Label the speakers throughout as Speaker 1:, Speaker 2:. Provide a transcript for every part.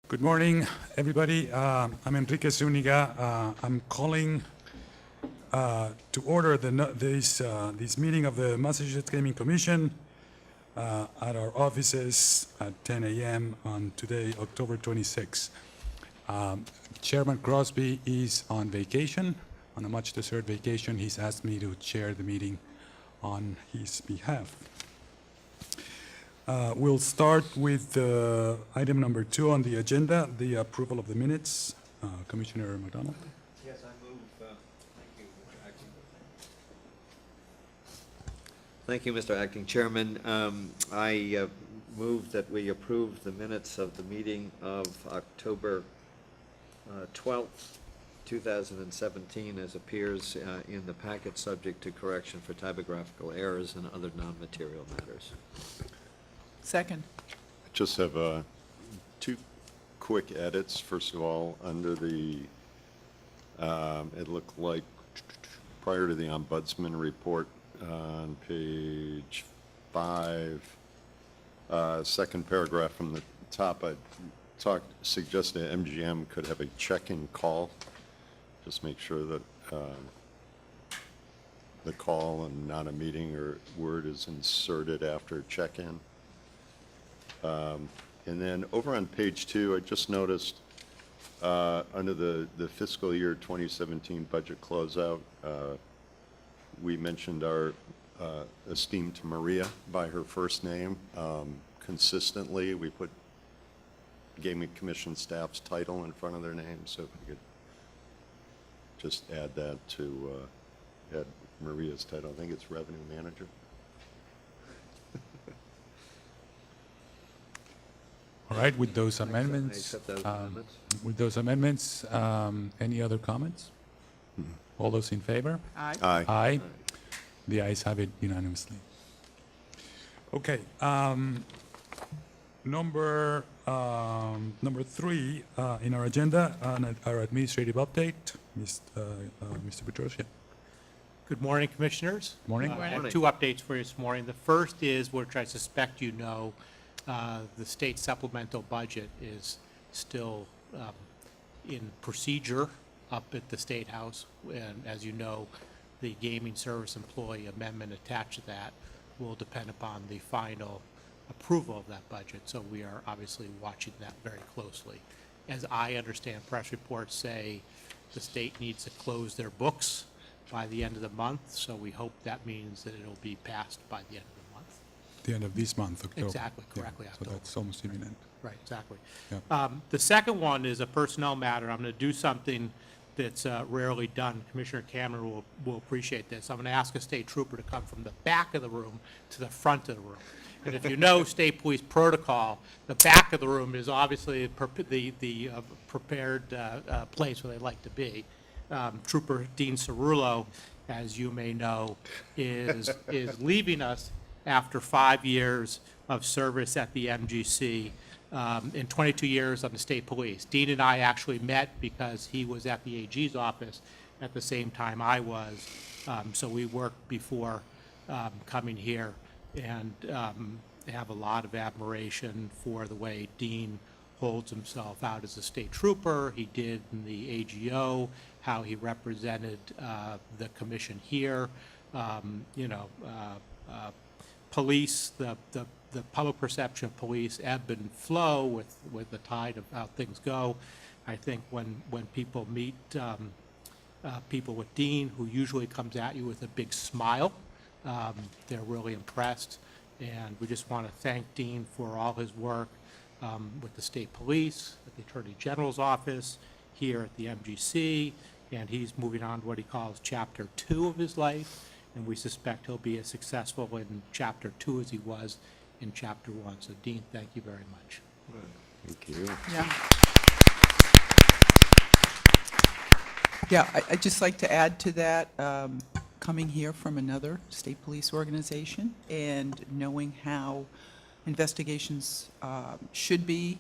Speaker 1: Good morning, everybody. I'm Enrique Zuniga. I'm calling to order this meeting of the Massachusetts Gaming Commission at our offices at 10 a.m. on today, October 26. Chairman Crosby is on vacation, on a much-deserved vacation. He's asked me to chair the meeting on his behalf. We'll start with item number 2 on the agenda, the approval of the minutes. Commissioner McDonald.
Speaker 2: Yes, I move. Thank you, Mr. Acting. Thank you, Mr. Acting Chairman. I move that we approve the minutes of the meeting of October 12th, 2017, as appears in the packet, subject to correction for typographical errors and other non-material matters.
Speaker 3: Second.
Speaker 4: I just have two quick edits. First of all, under the, it looked like prior to the Ombudsman report on page 5, second paragraph from the top, I suggested MGM could have a check-in call. Just make sure that the call and not a meeting or word is inserted after check-in. And then over on page 2, I just noticed under the fiscal year 2017 budget closeout, we mentioned our esteemed Maria by her first name. Consistently, we put Gaming Commission staff's title in front of their name, so if we could just add that to add Maria's title. I think it's Revenue Manager.
Speaker 1: All right, with those amendments,
Speaker 2: I accept those amendments.
Speaker 1: Any other comments? All those in favor?
Speaker 3: Aye.
Speaker 4: Aye.
Speaker 1: Aye. The ayes have it unanimously. Okay, number 3 in our agenda, our administrative update, Mr. Petrosya.
Speaker 5: Good morning, Commissioners.
Speaker 1: Morning.
Speaker 5: I have 2 updates for you this morning. The first is, which I suspect you know, the state supplemental budget is still in procedure up at the State House. And as you know, the gaming service employee amendment attached to that will depend upon the final approval of that budget. So we are obviously watching that very closely. As I understand, press reports say the state needs to close their books by the end of the month. So we hope that means that it'll be passed by the end of the month.
Speaker 1: The end of this month, October.
Speaker 5: Exactly, correctly,
Speaker 1: Yeah,
Speaker 5: October.
Speaker 1: so that's almost imminent.
Speaker 5: Right, exactly.
Speaker 1: Yeah.
Speaker 5: The second one is a personnel matter. I'm going to do something that's rarely done. Commissioner Cameron will appreciate this. I'm going to ask a state trooper to come from the back of the room to the front of the room. And if you know state police protocol, the back of the room is obviously the prepared place where they like to be. Trooper Dean Cerullo, as you may know, is leaving us after 5 years of service at the MGC and 22 years on the state police. Dean and I actually met because he was at the AG's office at the same time I was. So we worked before coming here, and have a lot of admiration for the way Dean holds himself out as a state trooper. He did in the AGO, how he represented the commission here. Police, the public perception of police ebb and flow with the tide of how things go. I think when people meet people with Dean, who usually comes at you with a big smile, they're really impressed. And we just want to thank Dean for all his work with the state police, at the Attorney General's office, here at the MGC, and he's moving on to what he calls Chapter 2 of his life. And we suspect he'll be as successful in Chapter 2 as he was in Chapter 1. So, Dean, thank you very much.
Speaker 4: Thank you.
Speaker 3: Yeah, I'd just like to add to that, coming here from another state police organization and knowing how investigations should be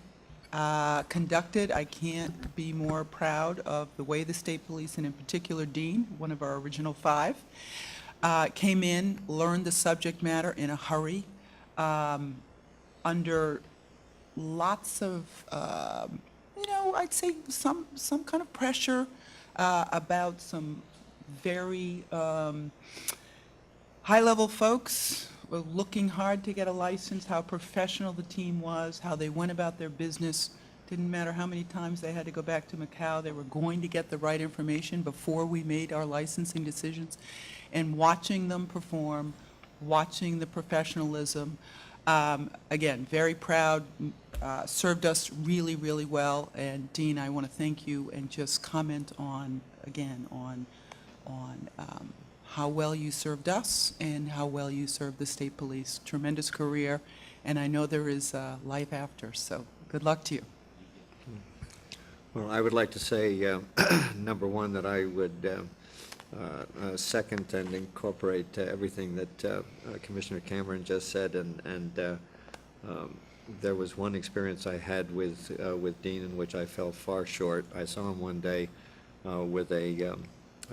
Speaker 3: conducted, I can't be more proud of the way the state police, and in particular Dean, one of our original 5, came in, learned the subject matter in a hurry, under lots of I'd say some kind of pressure about some very high-level folks were looking hard to get a license, how professional the team was, how they went about their business. Didn't matter how many times they had to go back to Macau, they were going to get the right information before we made our licensing decisions. And watching them perform, watching the professionalism, again, very proud, served us really, really well. And Dean, I want to thank you and just comment on, again, on how well you served us and how well you served the state police. Tremendous career, and I know there is life after, so good luck to you.
Speaker 2: Well, I would like to say, number one, that I would second and incorporate everything that Commissioner Cameron just said, and there was one experience I had with Dean in which I fell far short. I saw him one day with a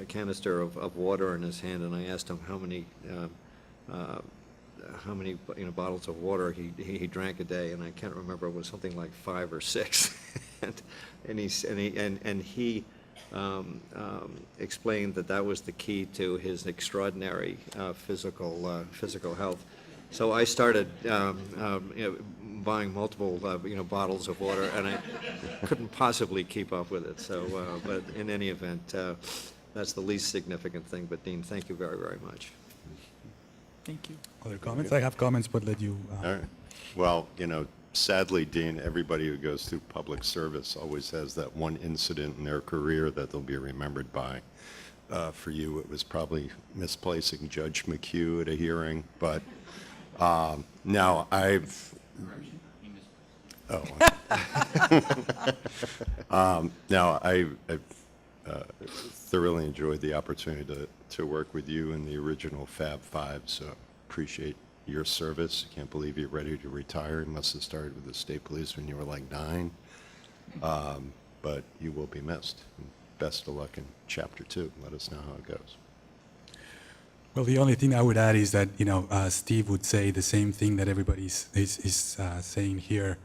Speaker 2: canister of water in his hand, and I asked him how many bottles of water he drank a day, and I can't remember, it was something like 5 or 6. and he explained that was the key to his extraordinary physical health. So I started buying multiple bottles of water, and I couldn't possibly keep up with it. So, but in any event, that's the least significant thing. But Dean, thank you very, very much.
Speaker 3: Thank you.
Speaker 1: Other comments? I have comments, but let you.
Speaker 4: All right. Well, sadly, Dean, everybody who goes through public service always has that one incident in their career that they'll be remembered by. For you, it was probably misplacing Judge McHugh at a hearing, but now I've... now I've thoroughly enjoyed the opportunity to work with you in the original Fab Five, so appreciate your service. Can't believe you're ready to retire. You must have started with the state police when you were like 9. But you will be missed. Best of luck in Chapter 2. Let us know how it goes.
Speaker 1: Well, the only thing I would add is that, Steve would say the same thing that everybody is saying here.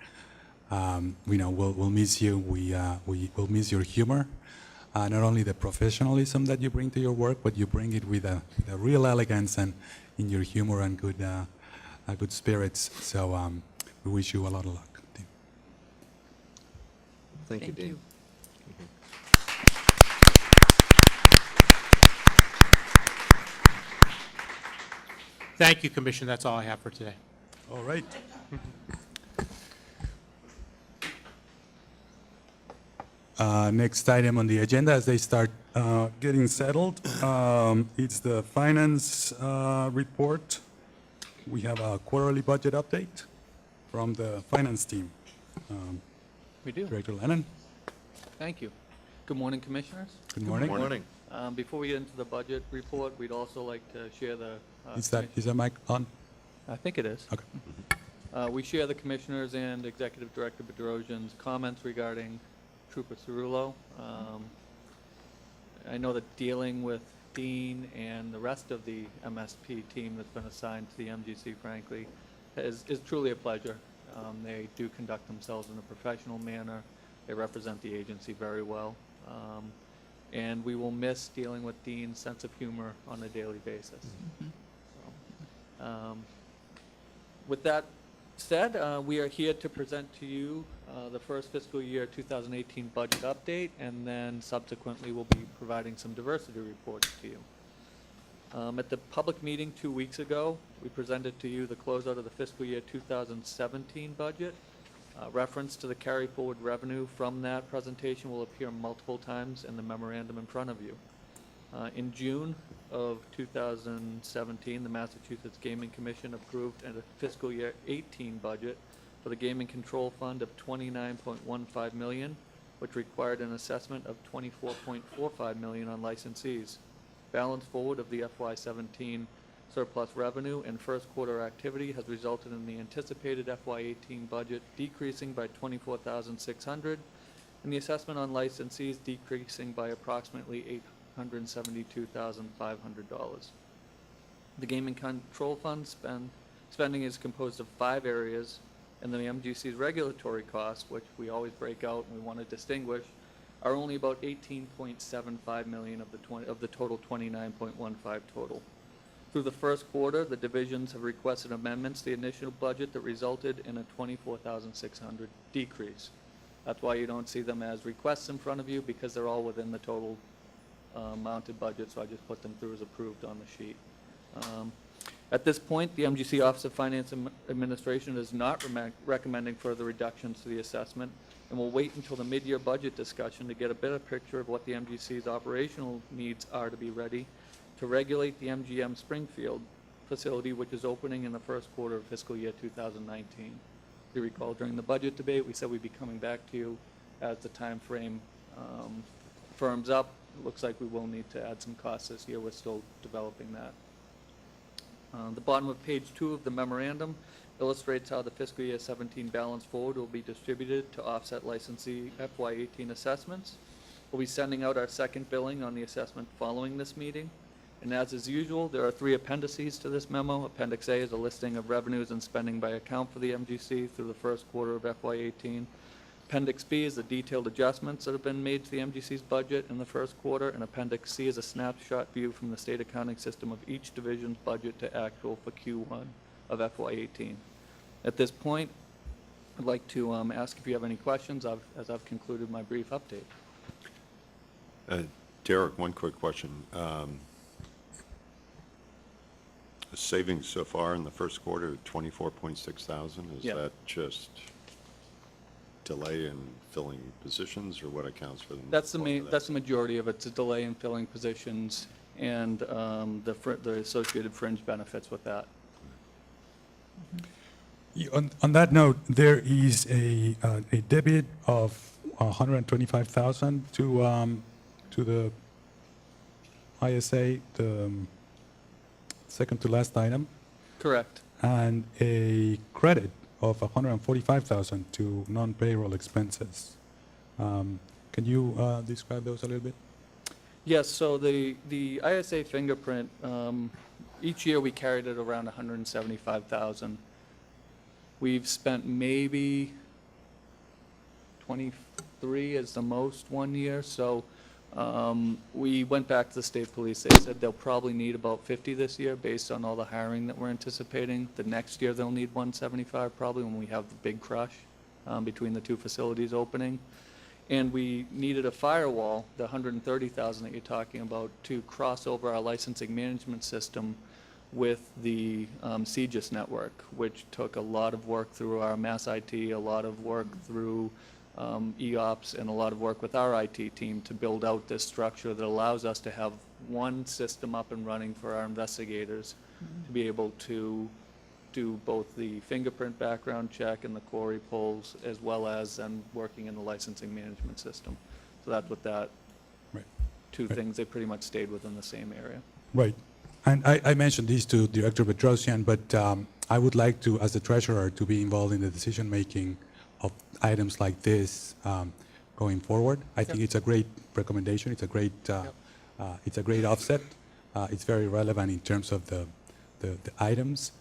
Speaker 1: We'll miss you. We will miss your humor. Not only the professionalism that you bring to your work, but you bring it with a real elegance and in your humor and good spirits. So we wish you a lot of luck.
Speaker 2: Thank you, Dean.
Speaker 5: Thank you, Commissioner. That's all I have for today.
Speaker 1: All right. Next item on the agenda, as they start getting settled, it's the finance report. We have a quarterly budget update from the finance team.
Speaker 6: We do.
Speaker 1: Director Lennon,
Speaker 6: Thank you. Good morning, Commissioners.
Speaker 1: good morning.
Speaker 2: Good morning.
Speaker 6: Before we get into the budget report, we'd also like to share the...
Speaker 1: Is that mic on?
Speaker 6: I think it is.
Speaker 1: Okay.
Speaker 6: We share the Commissioners and Executive Director Bedrosian's comments regarding Trooper Cerullo. I know that dealing with Dean and the rest of the MSP team that's been assigned to the MGC, frankly, is truly a pleasure. They do conduct themselves in a professional manner. They represent the agency very well. And we will miss dealing with Dean's sense of humor on a daily basis. So, with that said, we are here to present to you the first fiscal year 2018 budget update, and then subsequently we'll be providing some diversity reports to you. At the public meeting 2 weeks ago, we presented to you the closeout of the fiscal year 2017 budget. Reference to the carry forward revenue from that presentation will appear multiple times in the memorandum in front of you. In June of 2017, the Massachusetts Gaming Commission approved a fiscal year 18 budget for the Gaming Control Fund of $29.15 million, which required an assessment of $24.45 million on licensees. Balance forward of the FY17 surplus revenue and first quarter activity has resulted in the anticipated FY18 budget decreasing by $24,600 and the assessment on licensees decreasing by approximately $872,500. The Gaming Control Fund spending is composed of 5 areas And then the MGC's regulatory costs, which we always break out and we want to distinguish, are only about 18.75 million of the total 29.15 total. Through the first quarter, the divisions have requested amendments to the initial budget that resulted in a 24,600 decrease. That's why you don't see them as requests in front of you, because they're all within the total mounted budget, so I just put them through as approved on the sheet. At this point, the MGC Office of Finance and Administration is not recommending further reductions to the assessment, and will wait until the mid-year budget discussion to get a better picture of what the MGC's operational needs are to be ready to regulate the MGM Springfield facility, which is opening in the first quarter of fiscal year 2019. If you recall, during the budget debate, we said we'd be coming back to you as the time frame firms up. It looks like we will need to add some costs this year. We're still developing that. The bottom of page 2 of the memorandum illustrates how the fiscal year 17 balance forward will be distributed to offset licensee FY18 assessments. We'll be sending out our second billing on the assessment following this meeting. And as is usual, there are 3 appendices to this memo. Appendix A is a listing of revenues and spending by account for the MGC through the first quarter of FY18. Appendix B is the detailed adjustments that have been made to the MGC's budget in the first quarter, and Appendix C is a snapshot view from the state accounting system of each division's budget to actual for Q1 of FY18. At this point, I'd like to ask if you have any questions as I've concluded my brief update.
Speaker 4: Derek, one quick question. Savings so far in the first quarter, 24.6 thousand. Is
Speaker 6: Yeah.
Speaker 4: that just delay in filling positions, or what accounts for them?
Speaker 6: That's the majority of it. It's a delay in filling positions and the associated fringe benefits with that.
Speaker 1: On that note, there is a debit of 125,000 to the ISA, the second to last item,
Speaker 6: Correct.
Speaker 1: and a credit of 145,000 to non-payroll expenses. Can you describe those a little bit?
Speaker 6: Yes, so the ISA fingerprint, each year we carried it around 175,000. We've spent maybe 23 is the most one year, so we went back to the state police. They said they'll probably need about 50 this year based on all the hiring that we're anticipating. The next year they'll need 175 probably when we have the big crush between the 2 facilities opening. And we needed a firewall, the 130,000 that you're talking about, to cross over our licensing management system with the CGIS network, which took a lot of work through our Mass IT, a lot of work through EOPS, and a lot of work with our IT team to build out this structure that allows us to have one system up and running for our investigators to be able to do both the fingerprint background check and the query polls, as well as then working in the licensing management system. So that's what that
Speaker 1: Right.
Speaker 6: 2 things, they pretty much stayed within the same area.
Speaker 1: Right. And I mentioned these to Director Petrosian, but I would like to, as the treasurer, to be involved in the decision-making of items like this going forward. I think it's a great recommendation. It's a great offset. It's very relevant in terms of the items.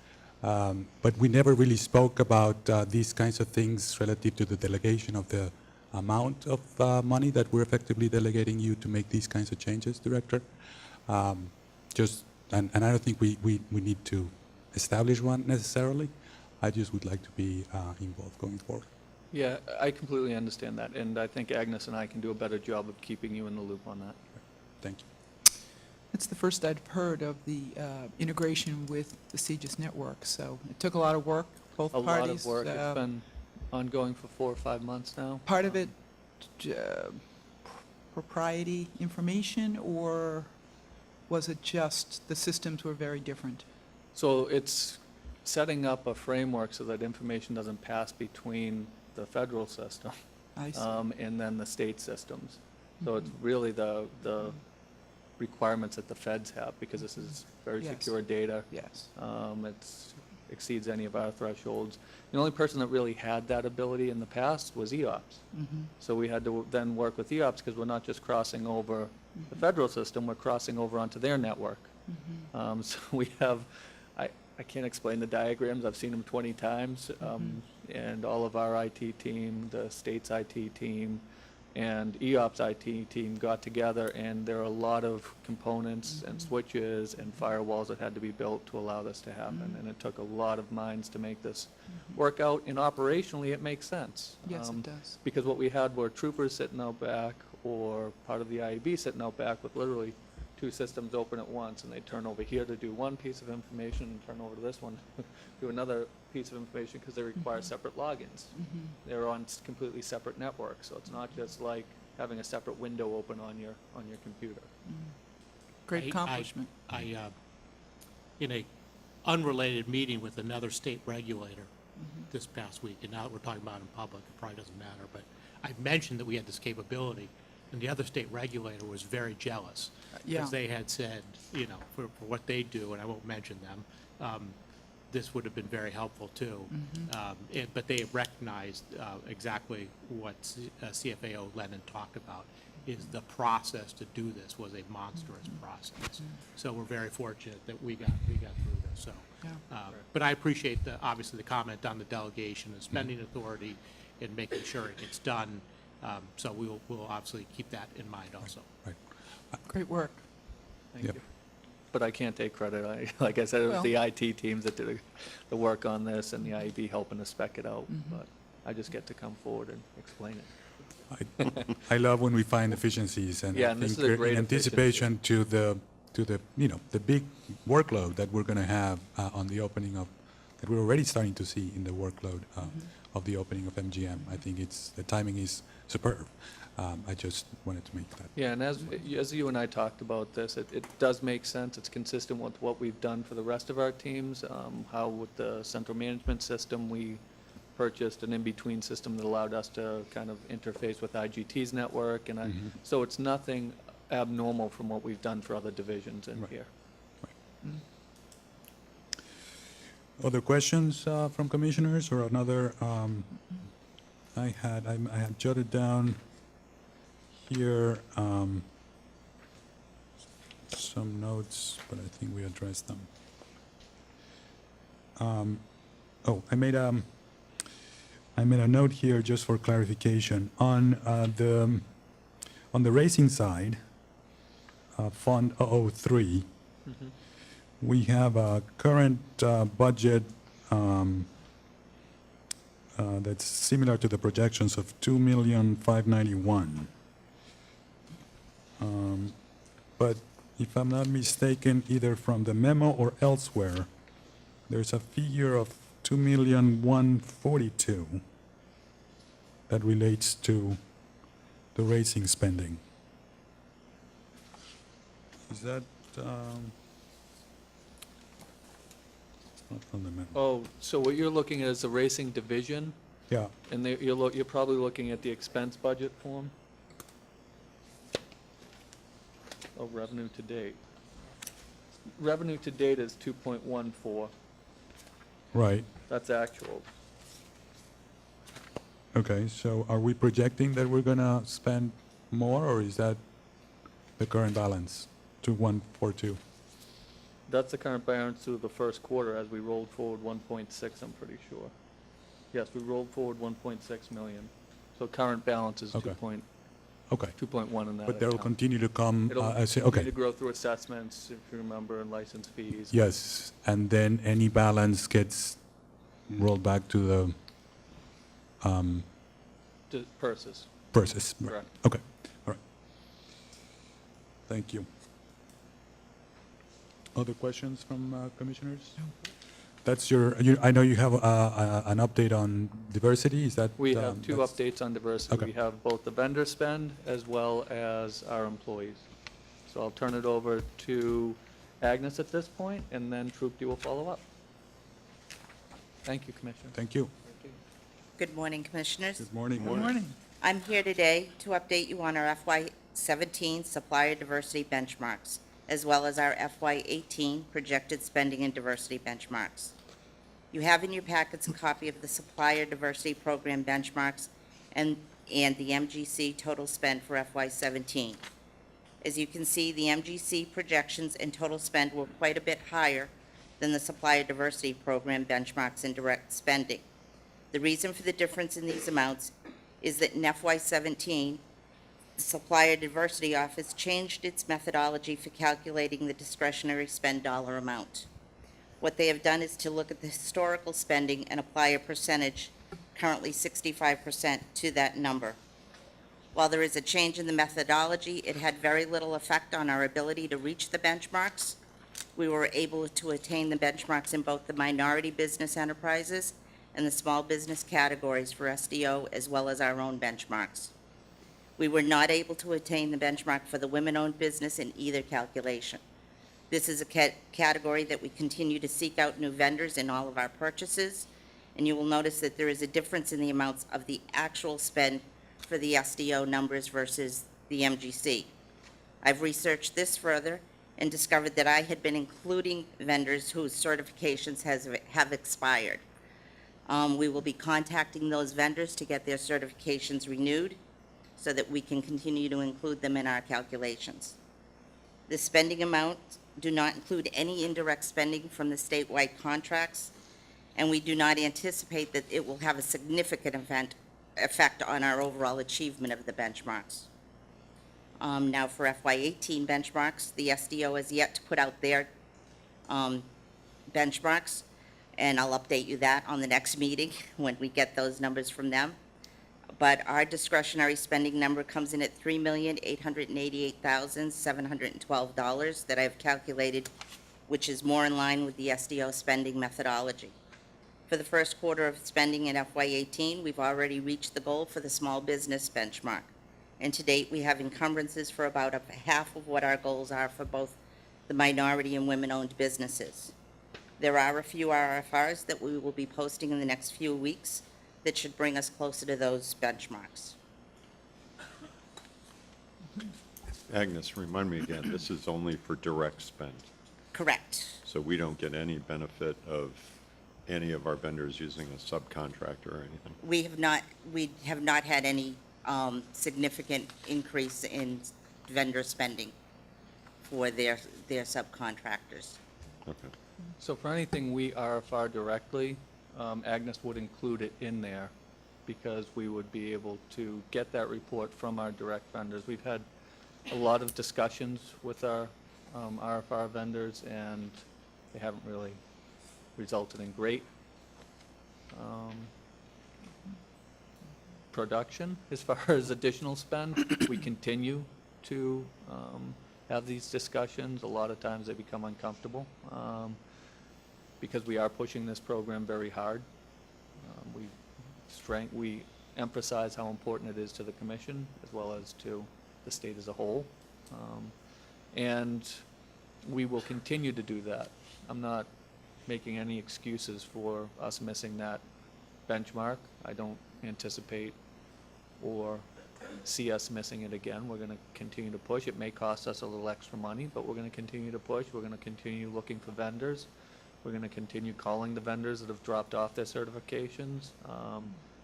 Speaker 1: But we never really spoke about these kinds of things relative to the delegation of the amount of money that we're effectively delegating you to make these kinds of changes, Director. And I don't think we need to establish one necessarily. I just would like to be involved going forward.
Speaker 6: Yeah, I completely understand that, and I think Agnes and I can do a better job of keeping you in the loop on that.
Speaker 1: Thank you.
Speaker 3: It's the first I've heard of the integration with the CGIS network, so it took a lot of work, both
Speaker 6: A
Speaker 3: parties.
Speaker 6: lot of work. It's been ongoing for 4 or 5 months now.
Speaker 3: Part of it propriety information, or was it just the systems were very different?
Speaker 6: So it's setting up a framework so that information doesn't pass between the federal system
Speaker 3: I see.
Speaker 6: and then the state systems. So it's really the requirements that the feds have, because this is very
Speaker 3: Yes.
Speaker 6: secure data.
Speaker 3: Yes.
Speaker 6: It exceeds any of our thresholds. The only person that really had that ability in the past was EOPS.
Speaker 3: Mhm.
Speaker 6: So we had to then work with EOPS, because we're not just crossing over the federal system, we're crossing over onto their network. So we have, I can't explain the diagrams, I've seen them 20 times. and all of our IT team, the state's IT team, and EOP's IT team got together, and there are a lot of components and switches and firewalls that had to be built to allow this to happen. And it took a lot of minds to make this work out, and operationally, it makes sense.
Speaker 3: Yes, it does.
Speaker 6: Because what we had were troopers sitting out back, or part of the IAB sitting out back with literally two systems open at once, and they turn over here to do one piece of information and turn over to this one to do another piece of information, because they require separate logins. They're on completely separate networks, so it's not just like having a separate window open on your computer.
Speaker 3: Great accomplishment.
Speaker 5: In a unrelated meeting with another state regulator this past week, and now that we're talking about it in public, it probably doesn't matter, but I mentioned that we had this capability, and the other state regulator was very jealous.
Speaker 3: Yeah.
Speaker 5: Because they had said, for what they do, and I won't mention them, this would have been very helpful too. But they recognized exactly what CFAO Lennon talked about, is the process to do this was a monstrous process. So we're very fortunate that we got through this, so.
Speaker 3: Yeah.
Speaker 5: But I appreciate obviously the comment on the delegation and spending authority and making sure it gets done. So we'll obviously keep that in mind also.
Speaker 1: Right.
Speaker 3: Great work.
Speaker 6: Thank
Speaker 1: Yep.
Speaker 6: you. But I can't take credit. Like I said, it was the IT teams that did the work on this, and the IAB helping to spec it out. But I just get to come forward and explain it.
Speaker 1: I love when we find efficiencies, and
Speaker 6: Yeah,
Speaker 1: I
Speaker 6: and this
Speaker 1: think
Speaker 6: is a great
Speaker 1: in anticipation to the the big workload that we're going to have on the opening of, that we're already starting to see in the workload of the opening of MGM. I think the timing is superb. I just wanted to make that.
Speaker 6: Yeah, and as you and I talked about this, it does make sense. It's consistent with what we've done for the rest of our teams. How with the central management system, we purchased an in-between system that allowed us to kind of interface with IGT's network, and so it's nothing abnormal from what we've done for other divisions in
Speaker 1: Right.
Speaker 6: here.
Speaker 1: Other questions from commissioners, or another? I had jotted down here some notes, but I think we addressed them. I made a note here just for clarification on the racing side, Fund 003. We have a current budget that's similar to the projections of $2,591,000. But if I'm not mistaken, either from the memo or elsewhere, there's a figure of $2,142,000 that relates to the racing spending. Is that not from the memo?
Speaker 6: Oh, so what you're looking at is the racing division,
Speaker 1: Yeah,
Speaker 6: and you're probably looking at the expense budget form? Oh, revenue to date. Revenue to date is 2.14.
Speaker 1: right.
Speaker 6: That's actual.
Speaker 1: Okay, so are we projecting that we're gonna spend more, or is that the current balance, 2,142?
Speaker 6: That's the current balance through the first quarter as we rolled forward 1.6, I'm pretty sure. Yes, we rolled forward 1.6 million. So current balance is
Speaker 1: Okay. Okay,
Speaker 6: 2.1 in that
Speaker 1: but they'll
Speaker 6: account.
Speaker 1: continue to come,
Speaker 6: It'll
Speaker 1: okay.
Speaker 6: continue to grow through assessments, if you remember, and license fees.
Speaker 1: Yes, and then any balance gets rolled back to the
Speaker 6: Purses,
Speaker 1: purses. Right.
Speaker 6: correct.
Speaker 1: Okay, all right. Thank you. Other questions from commissioners? That's I know you have an update on diversity, is that?
Speaker 6: We have two
Speaker 1: that's-
Speaker 6: updates on diversity.
Speaker 1: Okay.
Speaker 6: We have both the vendor spend as well as our employees. So I'll turn it over to Agnes at this point, and then Troop will follow up. Thank you, Commissioner.
Speaker 1: Thank you.
Speaker 7: Good morning, Commissioners.
Speaker 1: Good morning.
Speaker 3: Good morning.
Speaker 7: I'm here today to update you on our FY17 supplier diversity benchmarks, as well as our FY18 projected spending and diversity benchmarks. You have in your packets a copy of the supplier diversity program benchmarks and the MGC total spend for FY17. As you can see, the MGC projections and total spend were quite a bit higher than the supplier diversity program benchmarks and direct spending. The reason for the difference in these amounts is that in FY17, the Supplier Diversity Office changed its methodology for calculating the discretionary spend dollar amount. What they have done is to look at the historical spending and apply a percentage, currently 65%, to that number. While there is a change in the methodology, it had very little effect on our ability to reach the benchmarks. We were able to attain the benchmarks in both the minority business enterprises and the small business categories for SDO, as well as our own benchmarks. We were not able to attain the benchmark for the women-owned business in either calculation. This is a category that we continue to seek out new vendors in all of our purchases, and you will notice that there is a difference in the amounts of the actual spend for the SDO numbers versus the MGC. I've researched this further and discovered that I had been including vendors whose certifications have expired. We will be contacting those vendors to get their certifications renewed so that we can continue to include them in our calculations. The spending amounts do not include any indirect spending from the statewide contracts, and we do not anticipate that it will have a significant effect on our overall achievement of the benchmarks. Now for FY18 benchmarks, the SDO has yet to put out their benchmarks, and I'll update you that on the next meeting when we get those numbers from them. But our discretionary spending number comes in at $3,888,712 that I've calculated, which is more in line with the SDO spending methodology. For the first quarter of spending in FY18, we've already reached the goal for the small business benchmark. And to date, we have encumbrances for about half of what our goals are for both the minority and women-owned businesses. There are a few RFRs that we will be posting in the next few weeks that should bring us closer to those benchmarks.
Speaker 4: Agnes, remind me again, this is only for direct spend,
Speaker 7: Correct.
Speaker 4: so we don't get any benefit of any of our vendors using a subcontractor or anything?
Speaker 7: We have not had any significant increase in vendor spending for their subcontractors.
Speaker 4: Okay.
Speaker 6: So for anything we RFR directly, Agnes would include it in there because we would be able to get that report from our direct vendors. We've had a lot of discussions with our RFR vendors, and they haven't really resulted in great production as far as additional spend. We continue to have these discussions. A lot of times they become uncomfortable because we are pushing this program very hard. We emphasize how important it is to the commission as well as to the state as a whole. And we will continue to do that. I'm not making any excuses for us missing that benchmark. I don't anticipate or see us missing it again. We're going to continue to push. It may cost us a little extra money, but we're going to continue to push. We're going to continue looking for vendors. We're going to continue calling the vendors that have dropped off their certifications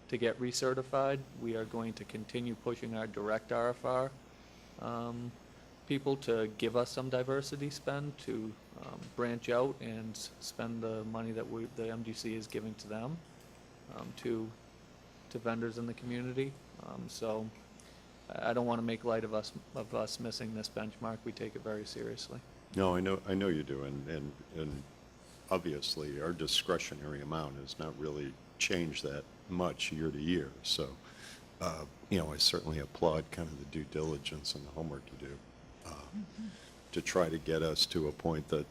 Speaker 6: to get recertified. We are going to continue pushing our direct RFR people to give us some diversity spend, to branch out and spend the money that the MGC is giving to them to vendors in the community. So I don't want to make light of us missing this benchmark. We take it very seriously.
Speaker 4: No, I know you do, and obviously our discretionary amount has not really changed that much year to year. So, I certainly applaud kind of the due diligence and the homework you do to try to get us to a point that,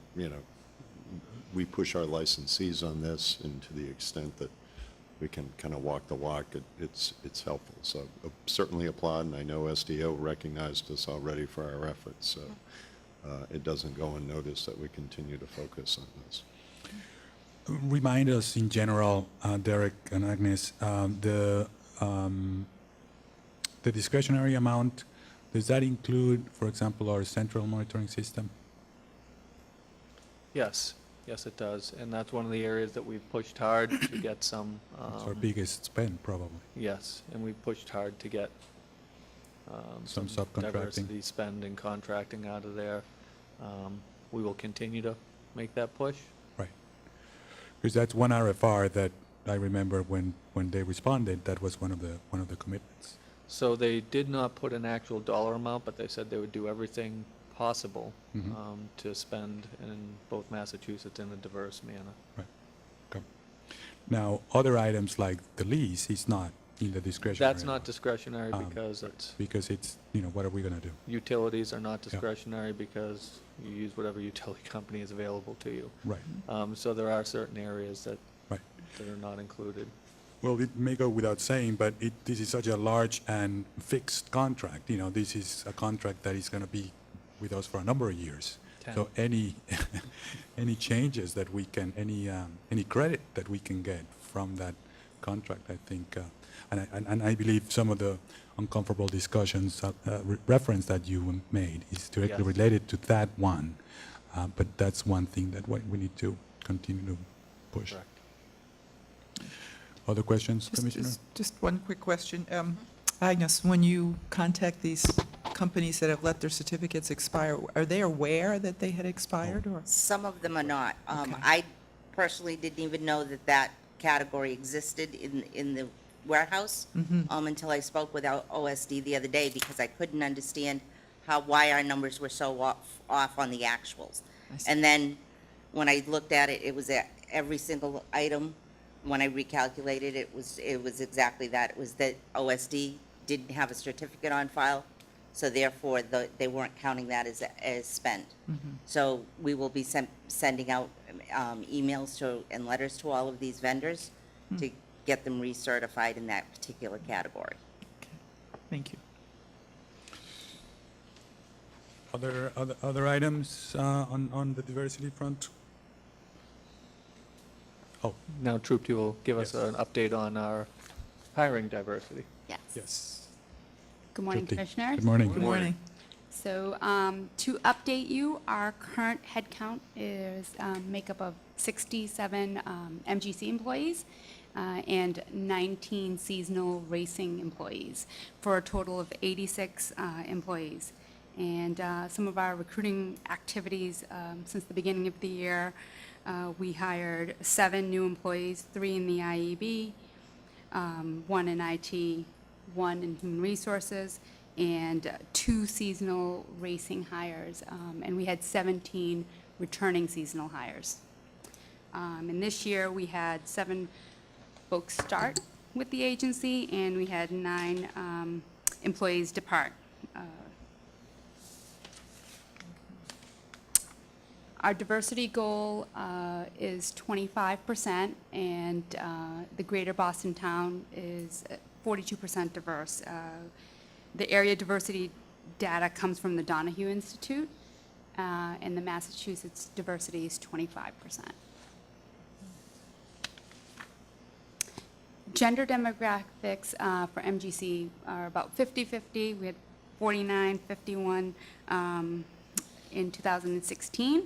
Speaker 4: we push our licensees on this, and to the extent that we can kind of walk the walk, it's helpful. So certainly applaud, and I know SDO recognized us already for our efforts. So it doesn't go unnoticed that we continue to focus on this.
Speaker 1: Remind us in general, Derek and Agnes, the discretionary amount, does that include, for example, our central monitoring system?
Speaker 6: Yes, it does. And that's one of the areas that we've pushed hard to get some.
Speaker 1: It's our biggest spend, probably.
Speaker 6: Yes, and we've pushed hard to get
Speaker 1: Some subcontracting.
Speaker 6: diversity spend and contracting out of there. We will continue to make that push.
Speaker 1: Right. Because that's one RFR that I remember when they responded, that was one of the commitments.
Speaker 6: So they did not put an actual dollar amount, but they said they would do everything possible to spend in both Massachusetts in a diverse manner.
Speaker 1: Right. Okay. Now, other items like the lease is not in the discretionary.
Speaker 6: That's not discretionary because
Speaker 1: it's, what are we going to do?
Speaker 6: utilities are not discretionary because you use whatever utility company is available to you.
Speaker 1: Right.
Speaker 6: So there are certain areas that
Speaker 1: Right.
Speaker 6: are not included.
Speaker 1: Well, it may go without saying, but this is such a large and fixed contract. This is a contract that is going to be with us for a number of years.
Speaker 6: 10.
Speaker 1: So any changes that we can, any credit that we can get from that contract, I think, and I believe some of the uncomfortable discussions, reference that you made is directly
Speaker 6: Yes.
Speaker 1: related to that one. But that's one thing that we need to continue to push.
Speaker 6: Correct.
Speaker 1: Other questions, Commissioner?
Speaker 3: Just one quick question. Agnes, when you contact these companies that have let their certificates expire, are they aware that they had expired, or?
Speaker 7: Some of them are not.
Speaker 3: Okay.
Speaker 7: I personally didn't even know that category existed in the warehouse until I spoke with our OSD the other day, because I couldn't understand why our numbers were so off on the actuals.
Speaker 3: I see.
Speaker 7: And then when I looked at it, it was at every single item. When I recalculated, it was exactly that. It was that OSD didn't have a certificate on file, so therefore they weren't counting that as spent. So we will be sending out emails and letters to all of these vendors to get them recertified in that particular category.
Speaker 3: Okay. Thank you.
Speaker 1: Other items on the diversity front? Oh,
Speaker 6: Now, Troop, you will give us
Speaker 1: Yes.
Speaker 6: an update on our hiring diversity.
Speaker 8: Yes.
Speaker 1: yes.
Speaker 8: Good morning,
Speaker 1: Trupti.
Speaker 8: Commissioners.
Speaker 1: Good morning.
Speaker 3: Good morning.
Speaker 8: So to update you, our current headcount is makeup of 67 MGC employees and 19 seasonal racing employees for a total of 86 employees. And some of our recruiting activities since the beginning of the year, we hired 7 new employees, 3 in the IEB, 1 in IT, 1 in human resources, and 2 seasonal racing hires. And we had 17 returning seasonal hires. And this year, we had 7 folks start with the agency, and we had 9 employees depart. Our diversity goal is 25%, and the greater Boston town is 42% diverse. The area diversity data comes from the Donahue Institute, and the Massachusetts diversity is 25%. Gender demographics for MGC are about 50-50. We had 49-51 in 2016.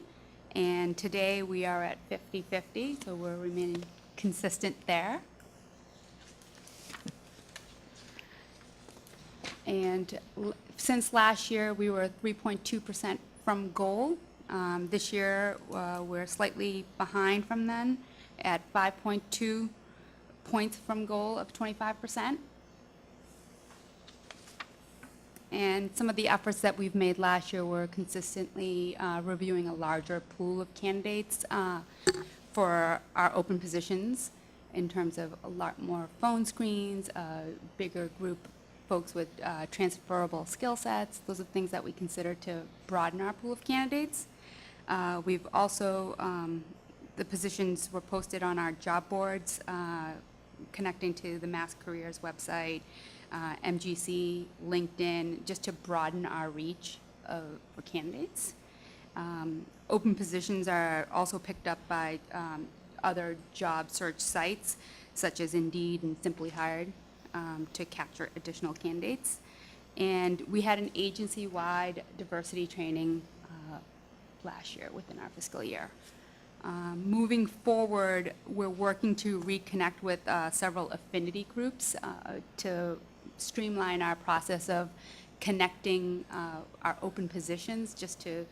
Speaker 8: And today, we are at 50-50, so we're remaining consistent there. And since last year, we were 3.2% from goal. This year, we're slightly behind from then at 5.2 points from goal of 25%. And some of the efforts that we've made last year were consistently reviewing a larger pool of candidates for our open positions in terms of a lot more phone screens, a bigger group folks with transferable skill sets. Those are things that we consider to broaden our pool of candidates. We've also, the positions were posted on our job boards, connecting to the Mass Careers website, MGC, LinkedIn, just to broaden our reach for candidates. Open positions are also picked up by other job search sites, such as Indeed and Simply Hired, to capture additional candidates. And we had an agency-wide diversity training last year within our fiscal year. Moving forward, we're working to reconnect with several affinity groups to streamline our process of connecting our open positions, just to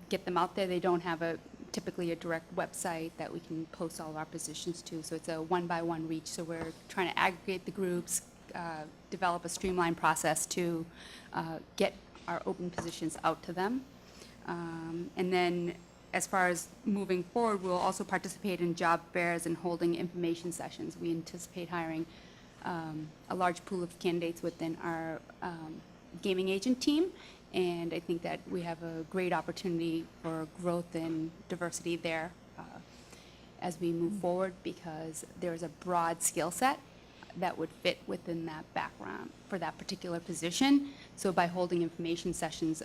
Speaker 8: get them out there. They don't have a typically a direct website that we can post all of our positions to. So it's a one-by-one reach. So we're trying to aggregate the groups, develop a streamlined process to get our open positions out to them. And then as far as moving forward, we'll also participate in job fairs and holding information sessions. We anticipate hiring a large pool of candidates within our gaming agent team. And I think that we have a great opportunity for growth and diversity there as we move forward, because there's a broad skill set that would fit within that background for that particular position. So by holding information sessions,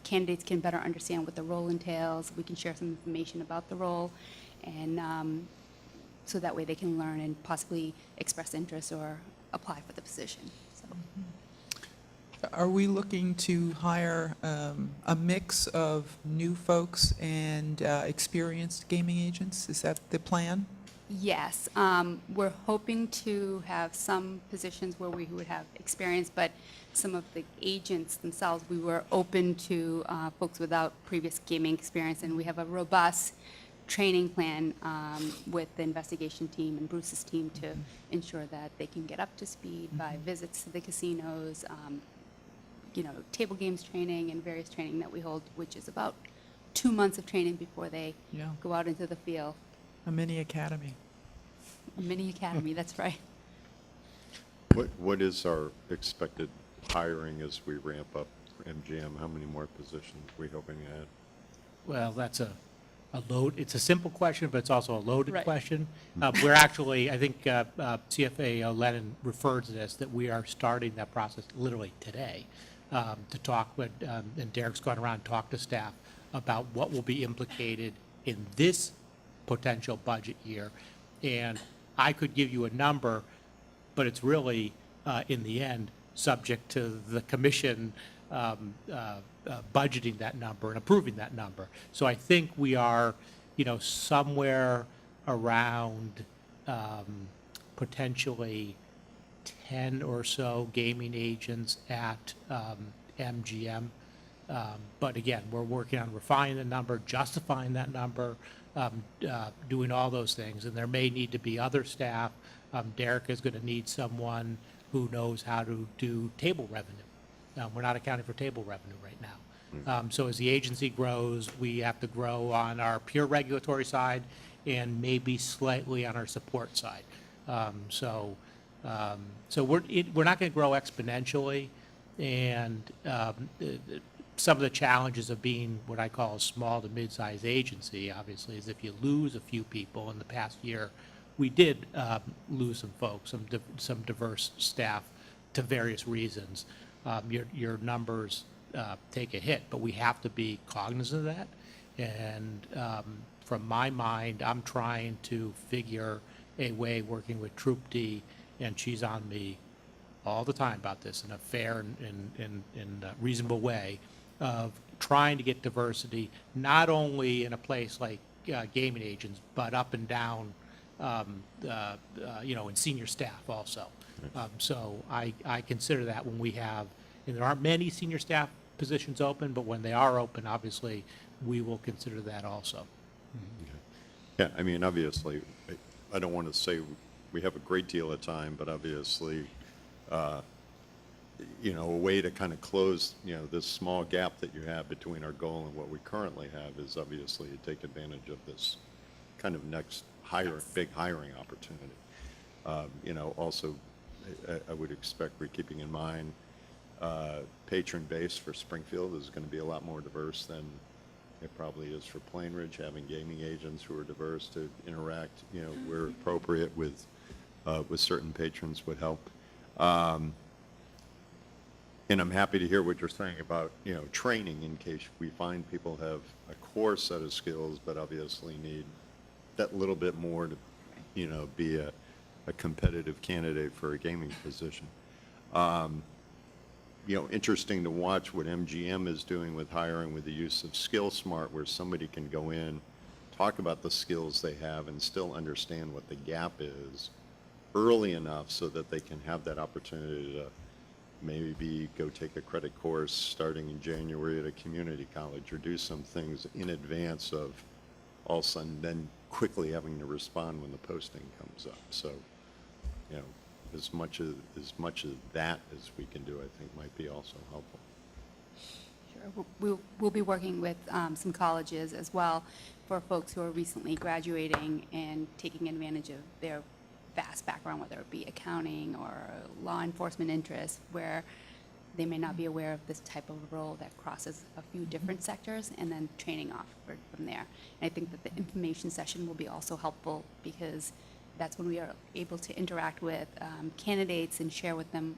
Speaker 8: candidates can better understand what the role entails. We can share some information about the role, and so that way they can learn and possibly express interest or apply for the position. So.
Speaker 3: Are we looking to hire a mix of new folks and experienced gaming agents? Is that the plan?
Speaker 8: Yes, we're hoping to have some positions where we would have experience, but some of the agents themselves, we were open to folks without previous gaming experience, and we have a robust training plan with the investigation team and Bruce's team to ensure that they can get up to speed by visits to the casinos, table games training and various training that we hold, which is about 2 months of training before they
Speaker 3: Yeah.
Speaker 8: go out into the field.
Speaker 3: A mini academy.
Speaker 8: A mini academy, that's right.
Speaker 4: What is our expected hiring as we ramp up MGM? How many more positions are we hoping to add?
Speaker 5: Well, that's a it's a simple question, but it's also a loaded
Speaker 8: Right.
Speaker 5: question. We're actually, I think CFA Lennon referred to this, that we are starting that process literally today to talk with, and Derek's gone around and talked to staff about what will be implicated in this potential budget year. And I could give you a number, but it's really, in the end, subject to the commission budgeting that number and approving that number. So I think we are, somewhere around potentially 10 or so gaming agents at MGM. But again, we're working on refining the number, justifying that number, doing all those things. And there may need to be other staff. Derek is going to need someone who knows how to do table revenue. We're not accounting for table revenue right now. So as the agency grows, we have to grow on our pure regulatory side and maybe slightly on our support side. So we're not going to grow exponentially. And some of the challenges of being what I call a small to mid-sized agency, obviously, is if you lose a few people. In the past year, we did lose some folks, some diverse staff to various reasons. Your numbers take a hit, but we have to be cognizant of that. And from my mind, I'm trying to figure a way, working with Troop D, and she's on me all the time about this in a fair and reasonable way, of trying to get diversity, not only in a place like gaming agents, but up and down, in senior staff also. So I consider that when we have, and there aren't many senior staff positions open, but when they are open, obviously, we will consider that also.
Speaker 4: Yeah, I mean, obviously, I don't want to say we have a great deal of time, but obviously, a way to kind of close, this small gap that you have between our goal and what we currently have is obviously to take advantage of this kind of next big hiring opportunity. Also, I would expect we're keeping in mind patron base for Springfield is going to be a lot more diverse than it probably is for Plainridge, having gaming agents who are diverse to interact, where appropriate with certain patrons would help. And I'm happy to hear what you're saying about, training in case we find people have a core set of skills, but obviously need that little bit more to, be a competitive candidate for a gaming position. Interesting to watch what MGM is doing with hiring with the use of SkillSmart, where somebody can go in, talk about the skills they have, and still understand what the gap is early enough so that they can have that opportunity to, maybe go take a credit course starting in January at a community college, or do some things in advance of all of a sudden then quickly having to respond when the posting comes up. So, you know, as much of that as we can do, I think might be also helpful.
Speaker 8: Sure. We'll be working with some colleges as well for folks who are recently graduating and taking advantage of their vast background, whether it be accounting or law enforcement interests, where they may not be aware of this type of role that crosses a few different sectors, and then training off from there. And I think that the information session will be also helpful, because that's when we are able to interact with candidates and share with them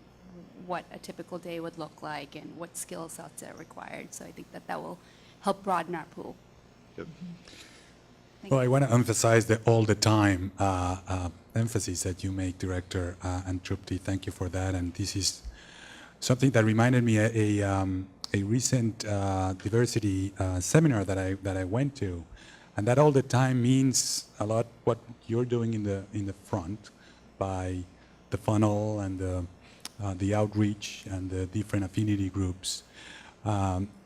Speaker 8: what a typical day would look like and what skill sets are required. So I think that that will help broaden our pool.
Speaker 4: Yep.
Speaker 8: Thank
Speaker 1: Well, I
Speaker 8: you.
Speaker 1: want to emphasize the all the time emphasis that you make, Director and Trupti. Thank you for that. And this is something that reminded me a recent diversity seminar that I went to, and that all the time means a lot. What you're doing in the front by the funnel and the outreach and the different affinity groups.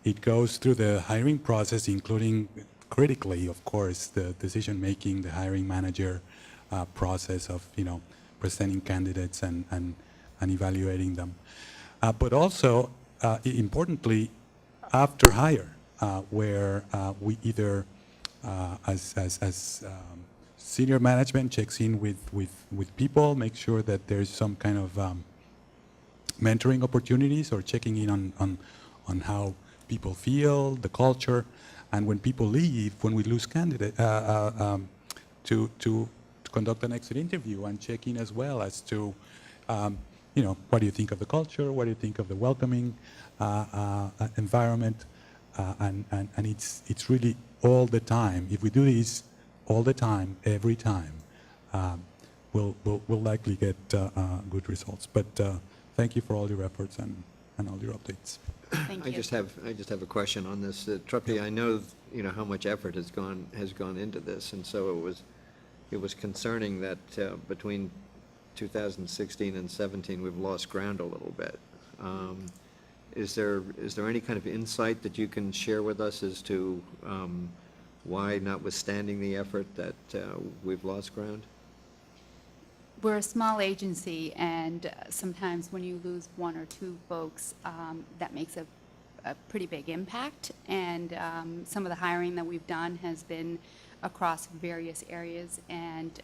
Speaker 1: It goes through the hiring process, including critically, of course, the decision-making, the hiring manager process of, presenting candidates and evaluating them. But also, importantly, after hire, where we either, as senior management checks in with people, make sure that there's some kind of mentoring opportunities, or checking in on how people feel, the culture, and when people leave, when we lose candidate, to conduct an exit interview and check in as well as to, what do you think of the culture? What do you think of the welcoming environment? And it's really all the time. If we do this all the time, every time, we'll likely get good results. But thank you for all your efforts and all your updates.
Speaker 8: Thank you.
Speaker 2: I just have a question on this. Trupti, I know, how much effort has gone into this, and so it was concerning that between 2016 and 17, we've lost ground a little bit. Is there any kind of insight that you can share with us as to why, notwithstanding the effort, that we've lost ground?
Speaker 8: We're a small agency, and sometimes when you lose one or two folks, that makes a pretty big impact. And some of the hiring that we've done has been across various areas. And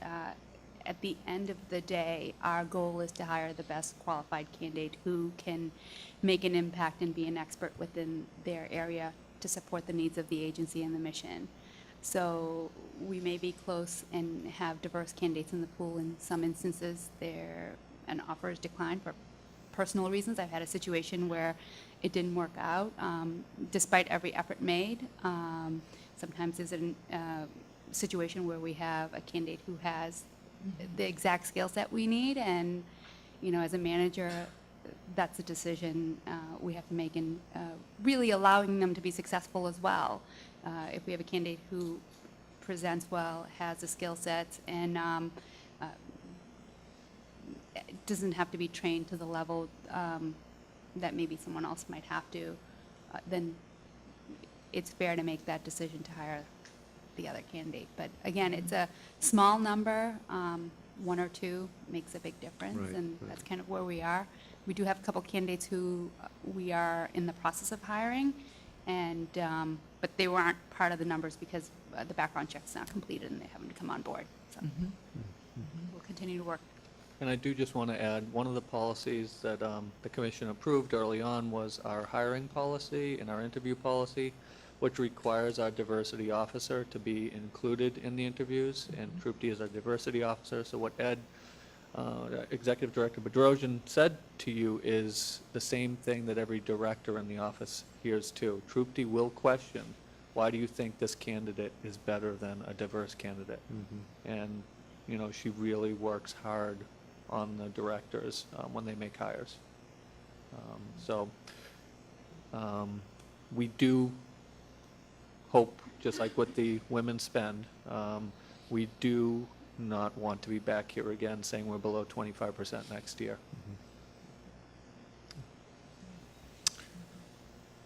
Speaker 8: at the end of the day, our goal is to hire the best qualified candidate who can make an impact and be an expert within their area to support the needs of the agency and the mission. So we may be close and have diverse candidates in the pool. In some instances, an offer is declined for personal reasons. I've had a situation where it didn't work out, despite every effort made. Sometimes there's a situation where we have a candidate who has the exact skill set we need, and as a manager, that's a decision we have to make, and really allowing them to be successful as well. If we have a candidate who presents well, has the skill sets, and doesn't have to be trained to the level that maybe someone else might have to, then it's fair to make that decision to hire the other candidate. But again, it's a small number. One or two makes a big difference,
Speaker 2: Right,
Speaker 8: and
Speaker 2: right.
Speaker 8: that's kind of where we are. We do have a couple candidates who we are in the process of hiring, and but they weren't part of the numbers because the background check's not completed and they haven't come on board. So we'll continue to work.
Speaker 6: And I do just want to add, one of the policies that the commission approved early on was our hiring policy and our interview policy, which requires our diversity officer to be included in the interviews, and Trupti is our diversity officer. So what Executive Director Bedrosian said to you is the same thing that every director in the office hears too. Trupti will question, why do you think this candidate is better than a diverse candidate? And, she really works hard on the directors when they make hires. We do hope, just like with the women's spend, we do not want to be back here again saying we're below 25% next year.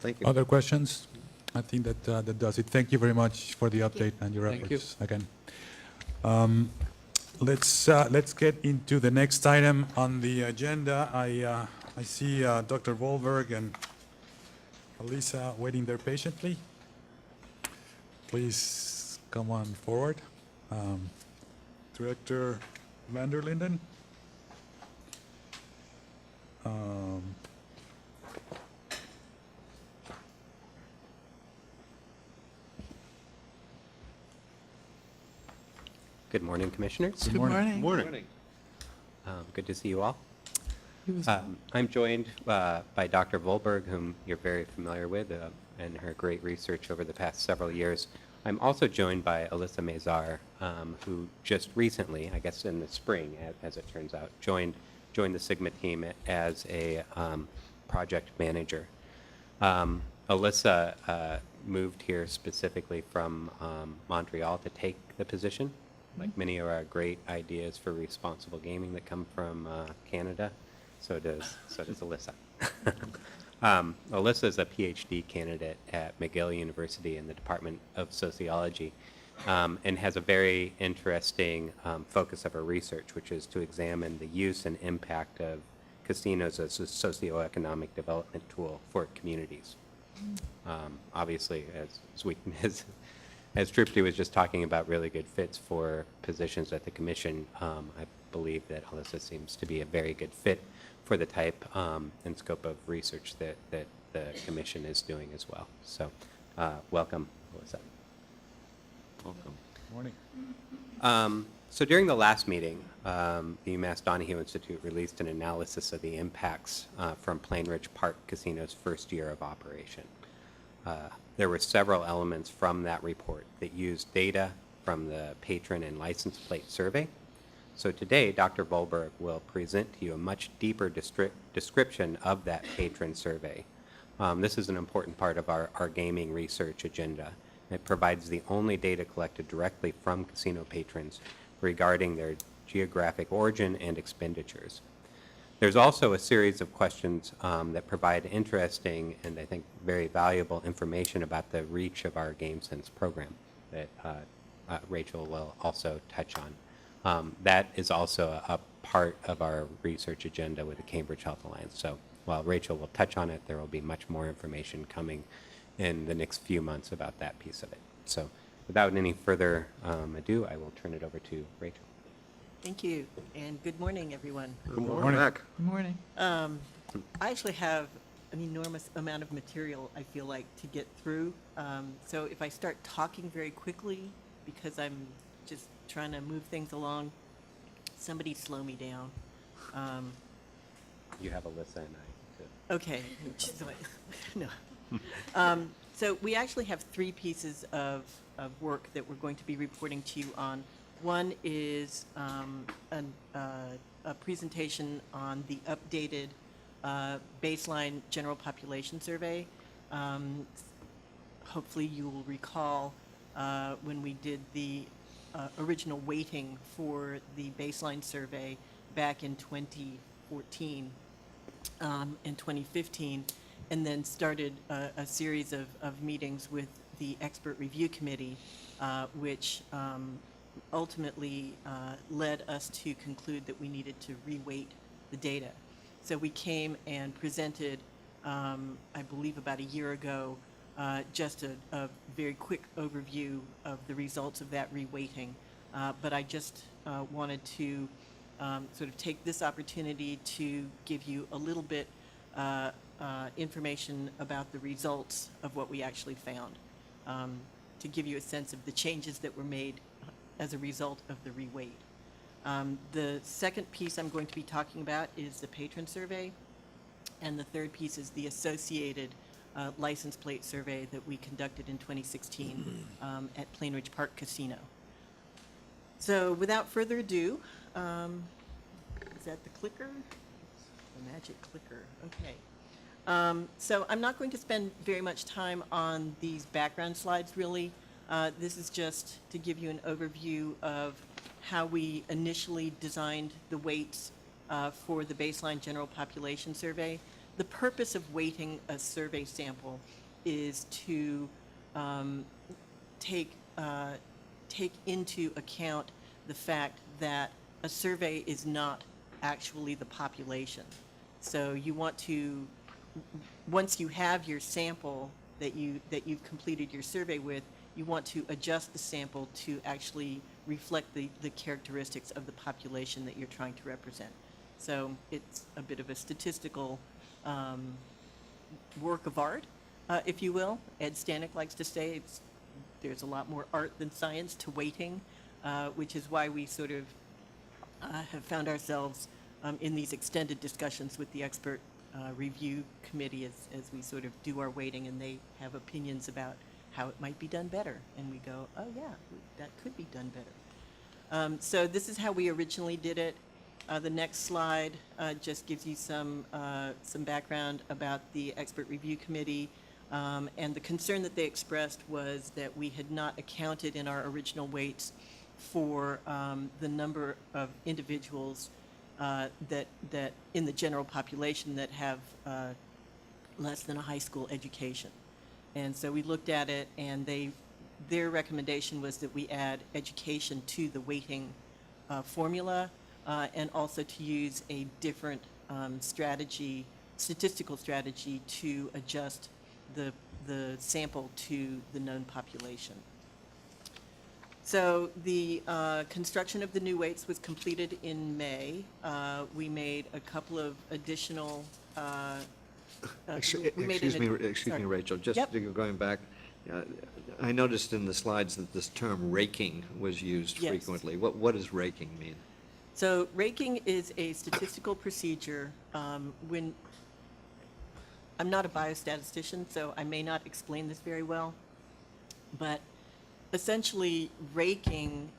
Speaker 2: Thank you.
Speaker 1: Other questions? I think that that does it. Thank you very much for the update and your
Speaker 6: Thank you.
Speaker 1: efforts again. Let's get into the next item on the agenda. I see Dr. Volberg and Elisa waiting there patiently. Please come on forward. Director van der Linden.
Speaker 9: Good morning, Commissioners.
Speaker 1: Good morning.
Speaker 2: Morning.
Speaker 9: Good to see you all.
Speaker 3: He was-
Speaker 9: I'm joined by Dr. Volberg, whom you're very familiar with, and her great research over the past several years. I'm also joined by Alyssa Mazar, who just recently, I guess in the spring, as it turns out, joined the Sigma team as a project manager. Alyssa moved here specifically from Montreal to take the position. Like many of our great ideas for responsible gaming that come from Canada, so does Alyssa. Alyssa is a PhD candidate at McGill University in the Department of Sociology, and has a very interesting focus of her research, which is to examine the use and impact of casinos as a socioeconomic development tool for communities. Obviously, as Tripti was just talking about really good fits for positions at the commission, I believe that Alyssa seems to be a very good fit for the type and scope of research that the commission is doing as well. So welcome, Alyssa.
Speaker 2: Welcome.
Speaker 1: Morning.
Speaker 9: So during the last meeting, the UMass Donahue Institute released an analysis of the impacts from Plainridge Park Casino's first year of operation. There were several elements from that report that used data from the patron and license plate survey. So today, Dr. Volberg will present to you a much deeper description of that patron survey. This is an important part of our gaming research agenda. It provides the only data collected directly from casino patrons regarding their geographic origin and expenditures. There's also a series of questions that provide interesting and I think very valuable information about the reach of our GameSense program that Rachel will also touch on. That is also a part of our research agenda with the Cambridge Health Alliance. So while Rachel will touch on it, there will be much more information coming in the next few months about that piece of it. So without any further ado, I will turn it over to Rachel.
Speaker 10: Thank you, and good morning, everyone.
Speaker 2: Good
Speaker 1: morning.
Speaker 2: morning. Back.
Speaker 3: Good morning.
Speaker 10: I actually have an enormous amount of material, I feel like, to get through. So if I start talking very quickly, because I'm just trying to move things along, somebody slow me down.
Speaker 9: You have Alyssa and I to
Speaker 10: Okay. No. So we actually have three pieces of work that we're going to be reporting to you on. One is a presentation on the updated baseline general population survey. Hopefully you will recall when we did the original weighting for the baseline survey back in 2014 and 2015, and then started a series of meetings with the expert review committee, which ultimately led us to conclude that we needed to reweight the data. So we came and presented, I believe about a year ago, just a very quick overview of the results of that reweighting. But I just wanted to sort of take this opportunity to give you a little bit information about the results of what we actually found, to give you a sense of the changes that were made as a result of the reweight. The second piece I'm going to be talking about is the patron survey, and the third piece is the associated license plate survey that we conducted in 2016 at Plainridge Park Casino. So without further ado, is that the clicker? The magic clicker, okay. So I'm not going to spend very much time on these background slides, really. This is just to give you an overview of how we initially designed the weights for the baseline general population survey. the purpose of weighting a survey sample is to take into account the fact that a survey is not actually the population. So you want to, once you have your sample that you've completed your survey with, you want to adjust the sample to actually reflect the characteristics of the population that you're trying to represent. So it's a bit of a statistical work of art, if you will. Ed Stanek likes to say there's a lot more art than science to weighting, which is why we sort of have found ourselves in these extended discussions with the expert review committee as we sort of do our weighting, and they have opinions about how it might be done better. And we go, oh yeah, that could be done better. So this is how we originally did it. The next slide just gives you some background about the expert review committee. And the concern that they expressed was that we had not accounted in our original weights for the number of individuals that in the general population that have less than a high school education. And so we looked at it, and their recommendation was that we add education to the weighting formula, and also to use a different statistical strategy to adjust the sample to the known population. So the construction of the new weights was completed in May. We made a couple of additional.
Speaker 2: Excuse me, Rachel, just
Speaker 10: Yep.
Speaker 2: going back, I noticed in the slides that this term raking was used
Speaker 10: Yes.
Speaker 2: frequently. What does raking mean?
Speaker 10: So raking is a statistical procedure. When I'm not a biostatistician, so I may not explain this very well, but essentially raking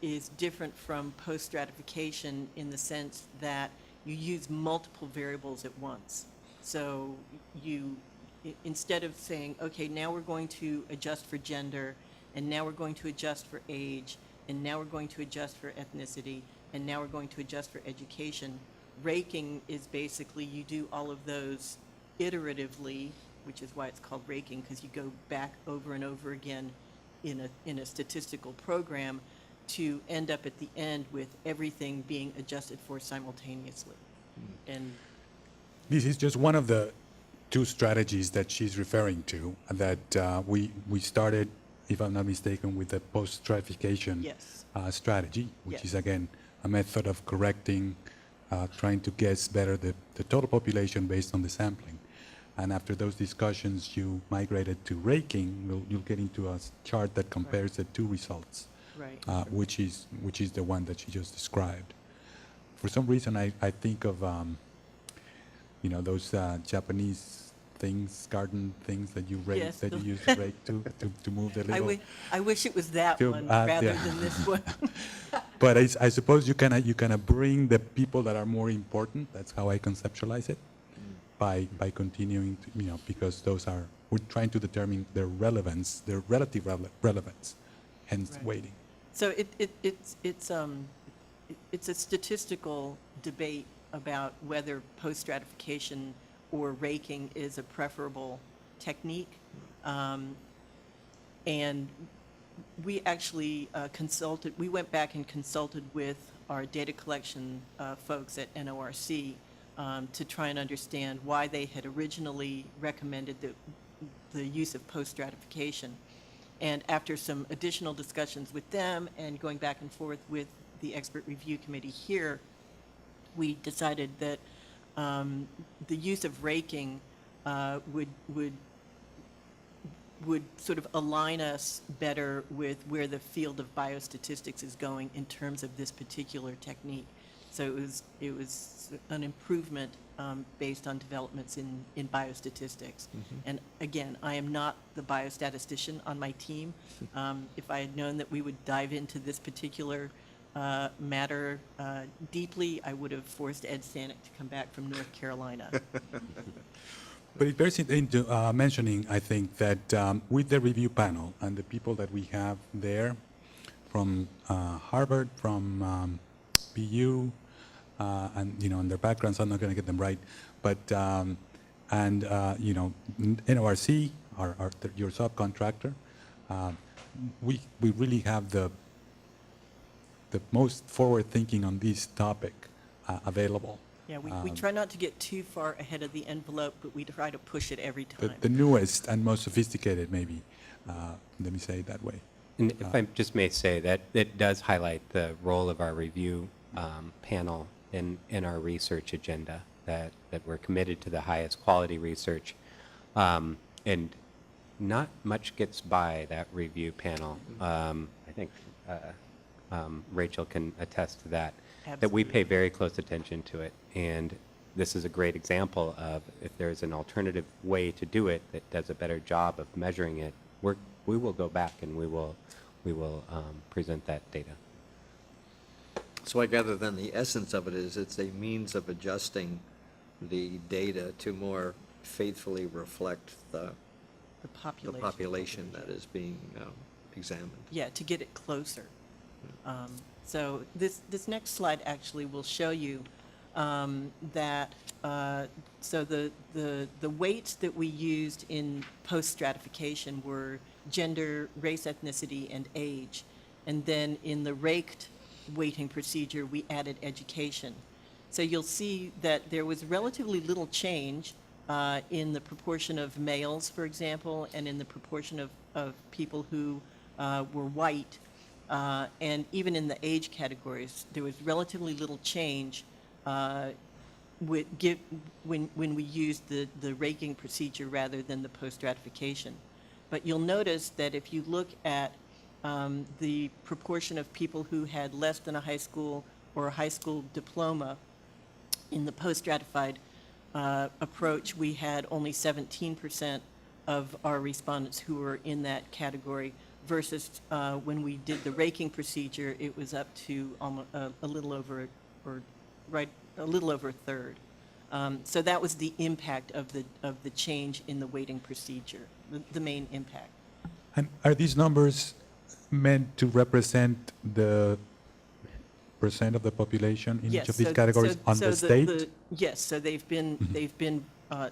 Speaker 10: is different from post-stratification in the sense that you use multiple variables at once. So instead of saying, okay, now we're going to adjust for gender, and now we're going to adjust for age, and now we're going to adjust for ethnicity, and now we're going to adjust for education, raking is basically you do all of those iteratively, which is why it's called raking, because you go back over and over again in a statistical program to end up at the end with everything being adjusted for simultaneously. And
Speaker 1: This is just one of the two strategies that she's referring to, that we started, if I'm not mistaken, with the post-stratification
Speaker 10: yes,
Speaker 1: strategy, which
Speaker 10: Yes.
Speaker 1: is, again, a method of correcting, trying to guess better the total population based on the sampling. And after those discussions, you migrated to raking. You'll get into a chart that compares the two results,
Speaker 10: right.
Speaker 1: which is the one that she just described. For some reason, I think of those Japanese things, garden things that you rake,
Speaker 10: Yes,
Speaker 1: that you
Speaker 10: the-
Speaker 1: use to rake to move the little.
Speaker 10: I wish it was that
Speaker 1: to-
Speaker 10: one rather
Speaker 1: yeah.
Speaker 10: than this one.
Speaker 1: But I suppose you kind of bring the people that are more important. That's how I conceptualize it. By continuing to, because we're trying to determine their relevance, their relative relevance, hence
Speaker 10: Right.
Speaker 1: weighting.
Speaker 10: So it's a statistical debate about whether post-stratification or raking is a preferable technique. And we actually we went back and consulted with our data collection folks at NORC to try and understand why they had originally recommended the use of post-stratification. And after some additional discussions with them and going back and forth with the expert review committee here, we decided that the use of raking would sort of align us better with where the field of biostatistics is going in terms of this particular technique. So it was an improvement based on developments in biostatistics. And again, I am not the biostatistician on my team. If I had known that we would dive into this particular matter deeply, I would have forced Ed Stanek to come back from North Carolina.
Speaker 1: But it bears into mentioning, I think, that with the review panel and the people that we have there from Harvard, from BU, and and their backgrounds, I'm not going to get them right, NORC, your subcontractor, we really have the most forward thinking on this topic available.
Speaker 10: Yeah, we try not to get too far ahead of the envelope, but we try to push it every
Speaker 1: The
Speaker 10: time.
Speaker 1: newest and most sophisticated, maybe. Let me say it that way.
Speaker 9: And if I just may say that it does highlight the role of our review panel in our research agenda, that we're committed to the highest quality research. And not much gets by that review panel. I think Rachel can attest to that, that we pay very close attention to it. And this is a great example of if there's an alternative way to do it that does a better job of measuring it, we will go back and we will present that data.
Speaker 2: So I gather then the essence of it is it's a means of adjusting the data to more faithfully reflect the population that is being examined.
Speaker 10: Yeah, to get it closer. So this next slide actually will show you that, so the weights that we used in post-stratification were gender, race, ethnicity, and age. And then in the raked weighting procedure, we added education. So you'll see that there was relatively little change in the proportion of males, for example, and in the proportion of people who were white. And even in the age categories, there was relatively little change when we used the raking procedure rather than the post-stratification. But you'll notice that if you look at the proportion of people who had less than a high school or a high school diploma, in the post-stratified approach, we had only 17% of our respondents who were in that category, versus when we did the raking procedure, it was up to almost a little over a third. So that was the impact of the change in the weighting procedure, the main impact.
Speaker 1: And are these numbers meant to represent the percent of the population in each of these categories on the state?
Speaker 10: Yes, so they've been,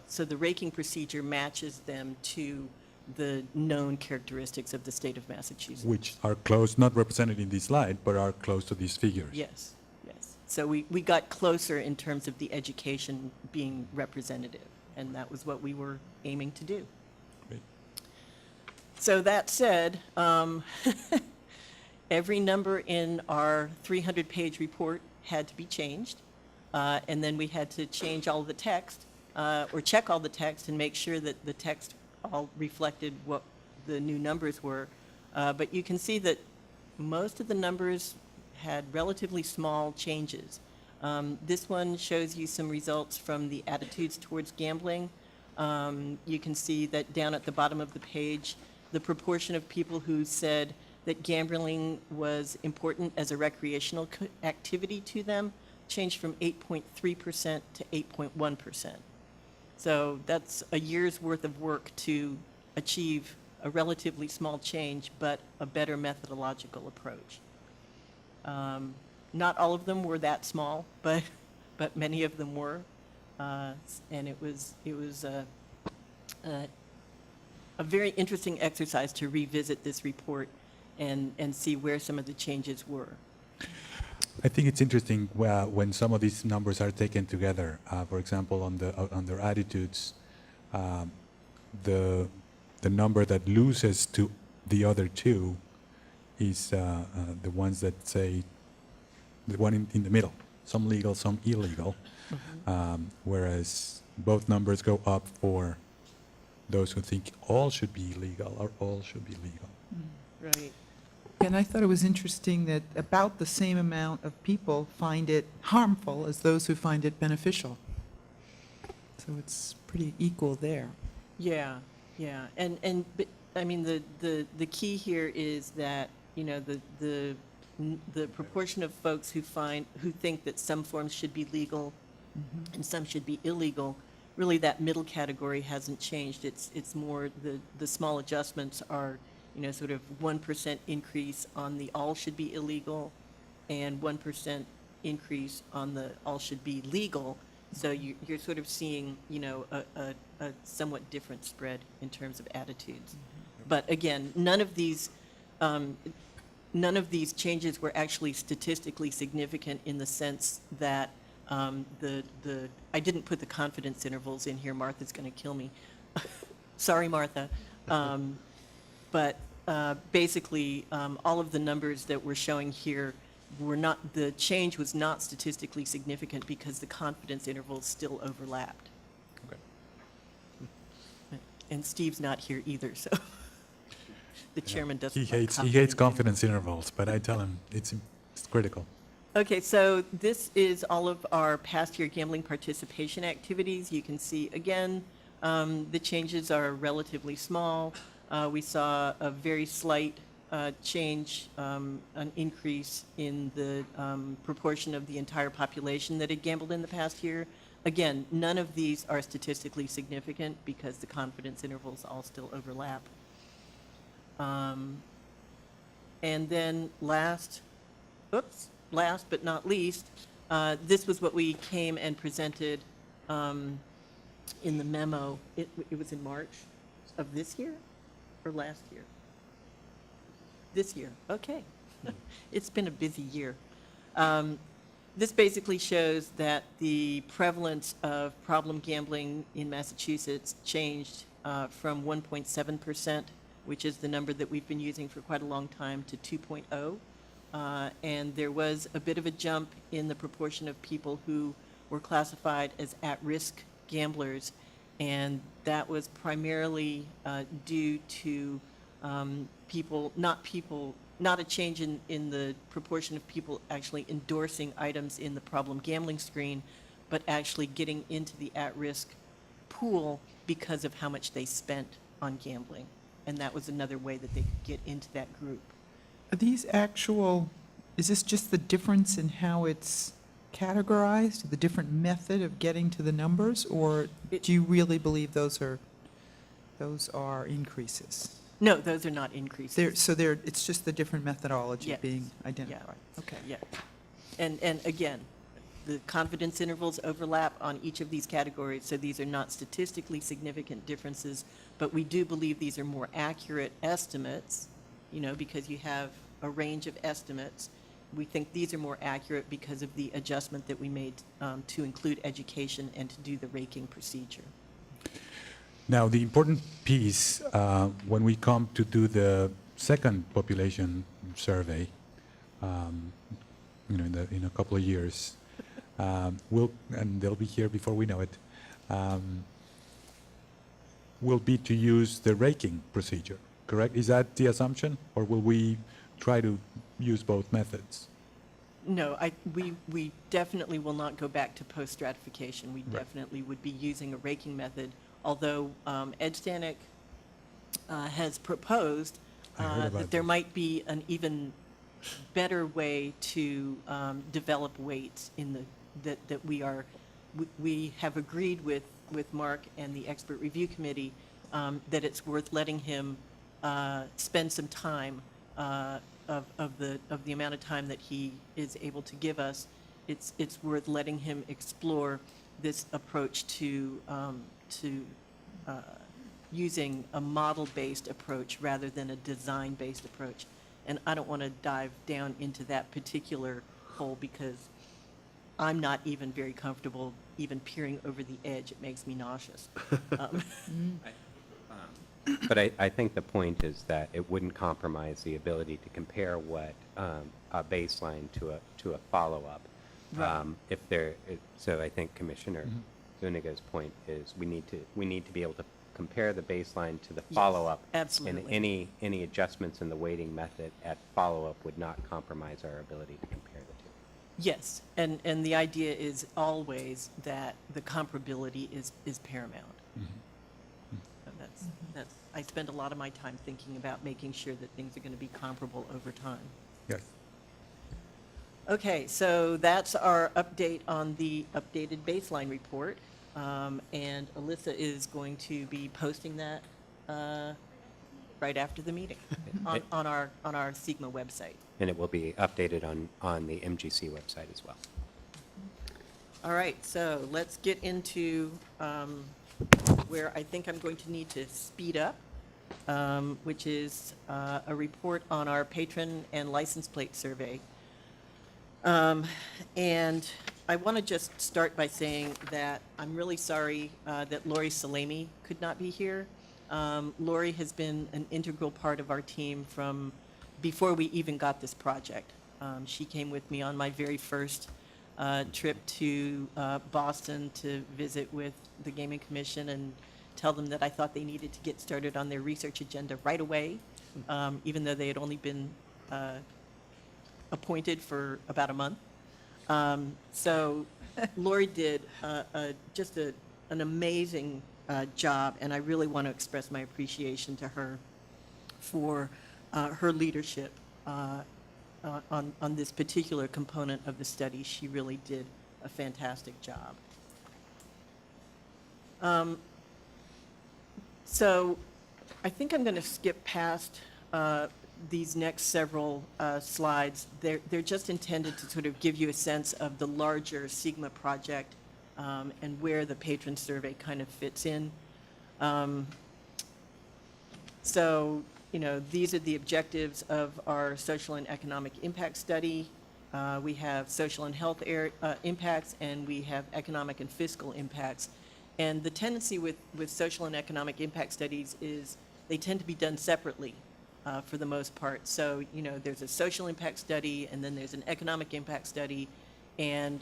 Speaker 10: so the raking procedure matches them to the known characteristics of the state of Massachusetts.
Speaker 1: Which are close, not represented in this slide, but are close to these figures.
Speaker 10: Yes, yes. So we got closer in terms of the education being representative, and that was what we were aiming to do.
Speaker 1: Great.
Speaker 10: So that said, every number in our 300-page report had to be changed, and then we had to change all the text, or check all the text and make sure that the text all reflected what the new numbers were. But you can see that most of the numbers had relatively small changes. This one shows you some results from the attitudes towards gambling. You can see that down at the bottom of the page, the proportion of people who said that gambling was important as a recreational activity to them changed from 8.3% to 8.1%. So that's a year's worth of work to achieve a relatively small change, but a better methodological approach. Not all of them were that small, but many of them were, and it was a very interesting exercise to revisit this report and see where some of the changes were.
Speaker 1: I think it's interesting when some of these numbers are taken together. For example, on their attitudes, the number that loses to the other two is the ones that say the one in the middle, some legal, some illegal, whereas both numbers go up for those who think all should be illegal or all should be legal.
Speaker 10: Right.
Speaker 3: And I thought it was interesting that about the same amount of people find it harmful as those who find it beneficial. So it's pretty equal there.
Speaker 10: Yeah, yeah, but, I mean, the key here is that, you know, the proportion of folks who think that some forms should be legal and some should be illegal, really that middle category hasn't changed. It's more the small adjustments are, you know, sort of 1% increase on the all should be illegal and 1% increase on the all should be legal. So you're sort of seeing, you know, a somewhat different spread in terms of attitudes. But again, none of these changes were actually statistically significant in the sense that I didn't put the confidence intervals in here. Martha's going to kill me. Sorry, Martha. But basically, all of the numbers that we're showing here the change was not statistically significant because the confidence intervals still overlapped.
Speaker 1: Okay.
Speaker 10: And Steve's not here either, so the chairman doesn't
Speaker 1: He
Speaker 10: like
Speaker 1: hates confidence intervals, but I tell him it's critical.
Speaker 10: Okay, so this is all of our past year gambling participation activities. You can see, again, the changes are relatively small. We saw a very slight change, an increase in the proportion of the entire population that had gambled in the past year. Again, none of these are statistically significant because the confidence intervals all still overlap. And then last but not least, this was what we came and presented in the memo. It was in March of this year or last year? This year, okay. It's been a busy year. This basically shows that the prevalence of problem gambling in Massachusetts changed from 1.7%, which is the number that we've been using for quite a long time, to 2.0. And there was a bit of a jump in the proportion of people who were classified as at-risk gamblers, and that was primarily due to not a change in the proportion of people actually endorsing items in the problem gambling screen, but actually getting into the at-risk pool because of how much they spent on gambling. And that was another way that they could get into that group.
Speaker 3: Are these is this just the difference in how it's categorized, the different method of getting to the numbers, or do you really believe those are increases?
Speaker 10: No, those are not increases.
Speaker 3: It's just the different methodology
Speaker 10: Yes.
Speaker 3: being identified?
Speaker 10: Yeah.
Speaker 3: Okay.
Speaker 10: Yeah. And again, the confidence intervals overlap on each of these categories, so these are not statistically significant differences, but we do believe these are more accurate estimates, because you have a range of estimates. We think these are more accurate because of the adjustment that we made to include education and to do the raking procedure.
Speaker 1: Now, the important piece, when we come to do the second population survey, in a couple of years, and they'll be here before we know it, will be to use the raking procedure, correct? Is that the assumption, or will we try to use both methods?
Speaker 10: No, we definitely will not go back to post-stratification. We
Speaker 1: Right.
Speaker 10: definitely would be using a raking method, although EdStanek has proposed
Speaker 1: I heard about
Speaker 10: that there
Speaker 1: this.
Speaker 10: might be an even better way to develop weights that we have agreed with Mark and the expert review committee that it's worth letting him spend some time of the amount of time that he is able to give us. It's worth letting him explore this approach to using a model-based approach rather than a design-based approach. And I don't want to dive down into that particular hole because I'm not even very comfortable even peering over the edge. It makes me nauseous.
Speaker 9: But I think the point is that it wouldn't compromise the ability to compare what a baseline to a follow-up.
Speaker 10: Right.
Speaker 9: So I think Commissioner Zuniga's point is we need to be able to compare the baseline to the
Speaker 10: Yes,
Speaker 9: follow-up.
Speaker 10: absolutely.
Speaker 9: And any adjustments in the weighting method at follow-up would not compromise our ability to compare the two.
Speaker 10: Yes, and the idea is always that the comparability is paramount. And that's I spend a lot of my time thinking about making sure that things are going to be comparable over time.
Speaker 1: Yes.
Speaker 10: Okay, so that's our update on the updated baseline report. And Alyssa is going to be posting that right after the meeting on our Sigma website.
Speaker 9: And it will be updated on the MGC website as well.
Speaker 10: All right, so let's get into where I think I'm going to need to speed up, which is a report on our patron and license plate survey. And I want to just start by saying that I'm really sorry that Lori Salemi could not be here. Lori has been an integral part of our team from before we even got this project. She came with me on my very first trip to Boston to visit with the Gaming Commission and tell them that I thought they needed to get started on their research agenda right away, even though they had only been appointed for about a month. So Lori did just an amazing job, and I really want to express my appreciation to her for her leadership on this particular component of the study. She really did a fantastic job. So I think I'm going to skip past these next several slides. They're just intended to sort of give you a sense of the larger Sigma project and where the patron survey kind of fits in. So, you know, these are the objectives of our social and economic impact study. We have social and health impacts, and we have economic and fiscal impacts. And the tendency with social and economic impact studies is they tend to be done separately for the most part. So, you know, there's a social impact study, and then there's an economic impact study. And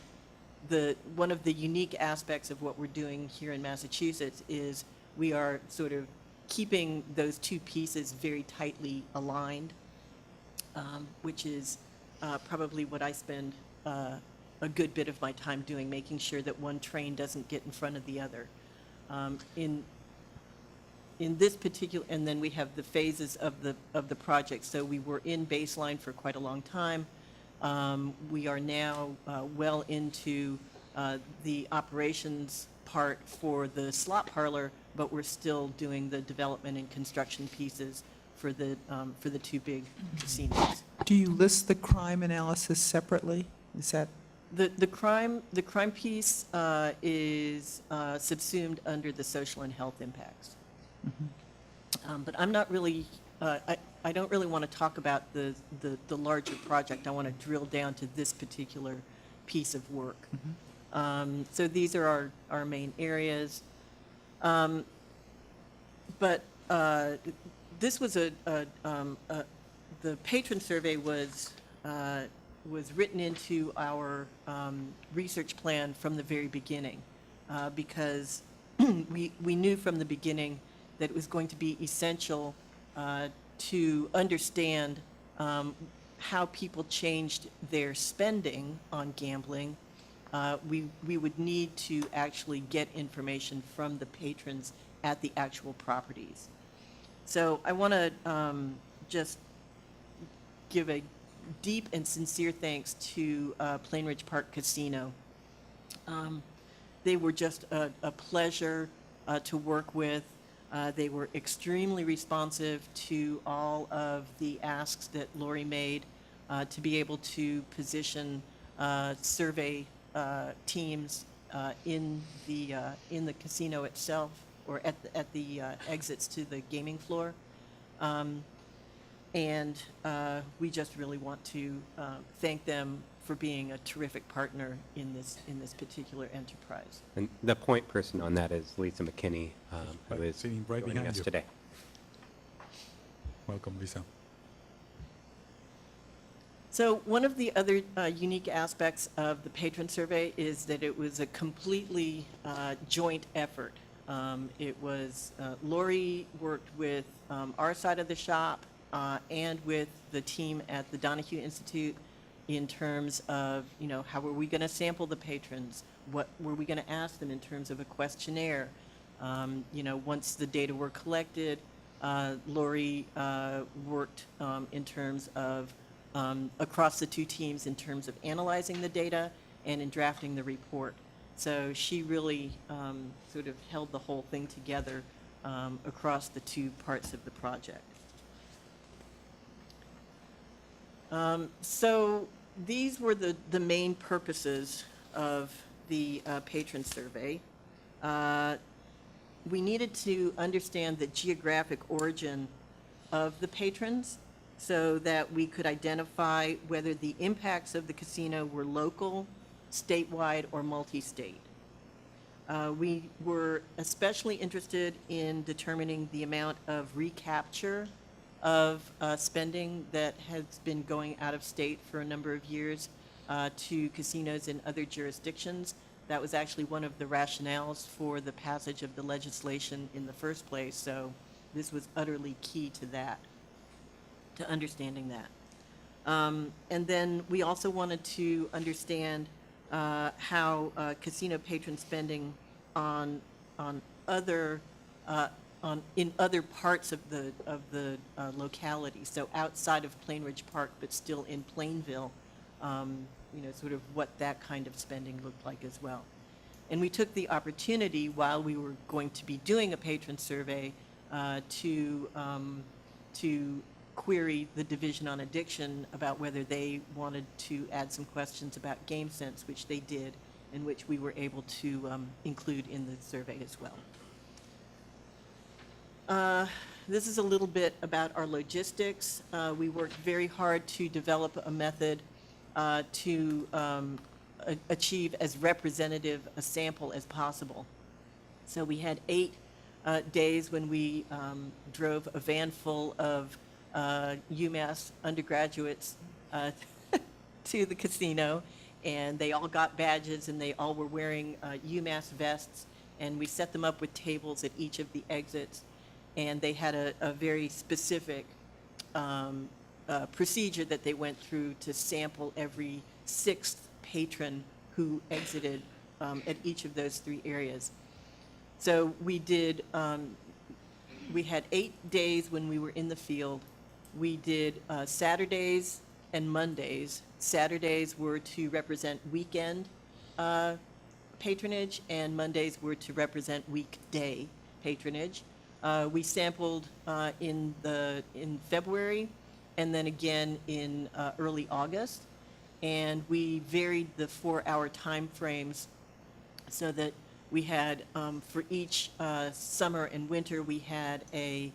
Speaker 10: one of the unique aspects of what we're doing here in Massachusetts is we are sort of keeping those two pieces very tightly aligned, which is probably what I spend a good bit of my time doing, making sure that one train doesn't get in front of the other. In this particular, and then we have the phases of the project. So we were in baseline for quite a long time. We are now well into the operations part for the slot parlor, but we're still doing the development and construction pieces for the two big casinos.
Speaker 3: Do you list the crime analysis separately? Is that?
Speaker 10: The crime piece is subsumed under the social and health impacts. But I'm not really, I don't really want to talk about the larger project. I want to drill down to this particular piece of work. So these are our main areas. But this was the patron survey was written into our research plan from the very beginning because we knew from the beginning that it was going to be essential to understand how people changed their spending on gambling. We would need to actually get information from the patrons at the actual properties. So I want to just give a deep and sincere thanks to Plainridge Park Casino. They were just a pleasure to work with. They were extremely responsive to all of the asks that Lori made to be able to position survey teams in the casino itself, or at the exits to the gaming floor. And we just really want to thank them for being a terrific partner in this particular enterprise.
Speaker 9: And the point person on that is Lisa McKinney, who is
Speaker 1: Sitting right
Speaker 9: joining
Speaker 1: behind
Speaker 9: us
Speaker 1: you.
Speaker 9: today.
Speaker 1: Welcome, Lisa.
Speaker 10: So one of the other unique aspects of the patron survey is that it was a completely joint effort. It was, Lori worked with our side of the shop and with the team at the Donahue Institute in terms of, you know, how were we going to sample the patrons? What were we going to ask them in terms of a questionnaire? You know, once the data were collected, Lori worked in terms of across the two teams in terms of analyzing the data and in drafting the report. So she really sort of held the whole thing together across the two parts of the project. So these were the main purposes of the patron survey, we needed to understand the geographic origin of the patrons so that we could identify whether the impacts of the casino were local, statewide, or multi-state. We were especially interested in determining the amount of recapture of spending that has been going out of state for a number of years to casinos in other jurisdictions. That was actually one of the rationales for the passage of the legislation in the first place, so this was utterly key to that, to understanding that. And then we also wanted to understand how casino patron spending in other parts of the locality, so outside of Plain Ridge Park, but still in Plainville, sort of what that kind of spending looked like as well. And we took the opportunity while we were going to be doing a patron survey to query the Division on Addiction about whether they wanted to add some questions about game sense, which they did, and which we were able to include in the survey as well. This is a little bit about our logistics. We worked very hard to develop a method to achieve as representative a sample as possible. So we had 8 days when we drove a van full of UMass undergraduates to the casino, and they all got badges and they all were wearing UMass vests, and we set them up with tables at each of the exits, and they had a very specific procedure that they went through to sample every 6th patron who exited at each of those 3 areas. So we did, we had 8 days when we were in the field. We did Saturdays and Mondays. Saturdays were to represent weekend patronage, and Mondays were to represent weekday patronage. We sampled in February, and then again in early August, and we varied the 4-hour time frames so that we had for each summer and winter we had an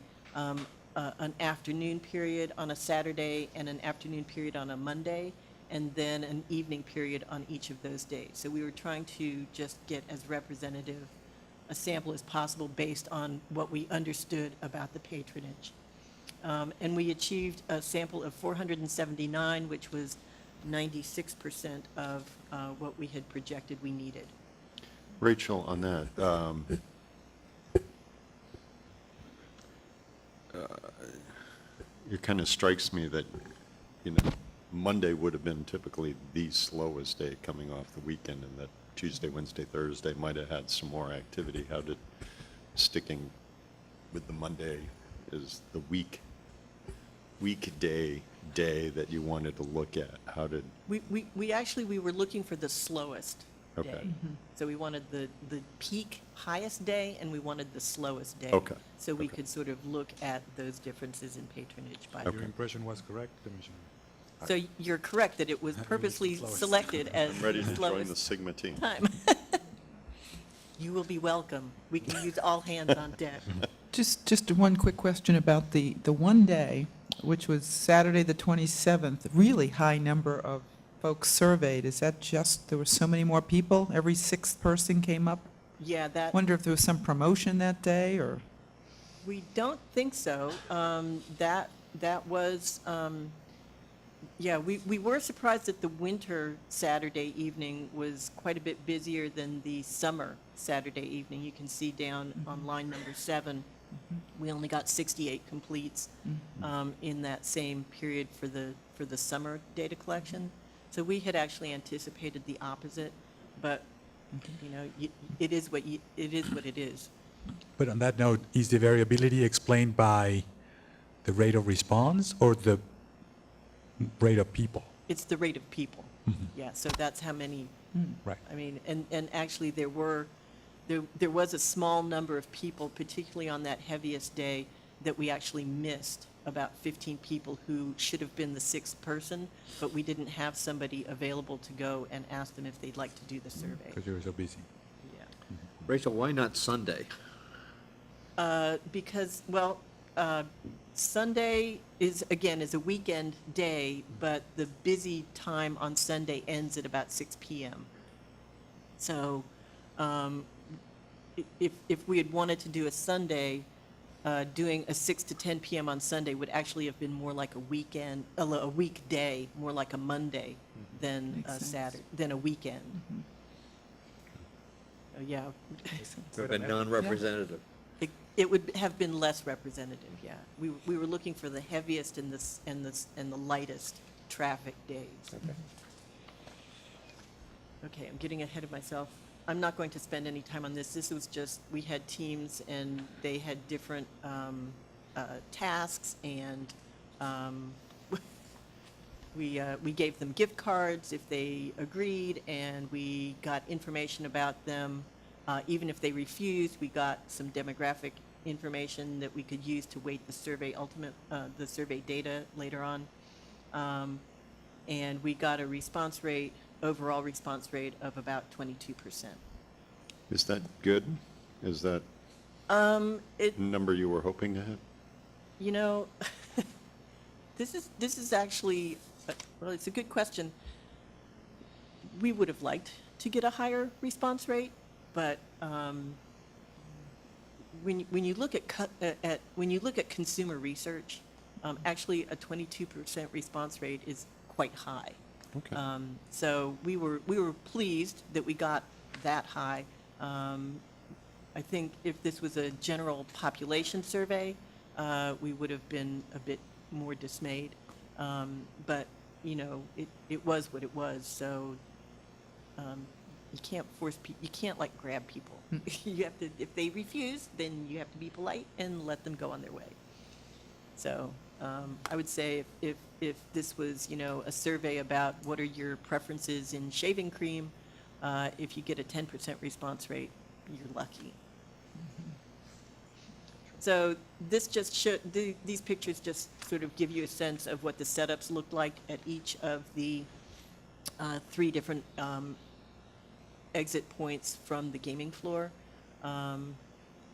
Speaker 10: afternoon period on a Saturday and an afternoon period on a Monday, and then an evening period on each of those days. So we were trying to just get as representative a sample as possible based on what we understood about the patronage. And we achieved a sample of 479, which was 96% of what we had projected we needed.
Speaker 4: Rachel, on that, it kind of strikes me that, Monday would have been typically the slowest day coming off the weekend, and that Tuesday, Wednesday, Thursday might have had some more activity. How did sticking with the Monday is the weekday day that you wanted to look at? How did?
Speaker 10: We actually were looking for the slowest
Speaker 4: Okay.
Speaker 10: day. So we wanted the peak highest day, and we wanted the slowest day.
Speaker 4: Okay.
Speaker 10: So we
Speaker 4: Okay.
Speaker 10: could sort of look at those differences in patronage by.
Speaker 1: Your impression was correct, Commissioner.
Speaker 10: So you're correct that it was purposely
Speaker 1: slowest.
Speaker 10: selected as
Speaker 4: I'm ready
Speaker 10: the
Speaker 4: to join the
Speaker 10: slowest
Speaker 4: Sigma team.
Speaker 10: time. You will be welcome. We can use all hands on deck.
Speaker 3: Just one quick question about the one day, which was Saturday, the 27th, really high number of folks surveyed. Is that just, there were so many more people? Every 6th person came up?
Speaker 10: Yeah, that.
Speaker 3: Wonder if there was some promotion that day, or?
Speaker 10: We don't think so. That was, we were surprised that the winter Saturday evening was quite a bit busier than the summer Saturday evening. You can see down on line number 7, we only got 68 completes in that same period for the summer data collection. So we had actually anticipated the opposite, but it is what it is.
Speaker 1: But on that note, is the variability explained by the rate of response or the rate of people?
Speaker 10: It's the rate of people. Yeah, so that's how many.
Speaker 1: Right.
Speaker 10: I mean, and actually there was a small number of people, particularly on that heaviest day, that we actually missed about 15 people who should have been the sixth person, but we didn't have somebody available to go and ask them if they'd like to do the survey.
Speaker 1: Because you were so busy.
Speaker 10: Yeah.
Speaker 2: Rachel, why not Sunday?
Speaker 10: Because, well, Sunday is a weekend day, but the busy time on Sunday ends at about 6 p.m. So, if we had wanted to do a Sunday, doing a 6 to 10 p.m. on Sunday would actually have been more like a weekday, more like a Monday than
Speaker 3: Makes
Speaker 10: a
Speaker 3: sense.
Speaker 10: Saturday, than a weekend. Yeah,
Speaker 2: Have been non-representative.
Speaker 10: it would have been less representative, yeah. We were looking for the heaviest and the lightest traffic days. Okay, I'm getting ahead of myself. I'm not going to spend any time on this. This was just, we had teams and they had different tasks, and we gave them gift cards if they agreed, and we got information about them. Even if they refused, we got some demographic information that we could use to weight the survey data later on. And we got a overall response rate of about 22%.
Speaker 4: Is that good? Is that
Speaker 10: It,
Speaker 4: the number you were hoping to have?
Speaker 10: you know, this is actually, well, it's a good question. We would have liked to get a higher response rate, but when you look at consumer research, actually a 22% response rate is quite high.
Speaker 4: Okay.
Speaker 10: So we were pleased that we got that high. I think if this was a general population survey, we would have been a bit more dismayed. But you know, it was what it was. So you can't force people. You can't like grab people. You have to. If they refuse, then you have to be polite and let them go on their way. So I would say if this was, you know, a survey about what are your preferences in shaving cream, if you get a 10% response rate, you're lucky. So this just these pictures just sort of give you a sense of what the setups look like at each of the 3 different exit points from the gaming floor,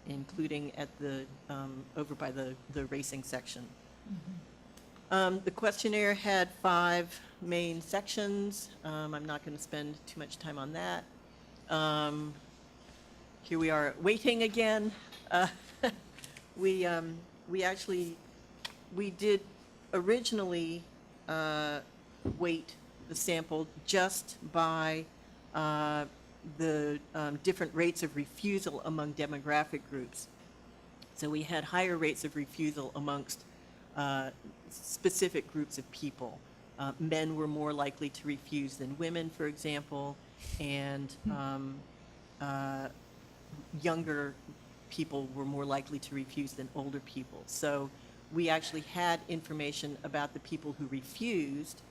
Speaker 10: including at the over by the racing section. The questionnaire had 5 main sections. I'm not going to spend too much time on that. Here we are at weighting again. We did originally weight the sample just by the different rates of refusal among demographic groups. So we had higher rates of refusal amongst specific groups of people. Men were more likely to refuse than women, for example, and younger people were more likely to refuse than older people. So we actually had information about the people who refused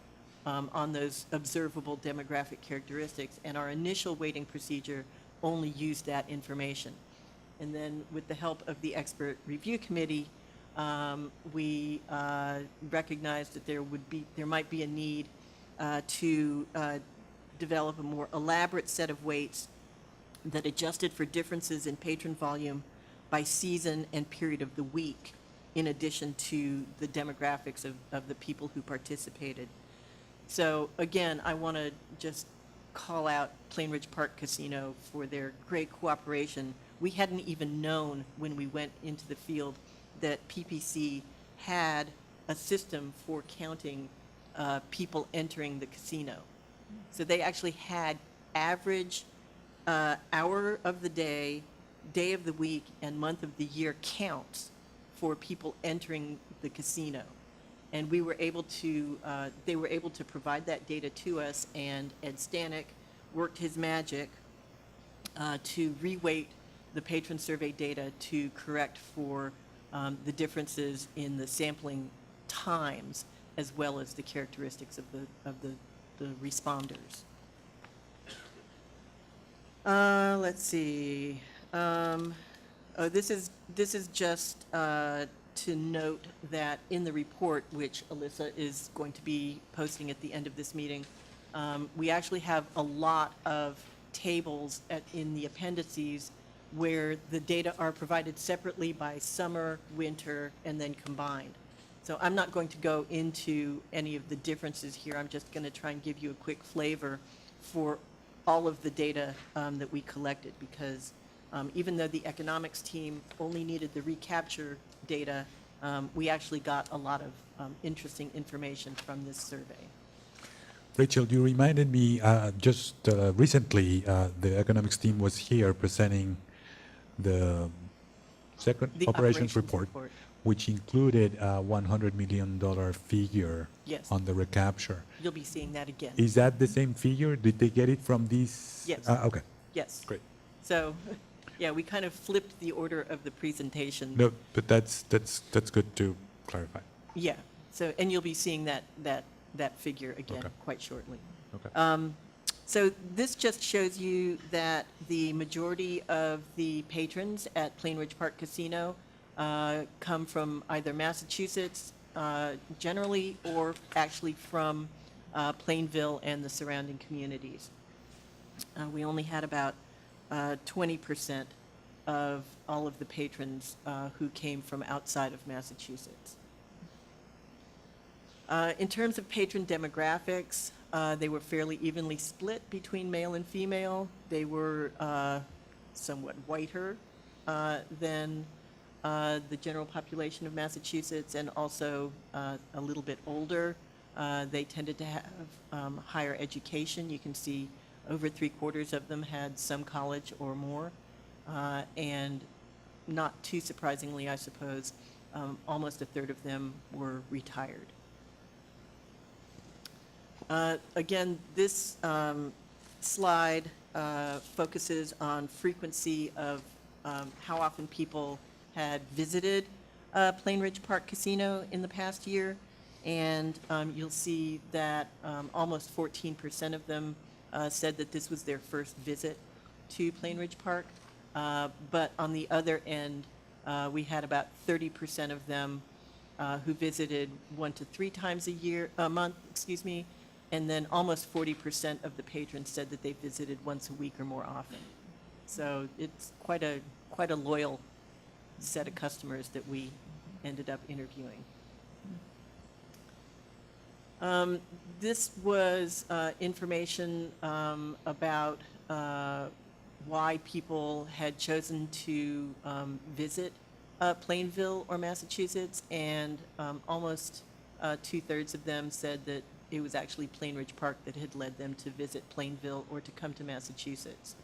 Speaker 10: on those observable demographic characteristics, and our initial weighting procedure only used that information. And then with the help of the expert review committee, we recognized that there might be a need to develop a more elaborate set of weights that adjusted for differences in patron volume by season and period of the week, in addition to the demographics of the people who participated. So again, I want to just call out Plain Ridge Park Casino for their great cooperation. We hadn't even known when we went into the field that PPC had a system for counting people entering the casino. So they actually had average hour of the day, day of the week, and month of the year counts for people entering the casino. And we were able to, they were able to provide that data to us, and Ed Stanek worked his magic to reweight the patron survey data to correct for the differences in the sampling times as well as the characteristics of the responders. Let's see. Oh, this is just to note that in the report, which Alyssa is going to be posting at the end of this meeting, we actually have a lot of tables in the appendices where the data are provided separately by summer, winter, and then combined. So I'm not going to go into any of the differences here. I'm just going to try and give you a quick flavor for all of the data that we collected, because even though the economics team only needed the recapture data, we actually got a lot of interesting information from this survey.
Speaker 1: Rachel, you reminded me, just recently, the economics team was here presenting the second
Speaker 10: The
Speaker 1: operations
Speaker 10: operations
Speaker 1: report,
Speaker 10: report.
Speaker 1: which included a $100 million figure
Speaker 10: Yes.
Speaker 1: on the recapture.
Speaker 10: You'll be seeing that again.
Speaker 1: Is that the same figure? Did they get it from these?
Speaker 10: Yes.
Speaker 1: Okay,
Speaker 10: Yes.
Speaker 1: great.
Speaker 10: So, yeah, we kind of flipped the order of the presentation.
Speaker 1: No, but that's good to clarify.
Speaker 10: Yeah, so, and you'll be seeing that figure again
Speaker 1: Okay.
Speaker 10: quite shortly.
Speaker 1: Okay.
Speaker 10: So this just shows you that the majority of the patrons at Plain Ridge Park Casino come from either Massachusetts generally, or actually from Plainville and the surrounding communities. We only had about 20% of all of the patrons who came from outside of Massachusetts. In terms of patron demographics, they were fairly evenly split between male and female. They were somewhat whiter than the general population of Massachusetts, and also a little bit older. They tended to have higher education. You can see over 3/4 of them had some college or more. And not too surprisingly, I suppose, almost 1/3 of them were retired. Again, this slide focuses on frequency of how often people had visited Plain Ridge Park Casino in the past year. And you'll see that almost 14% of them said that this was their first visit to Plain Ridge Park. But on the other end, we had about 30% of them who visited 1 to 3 times a month, and then almost 40% of the patrons said that they visited once a week or more often. So it's quite a loyal set of customers that we ended up interviewing. This was information about why people had chosen to visit Plainville or Massachusetts, and almost 2/3 of them said that it was actually Plain Ridge Park that had led them to visit Plainville or to come to Massachusetts.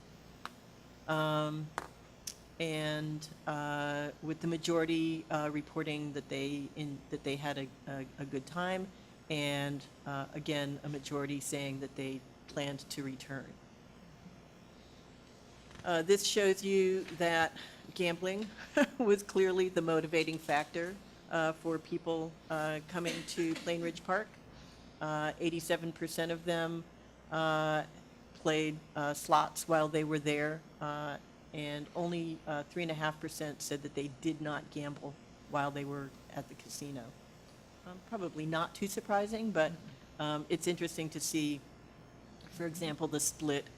Speaker 10: And with the majority reporting that they had a good time, and again, a majority saying that they planned to return. This shows you that gambling was clearly the motivating factor for people coming to Plain Ridge Park. 87% of them played slots while they were there, and only 3.5% said that they did not gamble while they were at the casino. Probably not too surprising, but it's interesting to see, for example, the split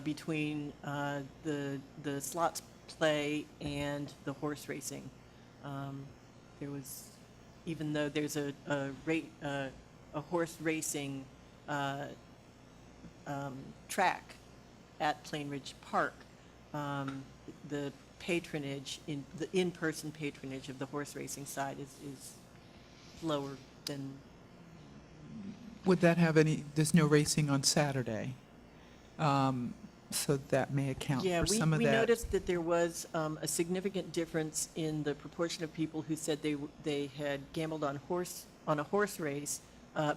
Speaker 10: between the slots play and the horse racing. There was, even though there's a horse racing track at Plain Ridge Park, the patronage, the in-person patronage of the horse racing side is lower than.
Speaker 3: Would that have there's no racing on Saturday? So that may account
Speaker 10: Yeah,
Speaker 3: for some of
Speaker 10: we
Speaker 3: that.
Speaker 10: noticed that there was a significant difference in the proportion of people who said they had gambled on a horse race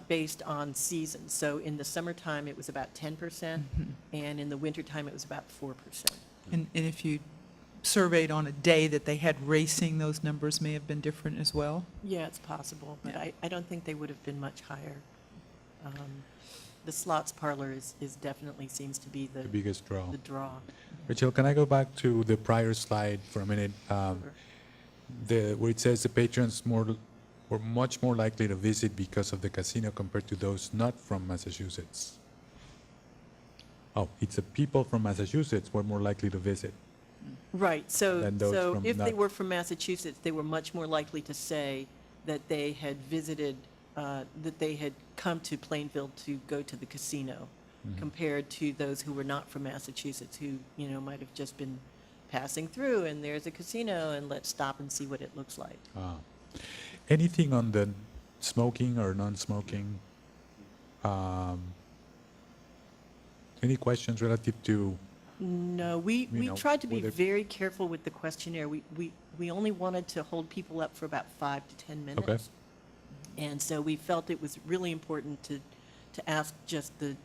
Speaker 10: based on season. So in the summertime, it was about 10%, and in the wintertime, it was about 4%.
Speaker 3: And if you surveyed on a day that they had racing, those numbers may have been different as well?
Speaker 10: Yeah, it's possible, but
Speaker 3: Yeah.
Speaker 10: I don't think they would have been much higher. The slots parlor is definitely seems to be
Speaker 1: The biggest draw.
Speaker 10: the draw.
Speaker 1: Rachel, can I go back to the prior slide for a minute?
Speaker 10: Sure.
Speaker 1: where it says the patrons were much more likely to visit because of the casino compared to those not from Massachusetts. Oh, it's the people from Massachusetts were more likely to visit.
Speaker 10: Right, so,
Speaker 1: Than those
Speaker 10: so
Speaker 1: from
Speaker 10: if they
Speaker 1: not-
Speaker 10: were from Massachusetts, they were much more likely to say that they had visited, that they had come to Plainville to go to the casino, compared to those who were not from Massachusetts, who, might have just been passing through, and there's a casino, and let's stop and see what it looks like.
Speaker 1: Anything on the smoking or non-smoking? Any questions relative to,
Speaker 10: No, we
Speaker 1: know,
Speaker 10: tried to be
Speaker 1: whether-
Speaker 10: very careful with the questionnaire. We only wanted to hold people up for about 5 to 10 minutes.
Speaker 1: okay,
Speaker 10: And so we felt it was really important to ask just the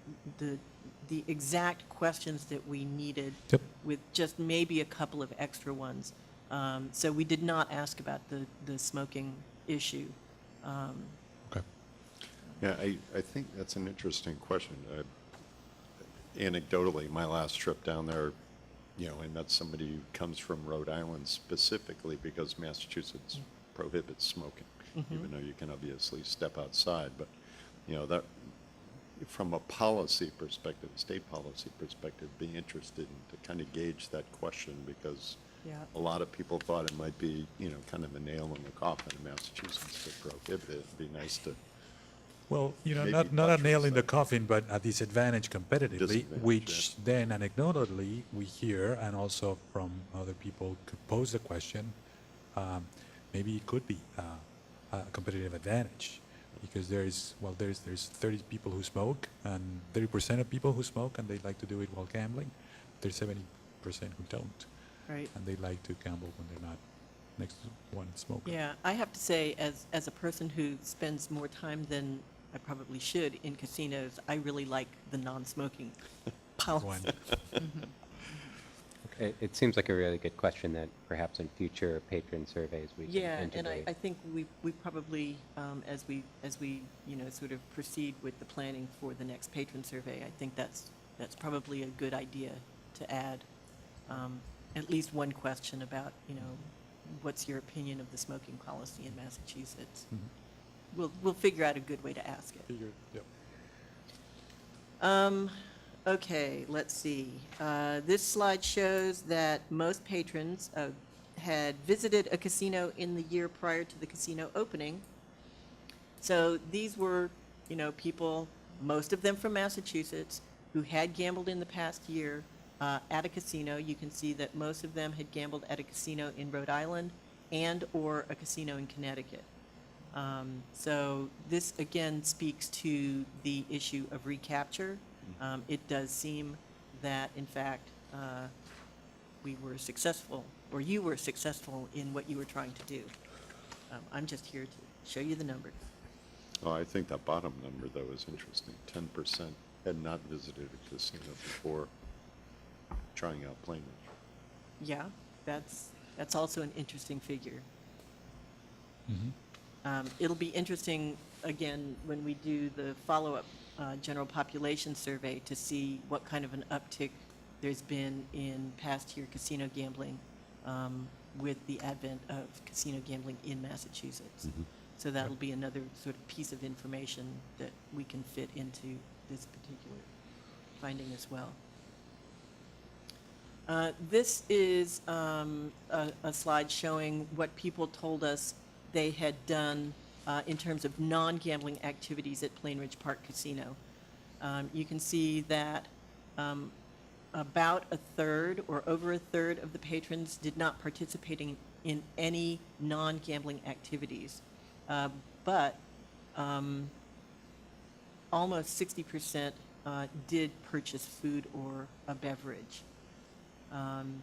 Speaker 10: exact questions that we needed,
Speaker 1: Yep.
Speaker 10: with just maybe a couple of extra ones. So we did not ask about the smoking issue.
Speaker 1: okay.
Speaker 4: Yeah, I think that's an interesting question. Anecdotally, my last trip down there, I met somebody who comes from Rhode Island specifically because Massachusetts prohibits smoking, even though you can obviously step outside. But, that, from a policy perspective, state policy perspective, be interested in to kind of gauge that question, because
Speaker 10: Yeah.
Speaker 4: a lot of people thought it might be, kind of a nail in the coffin in Massachusetts to prohibit it. It'd be nice to,
Speaker 1: Well,
Speaker 4: Maybe
Speaker 1: not a
Speaker 4: buttress
Speaker 1: nail in the
Speaker 4: that.
Speaker 1: coffin, but a disadvantage competitively,
Speaker 4: Disadvantage,
Speaker 1: which then anecdotally we hear, and also from other people could pose the question, maybe it could be a competitive advantage, because there's 30 people who smoke, and 30% of people who smoke, and they like to do it while gambling. There's 70% who don't,
Speaker 10: Right.
Speaker 1: and they like to gamble when they're not next to one smoker.
Speaker 10: Yeah, I have to say, as a person who spends more time than I probably should in casinos, I really like the non-smoking policy.
Speaker 1: One.
Speaker 9: It seems like a really good question that perhaps in future patron surveys we can
Speaker 10: Yeah, and
Speaker 9: integrate.
Speaker 10: I think we probably, as we, sort of proceed with the planning for the next patron survey, I think that's probably a good idea to add at least one question about, what's your opinion of the smoking policy in Massachusetts?
Speaker 1: Mhm.
Speaker 10: We'll figure out a good way to ask it.
Speaker 1: Figured, yep.
Speaker 10: Okay, let's see. This slide shows that most patrons had visited a casino in the year prior to the casino opening. So these were, people, most of them from Massachusetts, who had gambled in the past year at a casino. You can see that most of them had gambled at a casino in Rhode Island and/or a casino in Connecticut. So this, again, speaks to the issue of recapture. It does seem that, in fact, we were successful, or you were successful in what you were trying to do. I'm just here to show you the numbers.
Speaker 4: oh, I think that bottom number, though, is interesting. 10% had not visited a casino before trying out Plainridge.
Speaker 10: Yeah, that's also an interesting figure. It'll be interesting, again, when we do the follow-up general population survey, to see what kind of an uptick there's been in past year casino gambling with the advent of casino gambling in Massachusetts. So that'll be another sort of piece of information that we can fit into this particular finding as well. This is a slide showing what people told us they had done in terms of non-gambling activities at Plainridge Park Casino. You can see that about a third or over a third of the patrons did not participate in any non-gambling activities. But almost 60% did purchase food or a beverage. And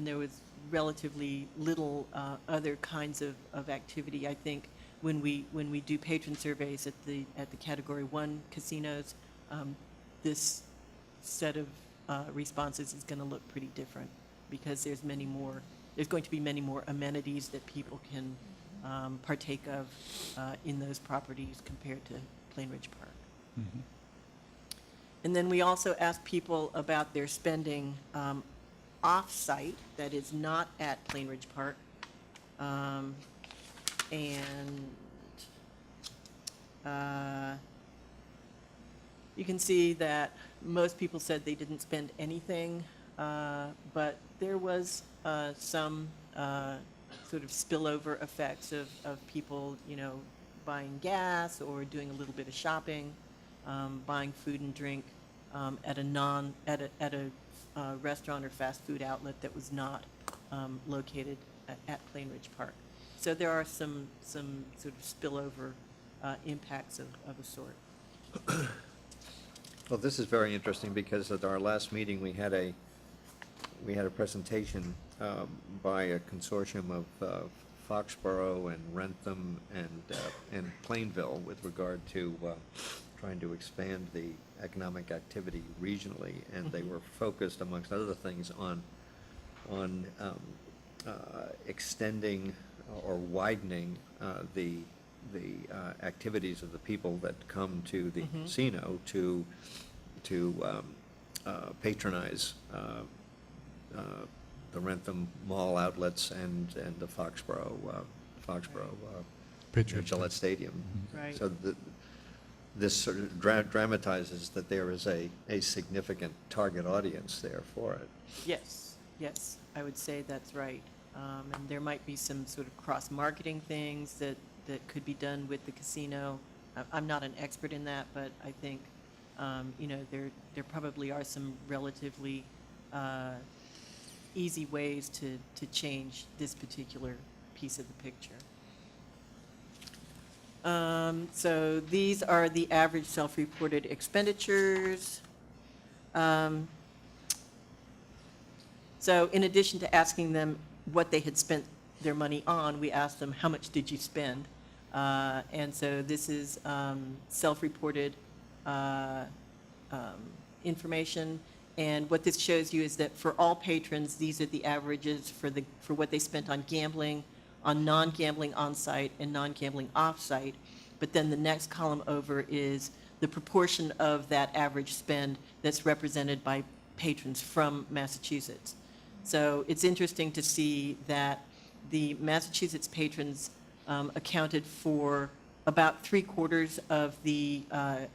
Speaker 10: there was relatively little other kinds of activity. I think when we do patron surveys at the Category 1 casinos, this set of responses is going to look pretty different, because there's going to be many more amenities that people can partake of in those properties compared to Plainridge Park. And then we also asked people about their spending off-site, that is not at Plainridge Park. And you can see that most people said they didn't spend anything, but there was some sort of spillover effects of people, buying gas or doing a little bit of shopping, buying food and drink at a restaurant or fast food outlet that was not located at Plain Ridge Park. So there are some sort of spillover impacts of a sort.
Speaker 2: Well, this is very interesting because at our last meeting, we had a presentation by a consortium of Foxborough and Rentham and Plainville with regard to trying to expand the economic activity regionally, and they were focused, amongst other things, on extending or widening the activities of the people that come to the casino to patronize the Rentham Mall outlets and the Foxborough
Speaker 1: Patriot
Speaker 2: Gillette Stadium.
Speaker 10: Right.
Speaker 2: So this sort of dramatizes that there is a significant target audience there for it.
Speaker 10: Yes, I would say that's right. And there might be some sort of cross-marketing things that could be done with the casino. I'm not an expert in that, but I think, there probably are some relatively easy ways to change this particular piece of the picture. So these are the average self-reported expenditures. So in addition to asking them what they had spent their money on, we asked them, how much did you spend? And so this is self-reported information. And what this shows you is that for all patrons, these are the averages for what they spent on gambling, on non-gambling on-site and non-gambling off-site. But then the next column over is the proportion of that average spend that's represented by patrons from Massachusetts. So it's interesting to see that the Massachusetts patrons accounted for about 3/4 of the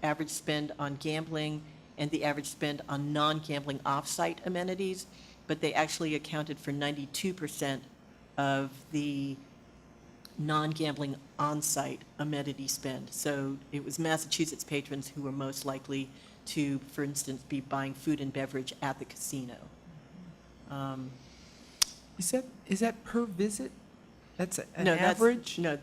Speaker 10: average spend on gambling and the average spend on non-gambling off-site amenities, but they actually accounted for 92% of the non-gambling on-site amenity spend. So it was Massachusetts patrons who were most likely to, for instance, be buying food and beverage at the casino.
Speaker 3: Is that per visit? That's an
Speaker 10: No, that's-
Speaker 3: average?
Speaker 10: No,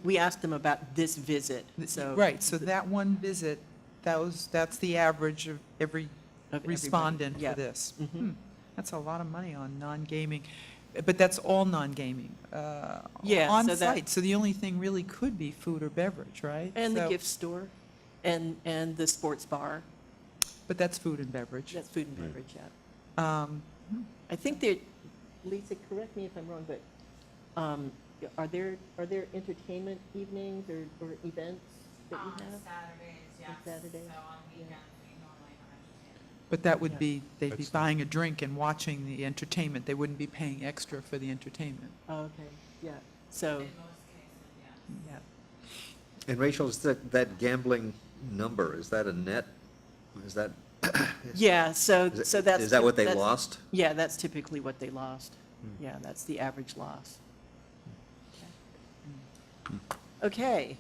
Speaker 10: we asked them about this visit, so.
Speaker 3: Right, so that one visit, that's the average of every
Speaker 10: Of everybody,
Speaker 3: respondent
Speaker 10: yeah.
Speaker 3: for this.
Speaker 10: Mhm.
Speaker 3: That's a lot of money on non-gaming, but that's all non-gaming.
Speaker 10: Yeah, so
Speaker 3: On-site,
Speaker 10: that-
Speaker 3: so the only thing really could be food or beverage, right?
Speaker 10: And the
Speaker 3: So-
Speaker 10: gift store, and the sports bar,
Speaker 3: But that's food and beverage.
Speaker 10: that's food and beverage, yeah. I think that, Lisa, correct me if I'm wrong, but are there entertainment evenings or events that you have?
Speaker 11: Saturdays, yes.
Speaker 10: Saturdays,
Speaker 11: So on
Speaker 10: yeah.
Speaker 11: weekends, we normally have entertainment.
Speaker 3: But that
Speaker 10: Yeah.
Speaker 3: would be, they'd be
Speaker 1: That's-
Speaker 3: buying a drink and watching the entertainment. They wouldn't be paying extra for the entertainment.
Speaker 10: Oh, okay, yeah, so,
Speaker 11: In most cases, yes.
Speaker 10: yeah.
Speaker 2: And Rachel, is that gambling number, is that a net? Is that?
Speaker 10: Yeah, so
Speaker 2: Is
Speaker 10: that's.
Speaker 2: that what they
Speaker 10: that's-
Speaker 2: lost?
Speaker 10: Yeah, that's typically what they lost. Yeah, that's the average loss. Okay,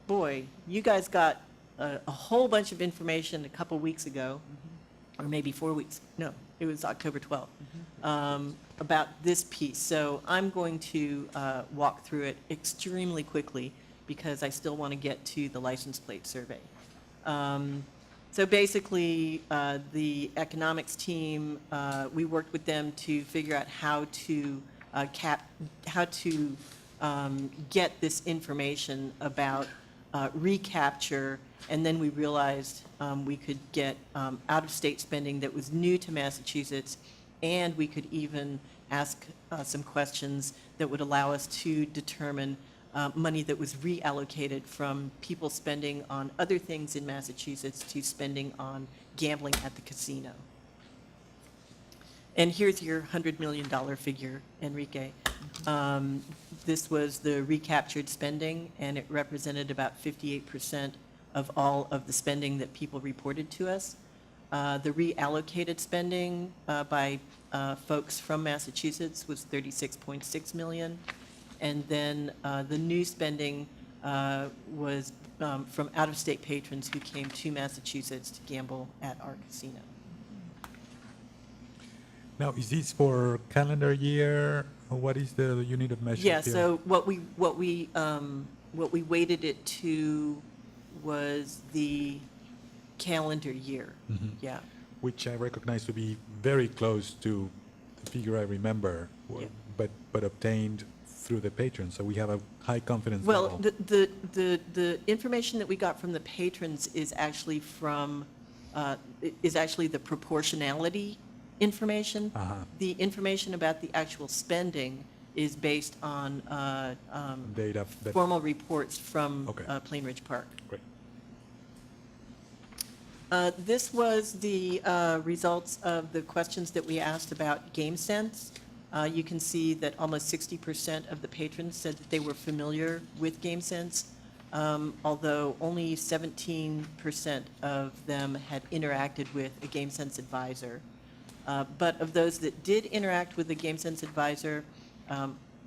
Speaker 10: boy, you guys got a whole bunch of information a couple weeks ago, or maybe 4 weeks, no, it was October 12th, about this piece. So I'm going to walk through it extremely quickly because I still want to get to the license plate survey. So basically, the economics team, we worked with them to figure out how to get this information about recapture, and then we realized we could get out-of-state spending that was new to Massachusetts, and we could even ask some questions that would allow us to determine money that was reallocated from people spending on other things in Massachusetts to spending on gambling at the casino. And here's your $100 million figure, Enrique. This was the recaptured spending, and it represented about 58% of all of the spending that people reported to us. The reallocated spending by folks from Massachusetts was 36.6 million. And then the new spending was from out-of-state patrons who came to Massachusetts to gamble at our casino.
Speaker 1: Now, is this for calendar year, or what is the unit of measure
Speaker 10: Yeah,
Speaker 1: here?
Speaker 10: so what we weighted it to was the calendar year.
Speaker 1: Mhm.
Speaker 10: Yeah,
Speaker 1: Which I recognize to be very close to the figure I remember,
Speaker 10: Yeah.
Speaker 1: but obtained through the patron, so we have a high confidence
Speaker 10: well,
Speaker 1: level.
Speaker 10: the information that we got from the patrons is actually the proportionality information.
Speaker 1: Uh-huh.
Speaker 10: The information about the actual spending is based on
Speaker 1: Data that,
Speaker 10: formal reports from
Speaker 1: Okay.
Speaker 10: Plain Ridge Park.
Speaker 1: great.
Speaker 10: This was the results of the questions that we asked about GameSense. You can see that almost 60% of the patrons said that they were familiar with GameSense, although only 17% of them had interacted with a GameSense advisor. But of those that did interact with the GameSense advisor,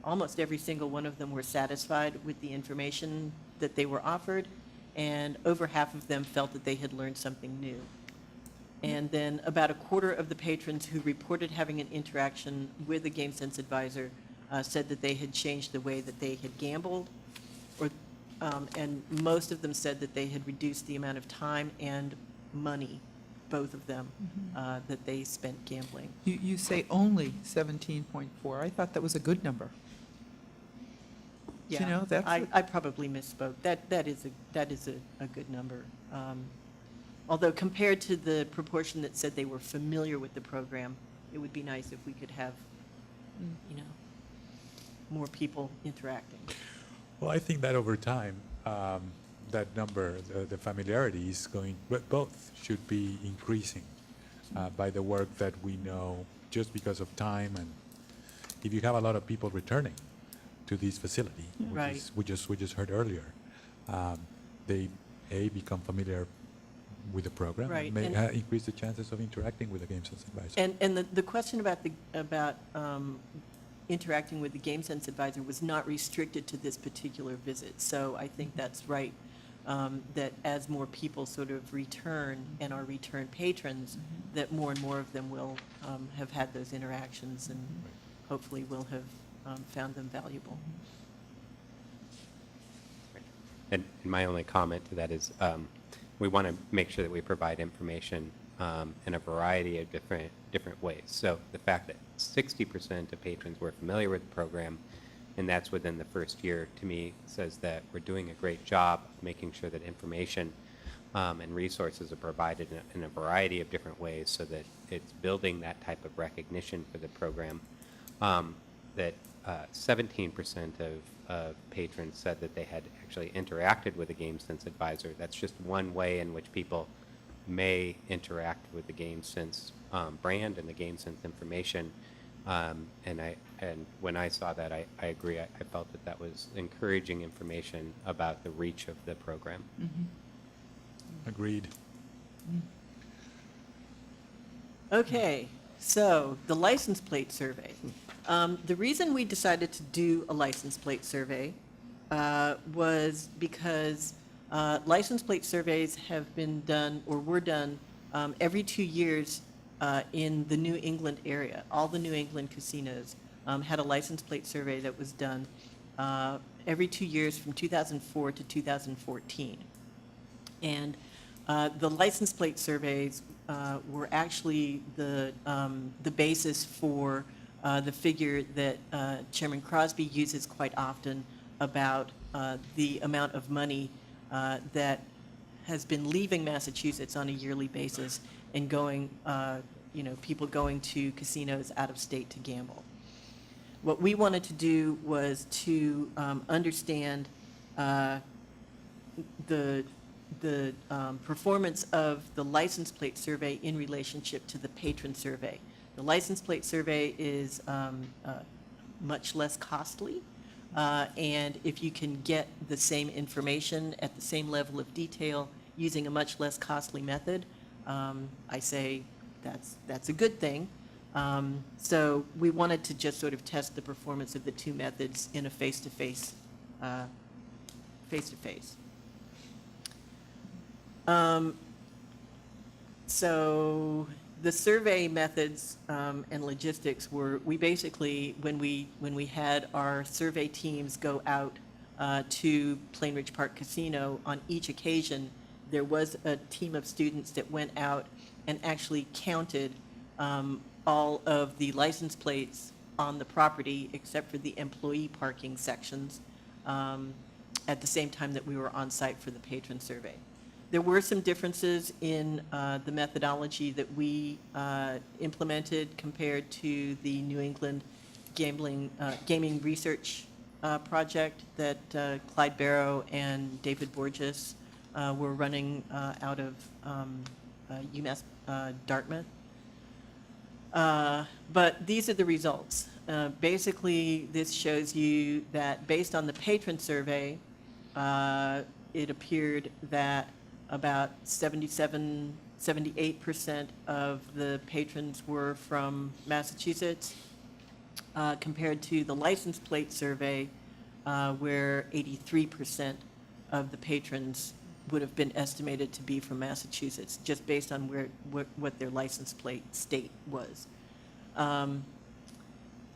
Speaker 10: almost every single one of them were satisfied with the information that they were offered, and over half of them felt that they had learned something new. And then about a quarter of the patrons who reported having an interaction with a GameSense advisor said that they had changed the way that they had gambled, and most of them said that they had reduced the amount of time and money, both of them, that they spent gambling.
Speaker 3: You say only 17.4. I thought that was a good number. You
Speaker 10: Yeah,
Speaker 3: know, that's
Speaker 10: I probably misspoke. That is a good number. Although compared to the proportion that said they were familiar with the program, it would be nice if we could have, more people interacting.
Speaker 1: Well, I think that over time, that number, the familiarity is going, but both should be increasing by the work that we know, just because of time, and if you have a lot of people returning to this facility, which
Speaker 10: Right.
Speaker 1: is, we just heard earlier, they become familiar with the program,
Speaker 10: Right,
Speaker 1: and may
Speaker 10: and-
Speaker 1: increase the chances of interacting with the GameSense advisor.
Speaker 10: And the question about interacting with the GameSense advisor was not restricted to this particular visit. So I think that's right, that as more people sort of return and are return patrons, that more and more of them will have had those interactions and hopefully will have found them valuable.
Speaker 9: And my only comment to that is, we want to make sure that we provide information in a variety of different ways. So the fact that 60% of patrons were familiar with the program, and that's within the first year, to me says that we're doing a great job of making sure that information and resources are provided in a variety of different ways, so that it's building that type of recognition for the program. That 17% of patrons said that they had actually interacted with a GameSense advisor. That's just one way in which people may interact with the GameSense brand and the GameSense information. And when I saw that, I agree. I felt that that was encouraging information about the reach of the program.
Speaker 1: Agreed.
Speaker 10: Okay, so the license plate survey. The reason we decided to do a license plate survey was because license plate surveys have been done, or were done, every 2 years in the New England area. All the New England casinos had a license plate survey that was done every 2 years from 2004 to 2014. And the license plate surveys were actually the basis for the figure that Chairman Crosby uses quite often about the amount of money that has been leaving Massachusetts on a yearly basis and going, people going to casinos out of state to gamble. What we wanted to do was to understand the performance of the license plate survey in relationship to the patron survey. The license plate survey is much less costly. And if you can get the same information at the same level of detail using a much less costly method, I say that's a good thing. So we wanted to just sort of test the performance of the two methods in a face-to-face. So the survey methods and logistics were, we basically, when we had our survey teams go out to Plain Ridge Park Casino, on each occasion, there was a team of students that went out and actually counted all of the license plates on the property, except for the employee parking sections, at the same time that we were on site for the patron survey. There were some differences in the methodology that we implemented compared to the New England Gaming Research Project that Clyde Barrow and David Borges were running out of UMass Dartmouth. But these are the results. Basically, this shows you that based on the patron survey, it appeared that about 78% of the patrons were from Massachusetts, compared to the license plate survey, where 83% of the patrons would have been estimated to be from Massachusetts, just based on what their license plate state was. And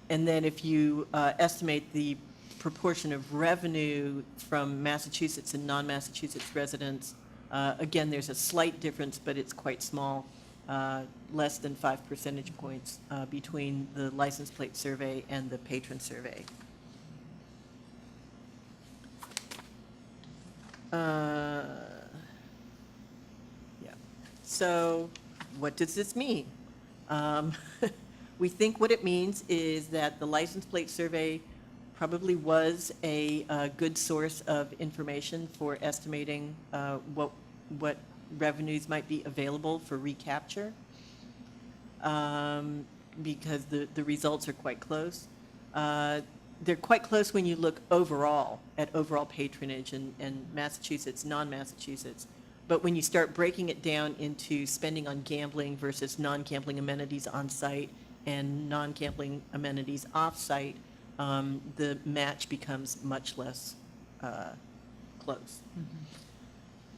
Speaker 10: then if you estimate the proportion of revenue from Massachusetts and non-Massachusetts residents, again, there's a slight difference, but it's quite small, less than 5 percentage points between the license plate survey and the patron survey. Yeah. So what does this mean? We think what it means is that the license plate survey probably was a good source of information for estimating what revenues might be available for recapture, because the results are quite close. They're quite close when you look overall at overall patronage and Massachusetts, non-Massachusetts. But when you start breaking it down into spending on gambling versus non-gambling amenities on-site and non-gambling amenities off-site, the match becomes much less close.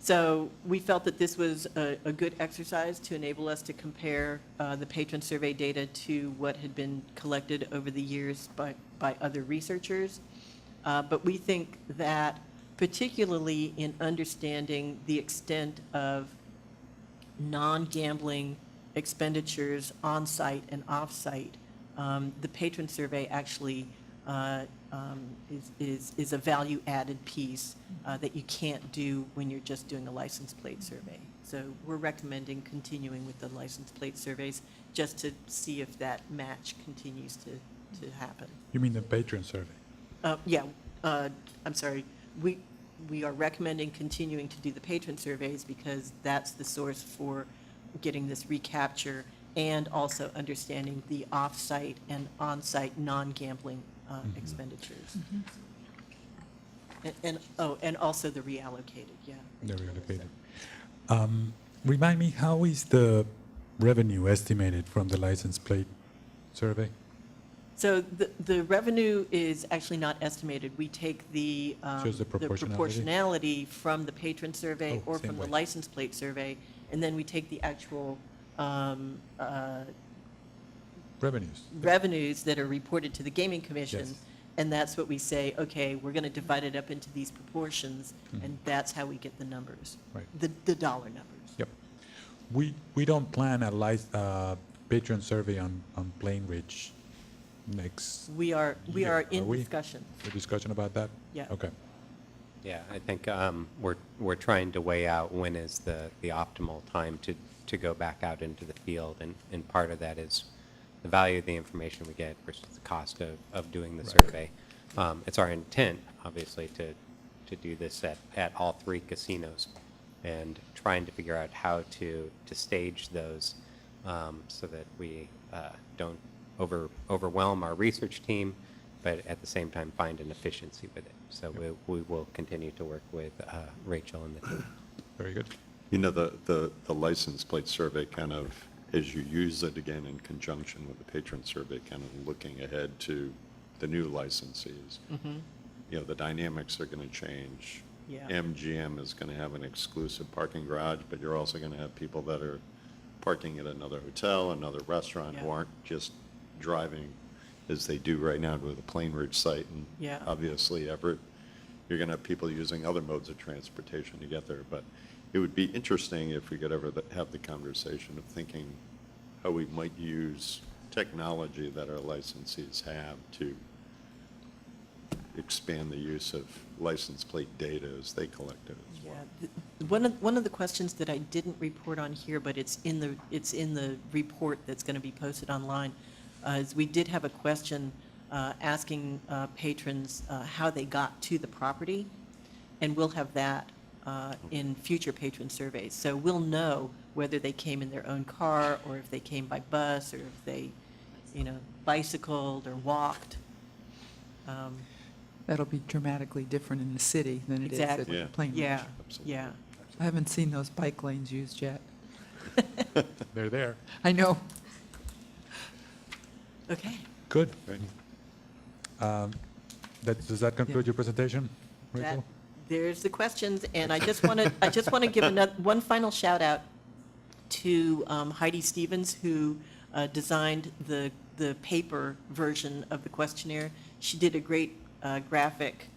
Speaker 10: So we felt that this was a good exercise to enable us to compare the patron survey data to what had been collected over the years by other researchers. But we think that particularly in understanding the extent of non-gambling expenditures on-site and off-site, the patron survey actually is a value-added piece that you can't do when you're just doing a license plate survey. So we're recommending continuing with the license plate surveys just to see if that match continues to happen.
Speaker 1: You mean the patron survey?
Speaker 10: Yeah, I'm sorry. We are recommending continuing to do the patron surveys because that's the source for getting this recapture and also understanding the off-site and on-site non-gambling expenditures. And also the reallocated, yeah.
Speaker 1: They're reallocated. Remind me, how is the revenue estimated from the license plate survey?
Speaker 10: So the revenue is actually not estimated. We take the
Speaker 1: Just the proportionality?
Speaker 10: proportionality from the patron survey
Speaker 1: Oh,
Speaker 10: or
Speaker 1: same
Speaker 10: from the
Speaker 1: way.
Speaker 10: license plate survey, and then we take the actual revenues that are reported to the Gaming Commission,
Speaker 1: Yes.
Speaker 10: and that's what we say, okay, we're going to divide it up into these proportions, and that's how we get the numbers,
Speaker 1: Right.
Speaker 10: the dollar numbers.
Speaker 1: Yep. We don't plan a patron survey on Plain Ridge next
Speaker 10: We are
Speaker 1: year,
Speaker 10: in
Speaker 1: are we?
Speaker 10: discussion.
Speaker 1: A discussion about that?
Speaker 10: Yeah.
Speaker 1: Okay.
Speaker 9: Yeah, I think we're trying to weigh out when is the optimal time to go back out into the field, and part of that is the value of the information we get versus the cost of doing the
Speaker 1: Right.
Speaker 9: survey. It's our intent, obviously, to do this at all three casinos, and trying to figure out how to stage those so that we don't overwhelm our research team but at the same time find an efficiency with it. So we will continue to work with Rachel and the team.
Speaker 1: Very good.
Speaker 4: You know, the license plate survey kind of, as you use it again in conjunction with the patron survey, kind of looking ahead to the new licensees. You know, the dynamics are going to change.
Speaker 10: Yeah.
Speaker 4: MGM is going to have an exclusive parking garage, but you're also going to have people that are parking at another hotel, another restaurant, who
Speaker 10: Yeah.
Speaker 4: aren't just driving as they do right now to the Plain Ridge site. And
Speaker 10: Yeah.
Speaker 4: obviously, Everett, you're going to have people using other modes of transportation to get there. But it would be interesting if we could ever have the conversation of thinking how we might use technology that our licensees have to expand the use of license plate data as they collect it as well.
Speaker 10: Yeah. One of the questions that I didn't report on here, but it's in the report that's going to be posted online, is we did have a question asking patrons how they got to the property, and we'll have that in future patron surveys. So we'll know whether they came in their own car, or if they came by bus, or if they, bicycled or walked.
Speaker 3: That'll be dramatically different in the city than it is at
Speaker 10: Exactly.
Speaker 4: Yeah.
Speaker 3: Plain Ridge.
Speaker 10: Yeah,
Speaker 4: Absolutely.
Speaker 10: yeah.
Speaker 3: I haven't seen those bike lanes used yet.
Speaker 1: They're there.
Speaker 3: I know.
Speaker 10: Okay.
Speaker 1: Good.
Speaker 4: Right.
Speaker 1: Does that conclude your presentation,
Speaker 10: That-
Speaker 1: Rachel?
Speaker 10: There's the questions, and I just want to give one final shout out to Heidi Stevens, who designed the paper version of the questionnaire. She did a great graphic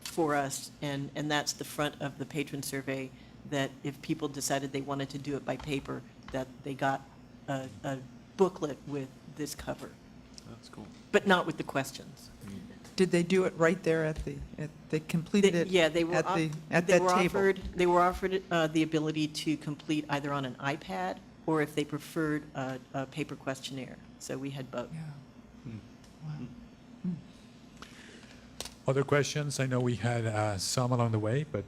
Speaker 10: for us, and that's the front of the patron survey, that if people decided they wanted to do it by paper, that they got a booklet with this cover,
Speaker 6: That's cool.
Speaker 10: but not with the questions.
Speaker 3: Did they do it right there they completed it
Speaker 10: Yeah, they were,
Speaker 3: at
Speaker 10: they
Speaker 3: that
Speaker 10: were
Speaker 3: table?
Speaker 10: offered the ability to complete either on an iPad, or if they preferred a paper questionnaire. So we had both.
Speaker 3: Yeah. Wow.
Speaker 1: Other questions? I know we had some along the way, but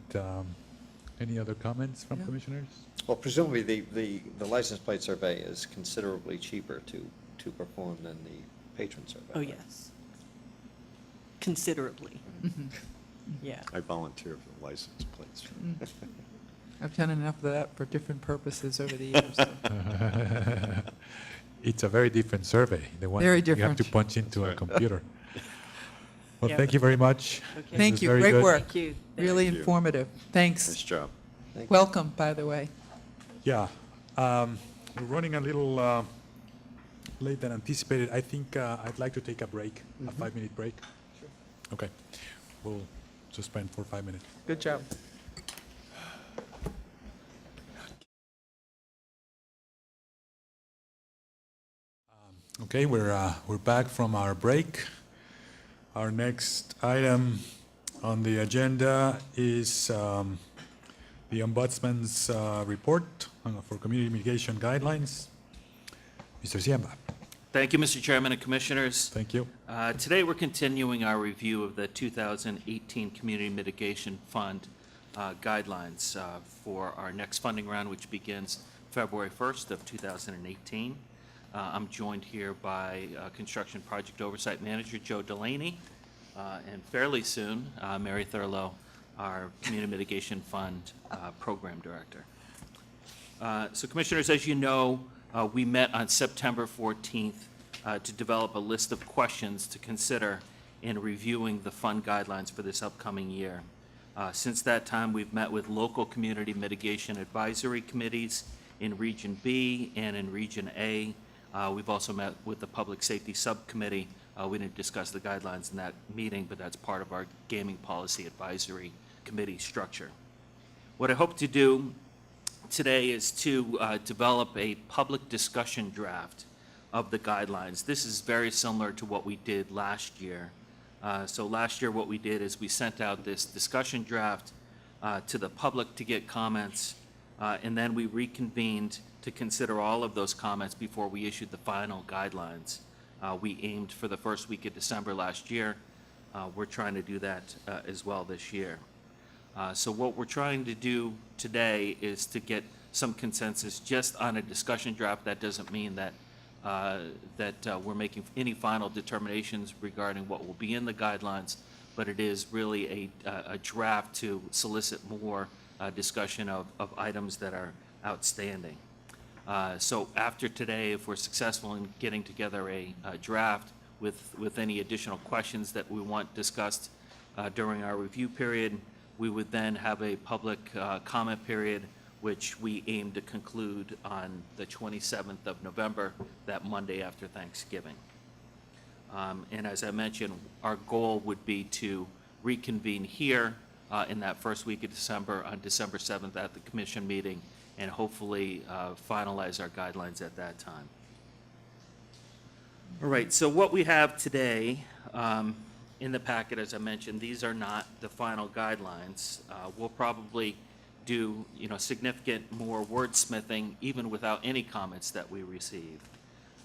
Speaker 1: any other comments from
Speaker 3: Yeah.
Speaker 1: commissioners?
Speaker 2: Well, presumably, the license plate survey is considerably cheaper to perform than the patron survey.
Speaker 10: Oh,
Speaker 2: right?
Speaker 10: yes. Considerably.
Speaker 3: Mhm.
Speaker 10: Yeah.
Speaker 4: I volunteer for the license plates.
Speaker 3: I've done enough of that for different purposes over the years. so.
Speaker 1: It's a very different survey, the one
Speaker 3: Very
Speaker 1: you have to
Speaker 3: different.
Speaker 1: punch into a
Speaker 4: That's right.
Speaker 1: computer. Well,
Speaker 10: Yeah.
Speaker 1: thank you very much.
Speaker 10: Okay.
Speaker 1: This
Speaker 3: Thank
Speaker 1: is
Speaker 3: you,
Speaker 1: very
Speaker 3: great
Speaker 1: good.
Speaker 3: work.
Speaker 10: Thank you.
Speaker 3: Really
Speaker 4: Thank you.
Speaker 3: informative.
Speaker 4: Nice
Speaker 3: Thanks.
Speaker 4: job.
Speaker 2: Thank you.
Speaker 3: Welcome, by the way.
Speaker 1: Yeah, we're running a little late than anticipated. I think I'd like to take a break, a 5-minute break. Sure. Okay, we'll suspend for 5 minutes.
Speaker 3: Good job.
Speaker 1: Okay, we're back from our break. Our next item on the agenda is the Ombudsman's report for community mitigation guidelines. Mr. Ziamba,
Speaker 12: Thank you, Mr. Chairman and Commissioners.
Speaker 1: thank you.
Speaker 12: Today, we're continuing our review of the 2018 Community Mitigation Fund guidelines for our next funding round, which begins February 1st of 2018. I'm joined here by Construction Project Oversight Manager Joe Delaney, and fairly soon, Mary Thurlow, our Community Mitigation Fund Program Director. So Commissioners, as you know, we met on September 14th to develop a list of questions to consider in reviewing the fund guidelines for this upcoming year. Since that time, we've met with local community mitigation advisory committees in Region B and in Region A. We've also met with the Public Safety Subcommittee. We didn't discuss the guidelines in that meeting, but that's part of our Gaming Policy Advisory Committee structure. What I hope to do today is to develop a public discussion draft of the guidelines. This is very similar to what we did last year. So last year, what we did is we sent out this discussion draft to the public to get comments, and then we reconvened to consider all of those comments before we issued the final guidelines. We aimed for the first week of December last year. We're trying to do that as well this year. So what we're trying to do today is to get some consensus just on a discussion draft. That doesn't mean that that we're making any final determinations regarding what will be in the guidelines, but it is really a draft to solicit more discussion of items that are outstanding. So after today, if we're successful in getting together a draft with any additional questions that we want discussed during our review period, we would then have a public comment period, which we aim to conclude on the 27th of November, that Monday after Thanksgiving. And as I mentioned, our goal would be to reconvene here in that first week of December, on December 7th at the commission meeting, and hopefully finalize our guidelines at that time. All right, so what we have today in the packet, as I mentioned, these are not the final guidelines. We'll probably do, significant more wordsmithing even without any comments that we receive.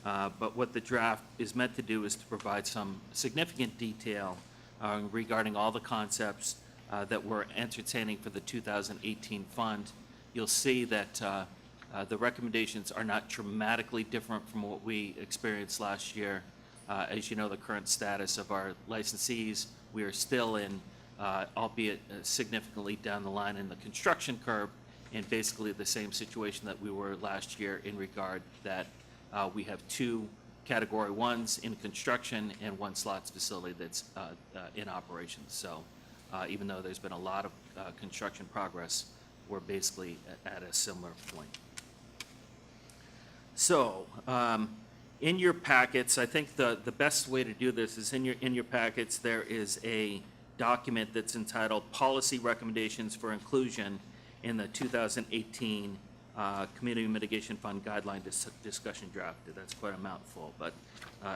Speaker 12: But what the draft is meant to do is to provide some significant detail regarding all the concepts that we're entertaining for the 2018 fund. You'll see that the recommendations are not dramatically different from what we experienced last year. As you know, the current status of our licensees, we are still in, albeit significantly down the line in the construction curve, and basically the same situation that we were last year in regard that we have 2 Category 1s in construction and 1 slots facility that's in operation. So even though there's been a lot of construction progress, we're basically at a similar point. So in your packets, I think the best way to do this is in your packets there is a document that's entitled Policy Recommendations for Inclusion in the 2018 Community Mitigation Fund Guideline Discussion Draft. That's quite a mouthful, but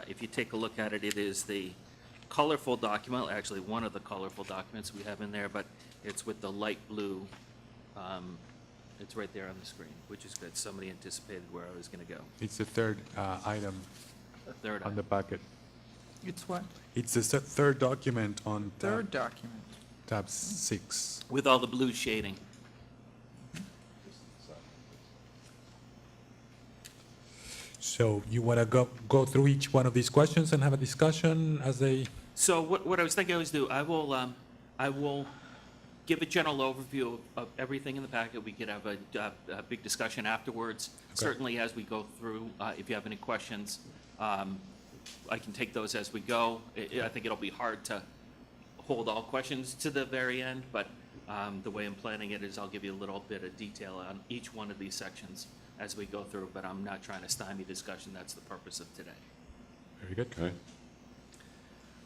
Speaker 12: if you take a look at it, it is the colorful document, actually one of the colorful documents we have in there, but it's with the light blue. It's right there on the screen, which is good. Somebody anticipated where I was going to go.
Speaker 1: It's the third item
Speaker 12: The third
Speaker 1: on the
Speaker 12: item.
Speaker 1: packet.
Speaker 3: It's what?
Speaker 1: It's the third document on
Speaker 3: Third document.
Speaker 1: tab 6.
Speaker 12: With all the blue shading.
Speaker 1: So you want to go through each one of these questions and have a discussion as they...
Speaker 12: So what I was thinking I was do, I will give a general overview of everything in the packet. We could have a big discussion afterwards.
Speaker 1: Okay.
Speaker 12: Certainly as we go through, if you have any questions, I can take those as we go. I think it'll be hard to hold all questions to the very end, but the way I'm planning it is I'll give you a little bit of detail on each one of these sections as we go through, but I'm not trying to stymie discussion. That's the purpose of today.
Speaker 1: Very good.
Speaker 4: Okay.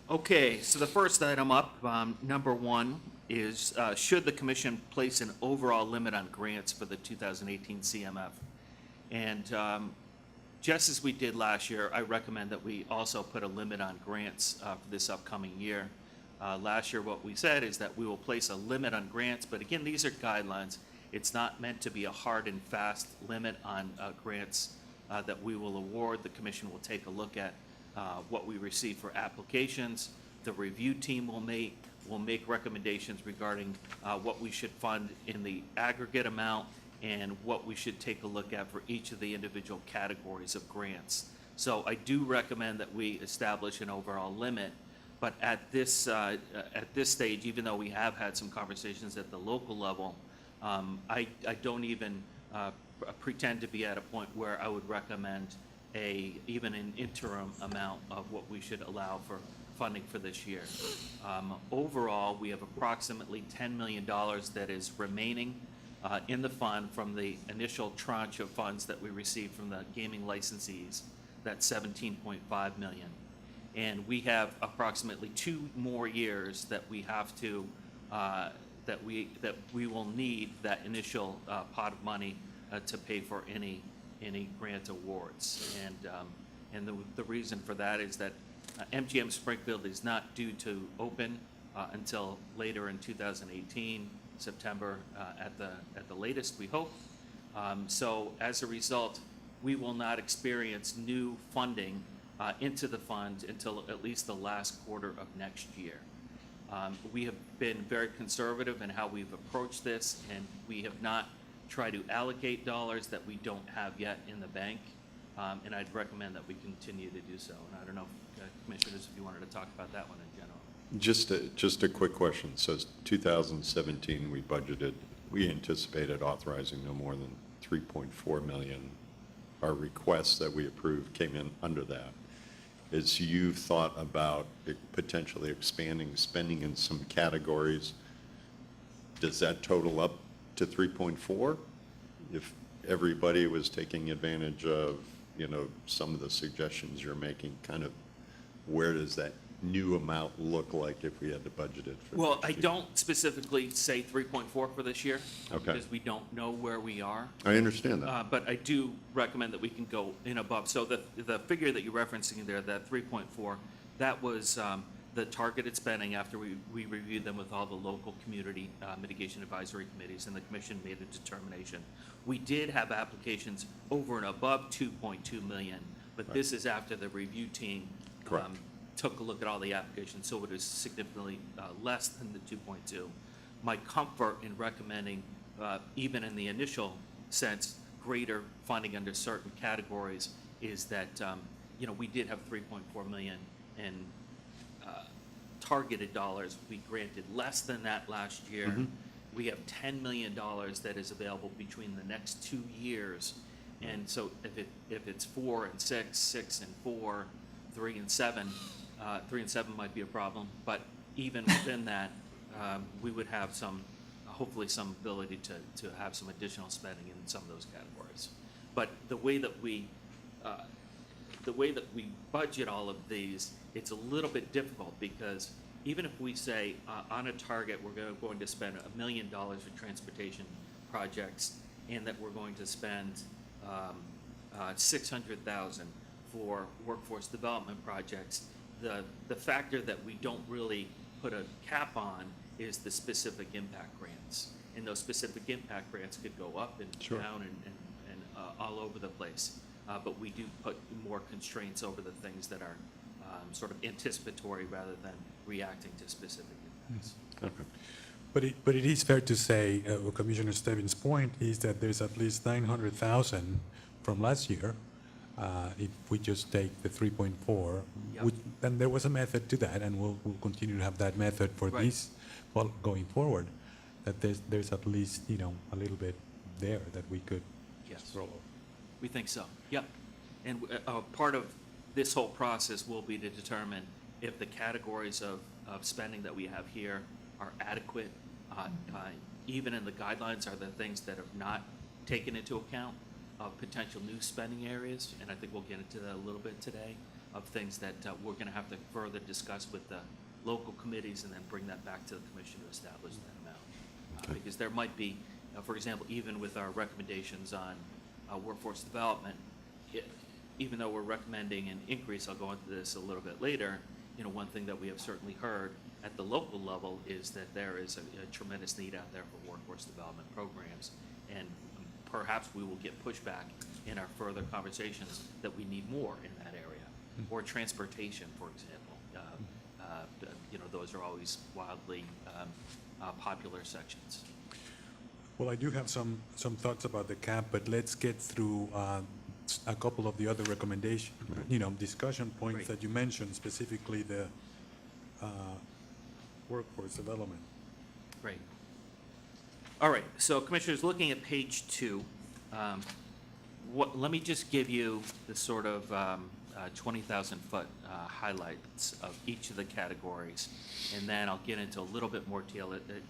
Speaker 12: Okay, so the first item up, number 1, is should the commission place an overall limit on grants for the 2018 CMF? And just as we did last year, I recommend that we also put a limit on grants for this upcoming year. Last year, what we said is that we will place a limit on grants, but again, these are guidelines. It's not meant to be a hard and fast limit on grants that we will award. The commission will take a look at what we receive for applications. The review team will make recommendations regarding what we should fund in the aggregate amount and what we should take a look at for each of the individual categories of grants. So I do recommend that we establish an overall limit, but at this stage, even though we have had some conversations at the local level, I don't even pretend to be at a point where I would recommend even an interim amount of what we should allow for funding for this year. Overall, we have approximately $10 million that is remaining in the fund from the initial tranche of funds that we received from the gaming licensees. That's $17.5 million. And we have approximately 2 more years that we have to, that we will need that initial pot of money to pay for any grant awards. And the reason for that is that MGM Springfield is not due to open until later in 2018, September at the latest, we hope. So as a result, we will not experience new funding into the fund until at least the last quarter of next year. We have been very conservative in how we've approached this, and we have not tried to allocate dollars that we don't have yet in the bank. And I'd recommend that we continue to do so. And I don't know, commissioners, if you wanted to talk about that one in general.
Speaker 4: Just a quick question. It says 2017, we anticipated authorizing no more than 3.4 million. Our request that we approved came in under that. As you've thought about potentially expanding spending in some categories, does that total up to 3.4? If everybody was taking advantage of, some of the suggestions you're making, kind of where does that new amount look like if we had to budget it for?
Speaker 12: Well,
Speaker 4: next
Speaker 12: I
Speaker 4: year?
Speaker 12: don't specifically say 3.4 for this year.
Speaker 4: Okay.
Speaker 12: Because we don't know where we are.
Speaker 4: I understand that.
Speaker 12: But I do recommend that we can go in above. So the figure that you're referencing there, that 3.4, that was the targeted spending after we reviewed them with all the local community mitigation advisory committees, and the commission made a determination. We did have applications over and above 2.2 million, but this is after the review team
Speaker 4: Correct.
Speaker 12: took a look at all the applications, so it is significantly less than the 2.2. My comfort in recommending, even in the initial sense, greater funding under certain categories is that, we did have 3.4 million in targeted dollars. We granted less than that last year.
Speaker 4: Mm-hmm.
Speaker 12: We have $10 million that is available between the next 2 years. And so if it's 4 and 6, 6 and 4, 3 and 7, 3 and 7 might be a problem, but even within that, we would have hopefully some ability to have some additional spending in some of those categories. But the way that we budget all of these, it's a little bit difficult because even if we say on a target we're going to spend $1 million for transportation projects, and that we're going to spend $600,000 for workforce development projects, the factor that we don't really put a cap on is the specific impact grants. And those specific impact grants could go up and
Speaker 4: Sure.
Speaker 12: down and all over the place. But we do put more constraints over the things that are sort of anticipatory rather than reacting to specific impacts.
Speaker 4: Okay.
Speaker 1: But it is fair to say, Commissioner Stebbins' point is that there's at least 900,000 from last year. If we just take the 3.4,
Speaker 12: Yep.
Speaker 1: then there was a method to that, and we'll continue to have that method for
Speaker 12: Right.
Speaker 1: this, well, going forward, that there's at least, a little bit there that we could
Speaker 12: Yes.
Speaker 1: roll over.
Speaker 12: We think so, yep. And part of this whole process will be to determine if the categories of spending that we have here are adequate, even in the guidelines, are the things that have not taken into account of potential new spending areas, and I think we'll get into that a little bit today, of things that we're gonna have to further discuss with the local committees and then bring that back to the commission to establish that amount. Because there might be, for example, even with our recommendations on workforce development, even though we're recommending an increase, I'll go into this a little bit later, one thing that we have certainly heard at the local level is that there is a tremendous need out there for workforce development programs. And perhaps we will get pushback in our further conversations that we need more in that area. Or transportation, for example. Those are always wildly popular sections.
Speaker 1: Well, I do have some thoughts about the cap, but let's get through a couple of the other recommendation, discussion points
Speaker 12: Great.
Speaker 1: that you mentioned, specifically the workforce development.
Speaker 12: Great. All right, so Commissioners, looking at page 2, let me just give you the sort of 20,000-foot highlights of each of the categories, and then I'll get into a little bit more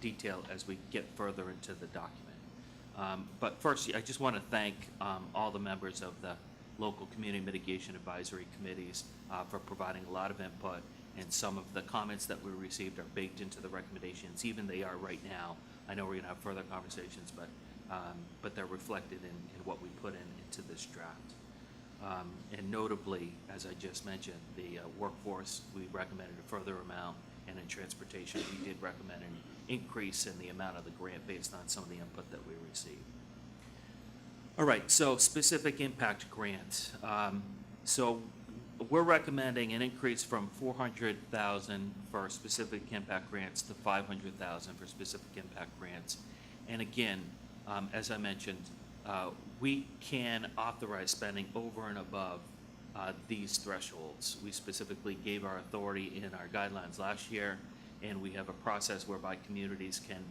Speaker 12: detail as we get further into the document. But first, I just want to thank all the members of the local community mitigation advisory committees for providing a lot of input, and some of the comments that we received are baked into the recommendations, even they are right now. I know we're going to have further conversations, but they're reflected in what we put into this draft. And notably, as I just mentioned, the workforce, we recommended a further amount, and in transportation, we did recommend an increase in the amount of the grant based on some of the input that we received. All right, so specific impact grants. So we're recommending an increase from $400,000 for specific impact grants to $500,000 for specific impact grants. And again, as I mentioned, we can authorize spending over and above these thresholds. We specifically gave our authority in our guidelines last year, and we have a process whereby communities can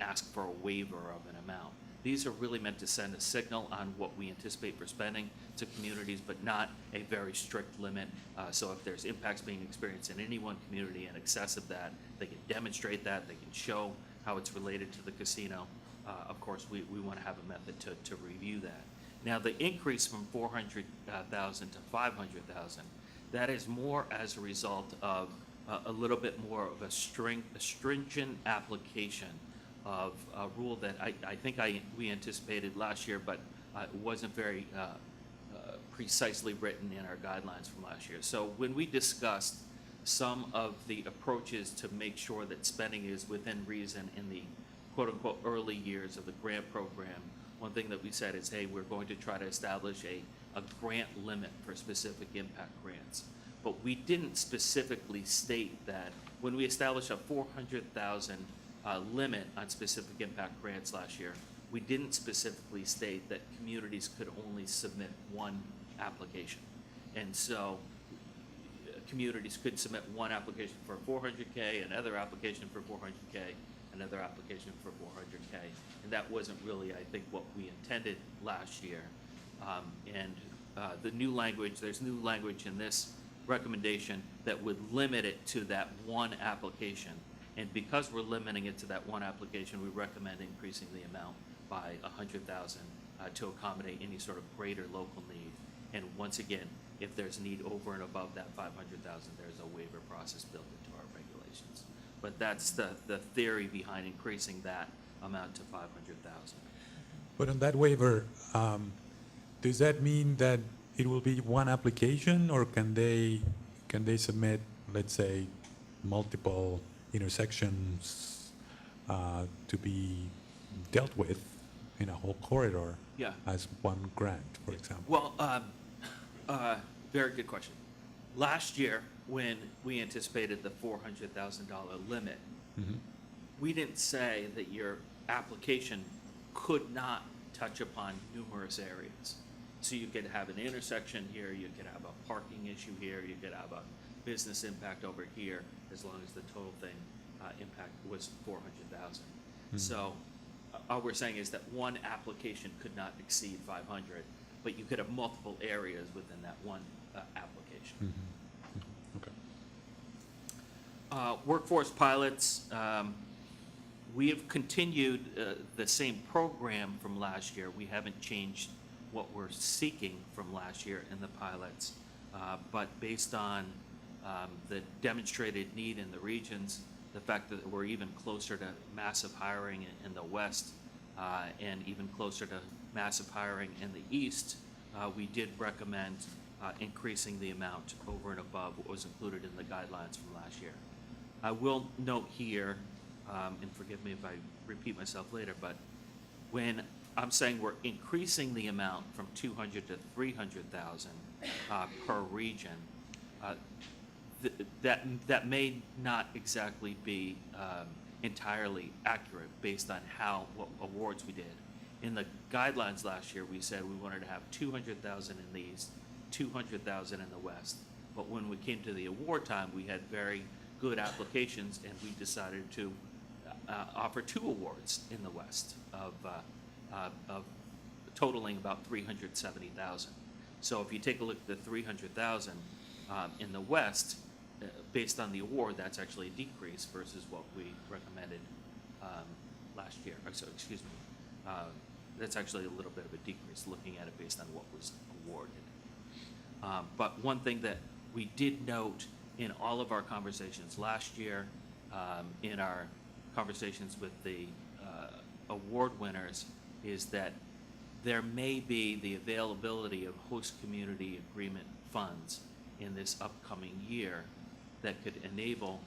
Speaker 12: ask for a waiver of an amount. These are really meant to send a signal on what we anticipate for spending to communities, but not a very strict limit. So if there's impacts being experienced in any one community in excess of that, they can demonstrate that, they can show how it's related to the casino. Of course, we want to have a method to review that. Now, the increase from 400,000 to 500,000, that is more as a result of a little bit more of a stringent application of a rule that I think we anticipated last year, but it wasn't very precisely written in our guidelines from last year. So when we discussed some of the approaches to make sure that spending is within reason in the quote-unquote early years of the grant program, one thing that we said is, hey, we're going to try to establish a grant limit for specific impact grants. But we didn't specifically state that when we established a 400,000 limit on specific impact grants last year, we didn't specifically state that communities could only submit one application. And so communities could submit one application for 400K, another application for 400K, another application for 400K. And that wasn't really, I think, what we intended last year. The new language, there's new language in this recommendation that would limit it to that one application. And because we're limiting it to that one application, we recommend increasing the amount by 100,000 to accommodate any sort of greater local need. And once again, if there's need over and above that 500,000, there's a waiver process built into our regulations. But that's the theory behind increasing that amount to 500,000.
Speaker 1: But on that waiver, does that mean that it will be one application, or can they submit, let's say, multiple intersections to be dealt with in a whole corridor as one grant, for example?
Speaker 12: Well, very good question. Last year, when we anticipated the $400,000 limit, we didn't say that your application could not touch upon numerous areas. So you could have an intersection here, you could have a parking issue here, you could have a business impact over here, as long as the total thing impact was 400,000. So all we're saying is that one application could not exceed 500, but you could have multiple areas within that one application.
Speaker 1: Okay.
Speaker 12: Workforce pilots, we have continued the same program from last year. We haven't changed what we're seeking from last year in the pilots, but based on the demonstrated need in the regions, the fact that we're even closer to massive hiring in the West and even closer to massive hiring in the East, we did recommend increasing the amount over and above what was included in the guidelines from last year. I will note here, and forgive me if I repeat myself later, but when I'm saying we're increasing the amount from 200 to 300,000 per region, that may not exactly be entirely accurate based on what awards we did. In the guidelines last year, we said we wanted to have 200,000 in the East, 200,000 in the West. But when we came to the award time, we had very good applications, and we decided to offer 2 awards in the West of totaling about 370,000. So if you take a look at the 300,000 in the West, based on the award, that's actually a decrease versus what we recommended last year. So, excuse me. That's actually a little bit of a decrease looking at it based on what was awarded. But one thing that we did note in all of our conversations last year, in our conversations with the award winners, is that there may be the availability of host community agreement funds in this upcoming year that could enable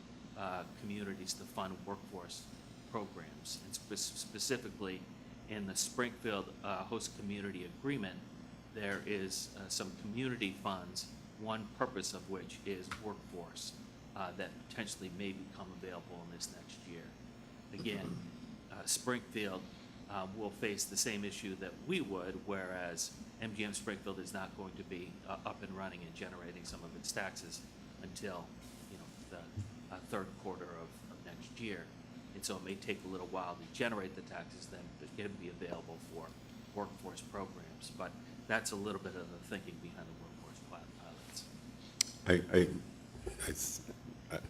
Speaker 12: communities to fund workforce programs. And specifically in the Springfield host community agreement, there is some community funds, one purpose of which is workforce that potentially may become available in this next year. Again, Springfield will face the same issue that we would, whereas MGM Springfield is not going to be up and running and generating some of its taxes until, the third quarter of next year. And so it may take a little while to generate the taxes then that can be available for workforce programs. But that's a little bit of the thinking behind the workforce pilots.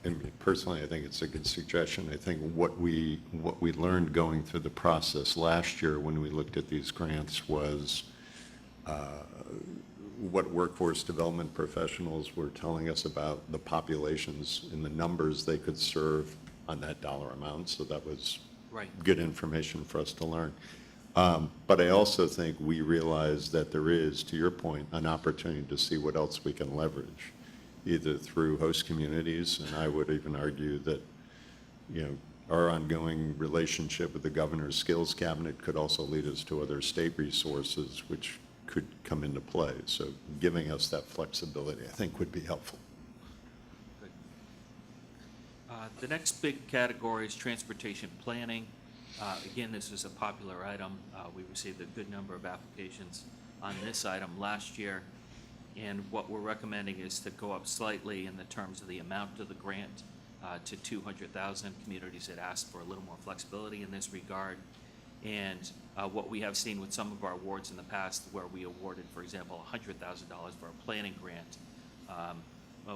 Speaker 4: I mean, personally, I think it's a good suggestion. I think what we learned going through the process last year when we looked at these grants was what workforce development professionals were telling us about the populations and the numbers they could serve on that dollar amount. So that was
Speaker 12: Right.
Speaker 4: good information for us to learn. But I also think we realized that there is, to your point, an opportunity to see what else we can leverage, either through host communities, and I would even argue that, our ongoing relationship with the Governor's Skills Cabinet could also lead us to other state resources which could come into play. So giving us that flexibility, I think, would be helpful.
Speaker 12: Good. The next big category is transportation planning. Again, this is a popular item. We received a good number of applications on this item last year. And what we're recommending is to go up slightly in the terms of the amount of the grant to 200,000. Communities had asked for a little more flexibility in this regard. And what we have seen with some of our awards in the past, where we awarded, for example, $100,000 for a planning grant,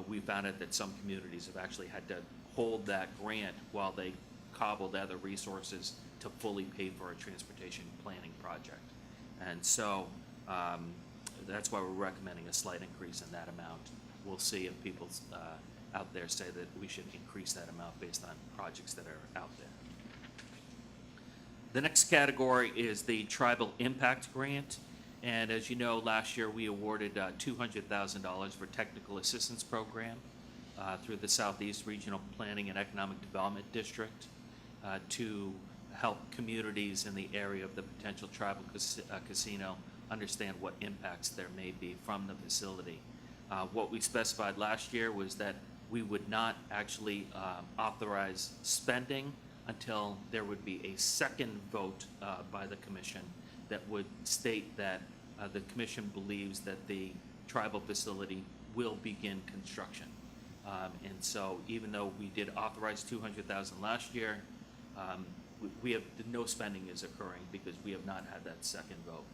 Speaker 12: we found out that some communities have actually had to hold that grant while they cobbled other resources to fully pay for a transportation planning project. And so that's why we're recommending a slight increase in that amount. We'll see if people out there say that we should increase that amount based on projects that are out there. The next category is the Tribal Impact Grant. And as you know, last year we awarded $200,000 for technical assistance program through the Southeast Regional Planning and Economic Development District to help communities in the area of the potential tribal casino understand what impacts there may be from the facility. What we specified last year was that we would not actually authorize spending until there would be a second vote by the commission that would state that the commission believes that the tribal facility will begin construction. And so even though we did authorize $200,000 last year, we have no spending is occurring because we have not had that second vote.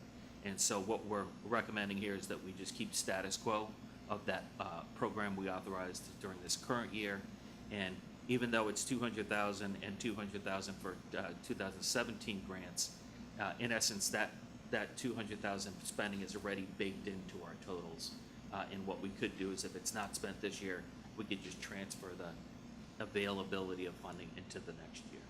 Speaker 12: And so what we're recommending here is that we just keep status quo of that program we authorized during this current year. And even though it's $200,000 and $200,000 for 2017 grants, in essence, that $200,000 spending is already baked into our totals. And what we could do is, if it's not spent this year, we could just transfer the availability of funding into the next year.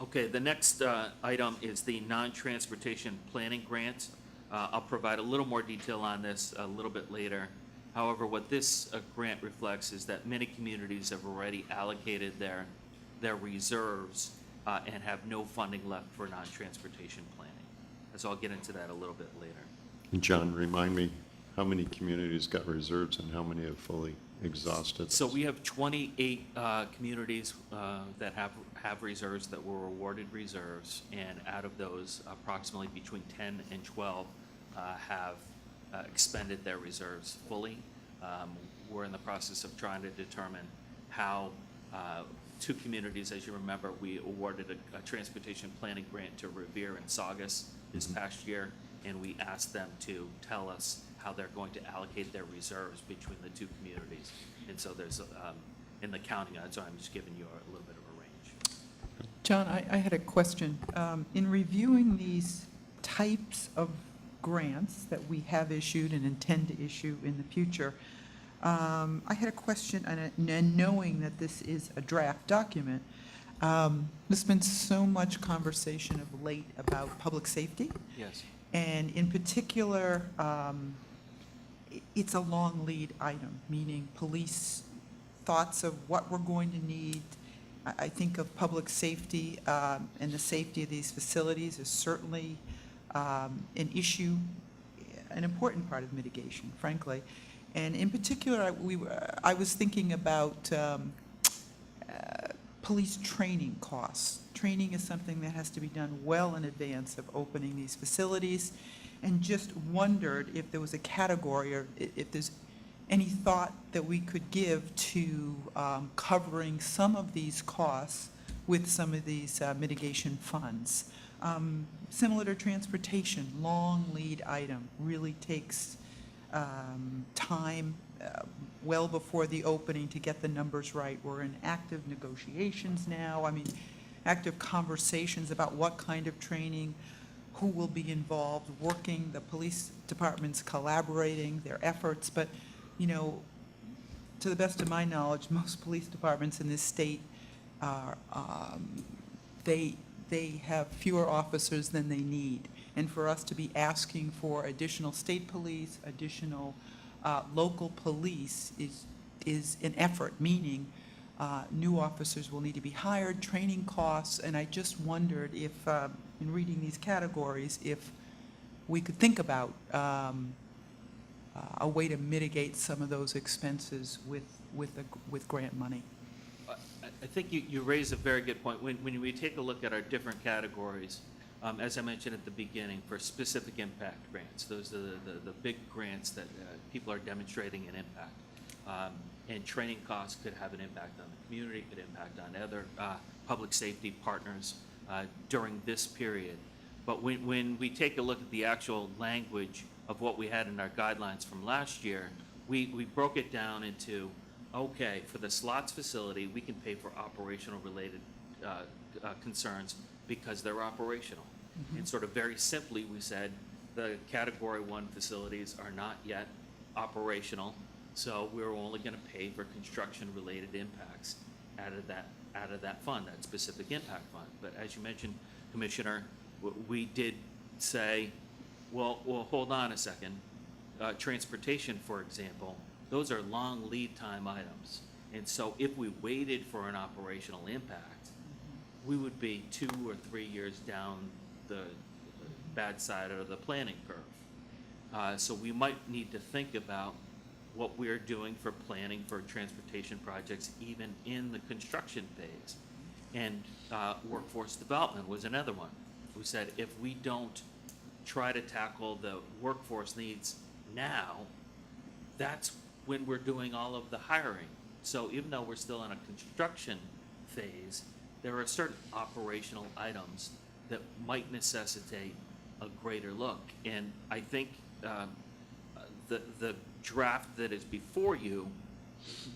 Speaker 12: Okay, the next item is the non-transportation planning grant. I'll provide a little more detail on this a little bit later. However, what this grant reflects is that many communities have already allocated their reserves and have no funding left for non-transportation planning. So I'll get into that a little bit later.
Speaker 4: John, remind me, how many communities got reserves and how many have fully exhausted?
Speaker 12: So we have 28 communities that have reserves, that were awarded reserves, and out of those, approximately between 10 and 12 have expended their reserves fully. We're in the process of trying to determine how two communities, as you remember, we awarded a transportation planning grant to Revere and Saugus this past year, and we asked them to tell us how they're going to allocate their reserves between the two communities. And so there's, in the counting, so I'm just giving you a little bit of a range.
Speaker 3: John, I had a question. In reviewing these types of grants that we have issued and intend to issue in the future, I had a question, and knowing that this is a draft document, there's been so much conversation of late about public safety.
Speaker 12: Yes.
Speaker 3: And in particular, it's a long lead item, meaning police thoughts of what we're going to need. I think of public safety and the safety of these facilities is certainly an issue, an important part of mitigation, frankly. And in particular, I was thinking about police training costs. Training is something that has to be done well in advance of opening these facilities, and just wondered if there was a category or if there's any thought that we could give to covering some of these costs with some of these mitigation funds. Similar to transportation, long lead item, really takes time well before the opening to get the numbers right. We're in active negotiations now, active conversations about what kind of training, who will be involved, working, the police departments collaborating, their efforts, but, to the best of my knowledge, most police departments in this state are, they have fewer officers than they need. And for us to be asking for additional state police, additional local police is an effort, meaning new officers will need to be hired, training costs, and I just wondered if, in reading these categories, if we could think about a way to mitigate some of those expenses with grant money.
Speaker 12: I think you raise a very good point. When we take a look at our different categories, as I mentioned at the beginning, for specific impact grants, those are the big grants that people are demonstrating an impact. And training costs could have an impact on the community, could impact on other public safety partners during this period. But when we take a look at the actual language of what we had in our guidelines from last year, we broke it down into, okay, for the slots facility, we can pay for operational related concerns because they're operational. And sort of very simply, we said the category 1 facilities are not yet operational, so we're only going to pay for construction related impacts out of that fund, that specific impact fund. But as you mentioned, Commissioner, we did say, well, hold on a second. Transportation, for example, those are long lead time items. And so if we waited for an operational impact, we would be 2 or 3 years down the bad side of the planning curve. So we might need to think about what we're doing for planning for transportation projects, even in the construction phase. And workforce development was another one. We said if we don't try to tackle the workforce needs now, that's when we're doing all of the hiring. So even though we're still in a construction phase, there are certain operational items that might necessitate a greater look. And I think the draft that is before you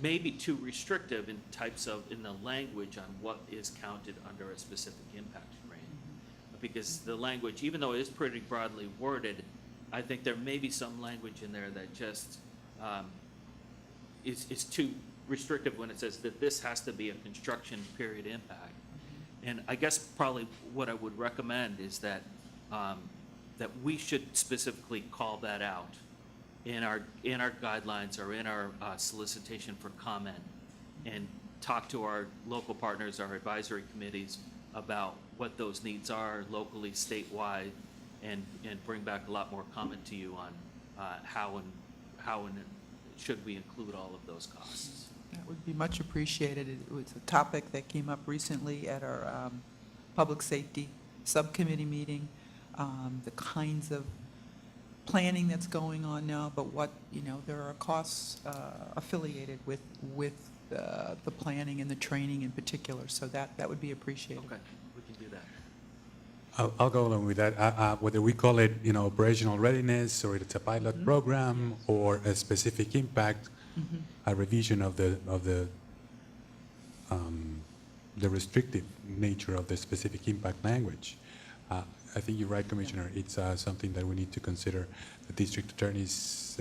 Speaker 12: may be too restrictive in the language on what is counted under a specific impact grant. Because the language, even though it is pretty broadly worded, I think there may be some language in there that just is too restrictive when it says that this has to be a construction period impact. And I guess probably what I would recommend is that that we should specifically call that out in our guidelines or in our solicitation for comment, and talk to our local partners, our advisory committees, about what those needs are locally, statewide, and bring back a lot more comment to you on how and should we include all of those costs.
Speaker 3: That would be much appreciated. It was a topic that came up recently at our public safety subcommittee meeting, the kinds of planning that's going on now, but there are costs affiliated with the planning and the training in particular, so that would be appreciated.
Speaker 12: Okay, we can do that.
Speaker 1: I'll go along with that. Whether we call it, operational readiness, or it's a pilot program, or a specific impact, a revision of the restrictive nature of the specific impact language. I think you're right, Commissioner. It's something that we need to consider. The district attorney's,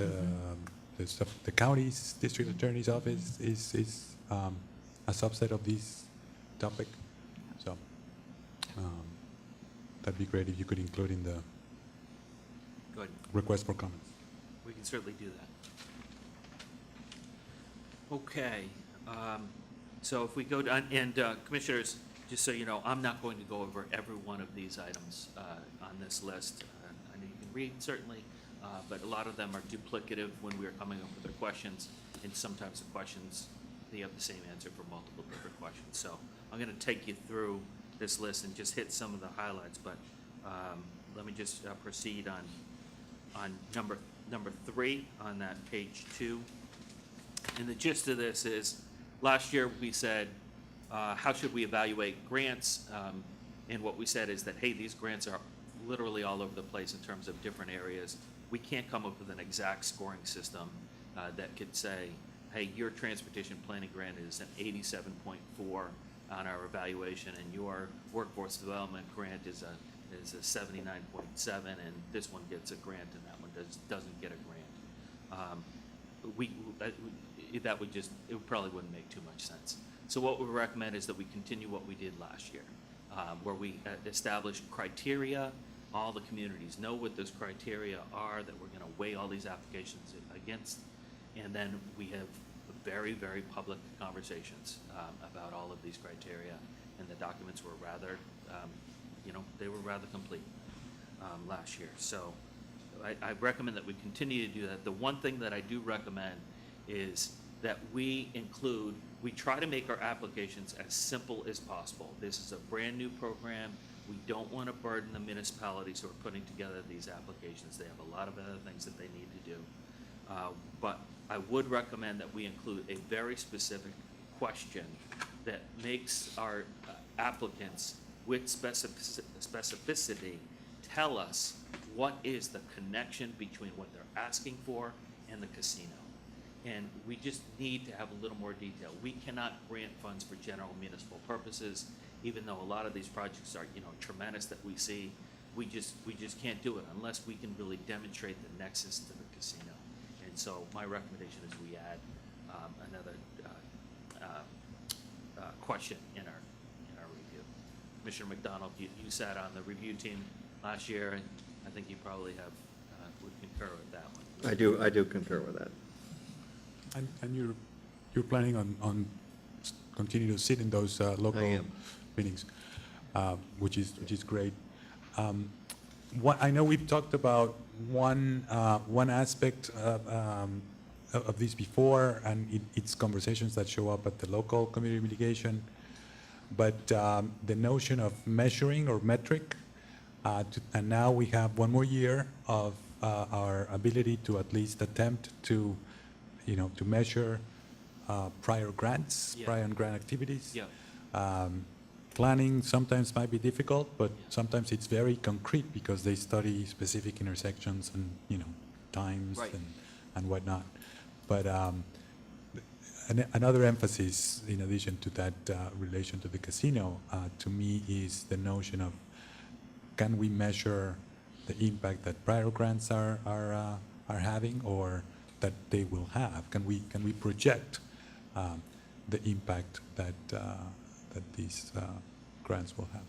Speaker 1: the county's district attorney's office is a subset of this topic. So that'd be great if you could include in the
Speaker 12: Go ahead.
Speaker 1: request for comments.
Speaker 12: We can certainly do that. Okay, so if we go down, and Commissioners, just so you know, I'm not going to go over every one of these items on this list. I know you can read, certainly, but a lot of them are duplicative when we are coming up with the questions, and sometimes the questions, they have the same answer for multiple different questions. So I'm going to take you through this list and just hit some of the highlights, but let me just proceed on number 3 on that page 2. And the gist of this is, last year we said, how should we evaluate grants? And what we said is that, hey, these grants are literally all over the place in terms of different areas. We can't come up with an exact scoring system that could say, hey, your transportation planning grant is an 87.4 on our evaluation, and your workforce development grant is a 79.7, and this one gets a grant and that one doesn't get a grant. It probably wouldn't make too much sense. So what we recommend is that we continue what we did last year, where we established criteria. All the communities know what those criteria are that we're going to weigh all these applications against, and then we have very, very public conversations about all of these criteria, and the documents were rather, they were rather complete last year. So I recommend that we continue to do that. The one thing that I do recommend is that we try to make our applications as simple as possible. This is a brand-new program. We don't want to burden the municipalities who are putting together these applications. They have a lot of other things that they need to do. But I would recommend that we include a very specific question that makes our applicants with specificity tell us what is the connection between what they're asking for and the casino. And we just need to have a little more detail. We cannot grant funds for general municipal purposes, even though a lot of these projects are, tremendous that we see. We just can't do it unless we can really demonstrate the nexus to the casino. And so my recommendation is we add another question in our review. Commissioner McDonald, you sat on the review team last year, and I think you probably would concur with that one.
Speaker 2: I do concur with that.
Speaker 1: And you're planning on continue to sit in those local
Speaker 2: I am.
Speaker 1: meetings, which is great. I know we've talked about one aspect of this before, and it's conversations that show up at the local community mitigation, but the notion of measuring or metric, and now we have one more year of our ability to at least attempt to measure prior grants,
Speaker 12: Yeah.
Speaker 1: prior grant activities.
Speaker 12: Yeah.
Speaker 1: Planning sometimes might be difficult, but sometimes it's very concrete because they study specific intersections and, times
Speaker 12: Right.
Speaker 1: and whatnot. But another emphasis, in addition to that relation to the casino, to me is the notion of, can we measure the impact that prior grants are having, or that they will have? Can we project the impact that these grants will have?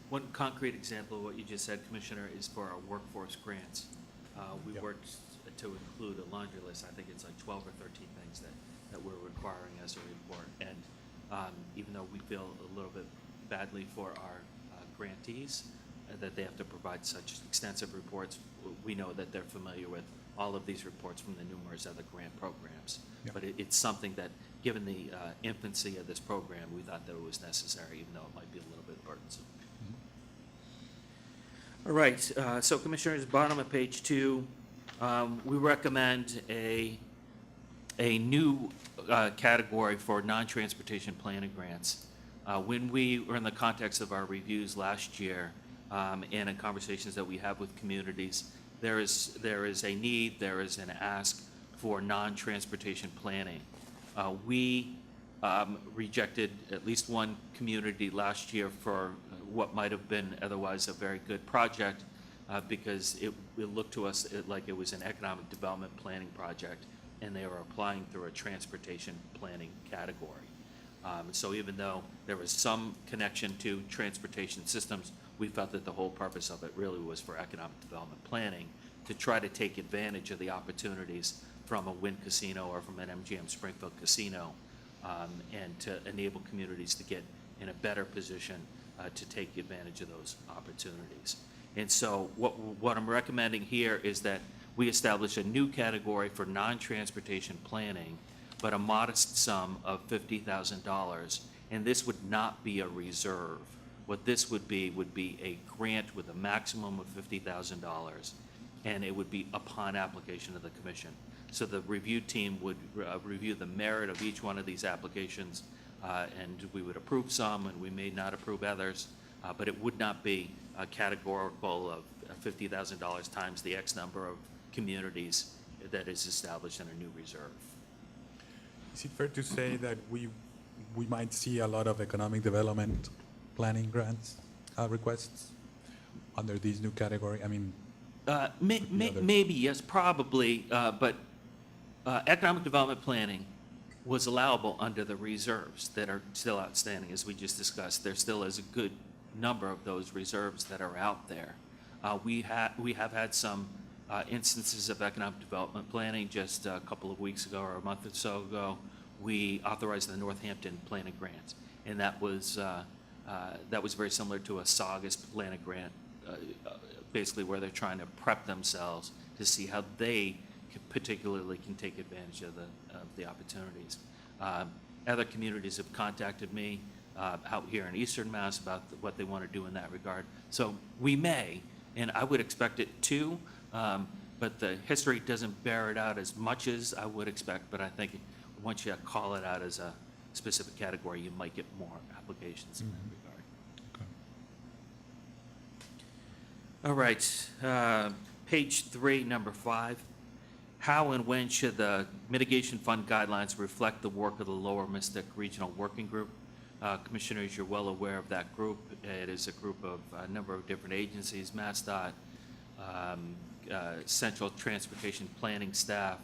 Speaker 12: One concrete example of what you just said, Commissioner, is for our workforce grants. We
Speaker 1: Yep.
Speaker 12: worked to include a laundry list. I think it's like 12 or 13 things that we're requiring as a report. And even though we feel a little bit badly for our grantees, that they have to provide such extensive reports, we know that they're familiar with all of these reports from the numerous other grant programs.
Speaker 1: Yep.
Speaker 12: But it's something that, given the infancy of this program, we thought that it was necessary, even though it might be a little bit burdensome. All right, so Commissioners, bottom of page 2, we recommend a new category for non-transportation planning grants. When we were in the context of our reviews last year, and in conversations that we have with communities, there is a need, there is an ask for non-transportation planning. We rejected at least one community last year for what might have been otherwise a very good project because it looked to us like it was an economic development planning project, and they were applying through a transportation planning category. So even though there was some connection to transportation systems, we felt that the whole purpose of it really was for economic development planning, to try to take advantage of the opportunities from a Wynn casino or from an MGM Springfield casino, and to enable communities to get in a better position to take advantage of those opportunities. And so what I'm recommending here is that we establish a new category for non-transportation planning, but a modest sum of $50,000, And this would not be a reserve. What this would be a grant with a maximum of $50,000, and it would be upon application of the commission. So the review team would review the merit of each one of these applications, and we would approve some, and we may not approve others, but it would not be a categorical of $50,000 times the X number of communities that is established in a new reserve.
Speaker 1: Is it fair to say that we might see a lot of economic development planning grants, requests under this new category? I mean,
Speaker 12: Maybe, yes, probably, but economic development planning was allowable under the reserves that are still outstanding, as we just discussed. There still is a good number of those reserves that are out there. We have had some instances of economic development planning. Just a couple of weeks ago or a month or so ago, we authorized the Northampton planning grant, and that was very similar to a Saugus planning grant, basically where they're trying to prep themselves to see how they particularly can take advantage of the opportunities. Other communities have contacted me out here in Eastern Mass about what they want to do in that regard. So we may, and I would expect it to, but the history doesn't bear it out as much as I would expect. But I think once you call it out as a specific category, you might get more applications in that regard. All right, page 3, number 5. How and when should the mitigation fund guidelines reflect the work of the Lower Mystic Regional Working Group? Commissioners, you're well aware of that group. It is a group of a number of different agencies, MassDOT, Central Transportation Planning staff,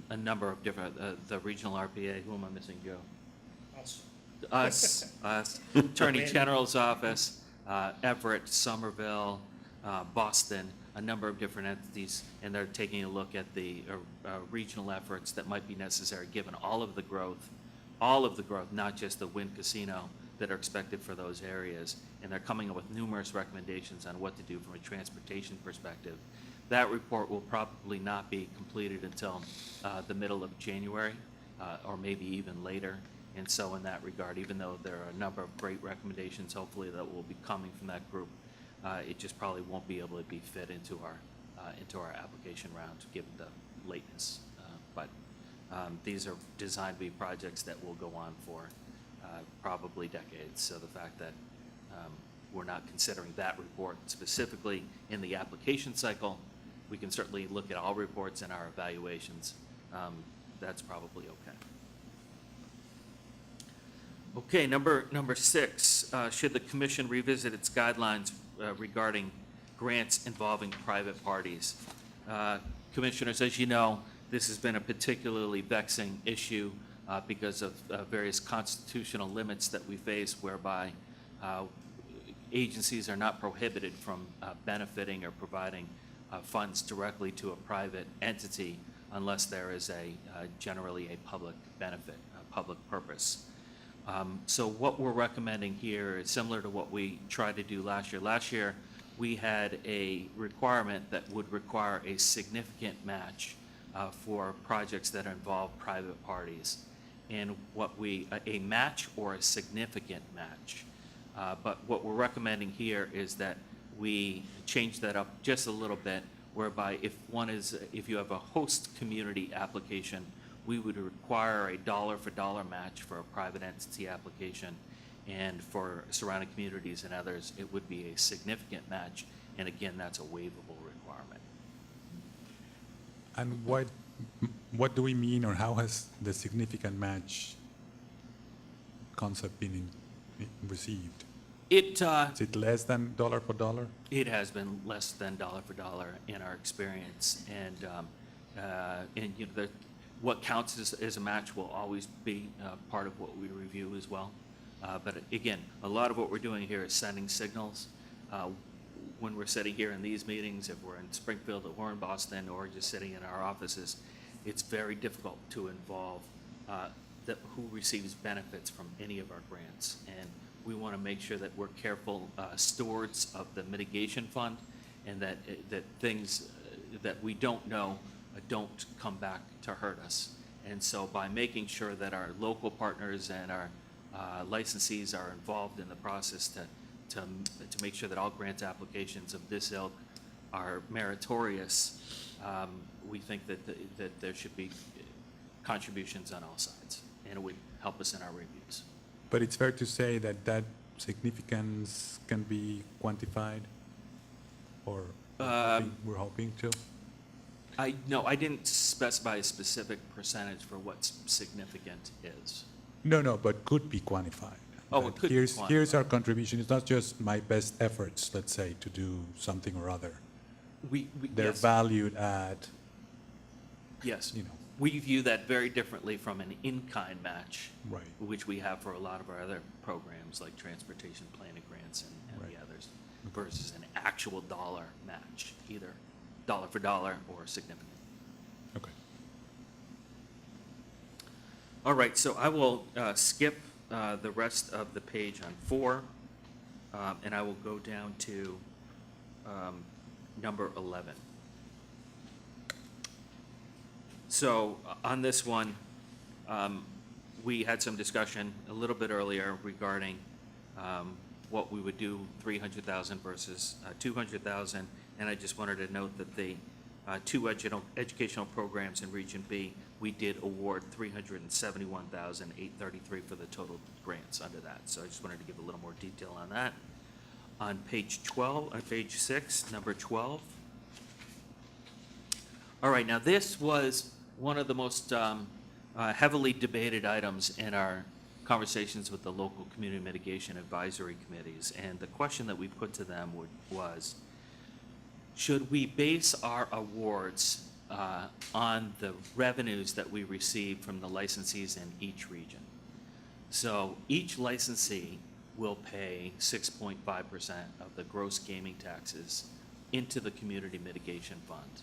Speaker 12: a number of different, the regional RPA, who am I missing, Joe? Us, Attorney General's office, Everett, Somerville, Boston, a number of different entities, and they're taking a look at the regional efforts that might be necessary given all of the growth, not just the Wynn Casino, that are expected for those areas. And they're coming up with numerous recommendations on what to do from a transportation perspective. That report will probably not be completed until the middle of January, or maybe even later. And so in that regard, even though there are a number of great recommendations, hopefully, that will be coming from that group, it just probably won't be able to be fit into our application round, given the lateness. But these are designed to be projects that will go on for probably decades. So the fact that we're not considering that report specifically in the application cycle, we can certainly look at all reports in our evaluations. That's probably okay. Okay, number 6, should the commission revisit its guidelines regarding grants involving private parties? Commissioners, as you know, this has been a particularly vexing issue because of various constitutional limits that we face, whereby agencies are not prohibited from benefiting or providing funds directly to a private entity unless there is generally a public benefit, a public purpose. So what we're recommending here is similar to what we tried to do last year. Last year, we had a requirement that would require a significant match for projects that involve private parties. And a match or a significant match. But what we're recommending here is that we change that up just a little bit, whereby if you have a host community application, we would require a dollar-for-dollar match for a private entity application, and for surrounding communities and others, it would be a significant match, and again, that's a waivable requirement.
Speaker 1: and what do we mean, or how has the significant match concept been received? Is it less than dollar for dollar?
Speaker 12: It has been less than dollar for dollar in our experience, and what counts as a match will always be part of what we review as well. But again, a lot of what we're doing here is sending signals. When we're sitting here in these meetings, if we're in Springfield or we're in Boston or just sitting in our offices, it's very difficult to involve who receives benefits from any of our grants. And we want to make sure that we're careful stewards of the mitigation fund, and that things that we don't know don't come back to hurt us. And so by making sure that our local partners and our licensees are involved in the process to make sure that all grant applications of this ilk are meritorious, we think that there should be contributions on all sides, and it would help us in our reviews.
Speaker 1: But it's fair to say that that significance can be quantified, or we're hoping to?
Speaker 12: No, I didn't specify a specific percentage for what significant is.
Speaker 1: No, but could be quantified.
Speaker 12: Oh,
Speaker 1: That
Speaker 12: it could be
Speaker 1: Here's our
Speaker 12: quantified.
Speaker 1: contribution. It's not just my best efforts, let's say, to do something or other. They're
Speaker 12: Yes.
Speaker 1: valued at,
Speaker 12: Yes.
Speaker 1: you know.
Speaker 12: We view that very differently from an in-kind match,
Speaker 1: Right.
Speaker 12: which we have for a lot of our other programs like transportation planning grants and the
Speaker 1: Right.
Speaker 12: others, versus an actual dollar match, either dollar for dollar or significant.
Speaker 1: Okay.
Speaker 12: All right, so I will skip the rest of the page on 4, and I will go down to number 11. So on this one, we had some discussion a little bit earlier regarding what we would do, 300,000 versus 200,000, and I just wanted to note that the two educational programs in Region B, we did award 371,833 for the total grants under that. So I just wanted to give a little more detail on that. On page 6, number 12. All right, now this was one of the most heavily debated items in our conversations with the local community mitigation advisory committees. And the question that we put to them was, should we base our awards on the revenues that we receive from the licensees in each region? So each licensee will pay 6.5% of the gross gaming taxes into the community mitigation fund.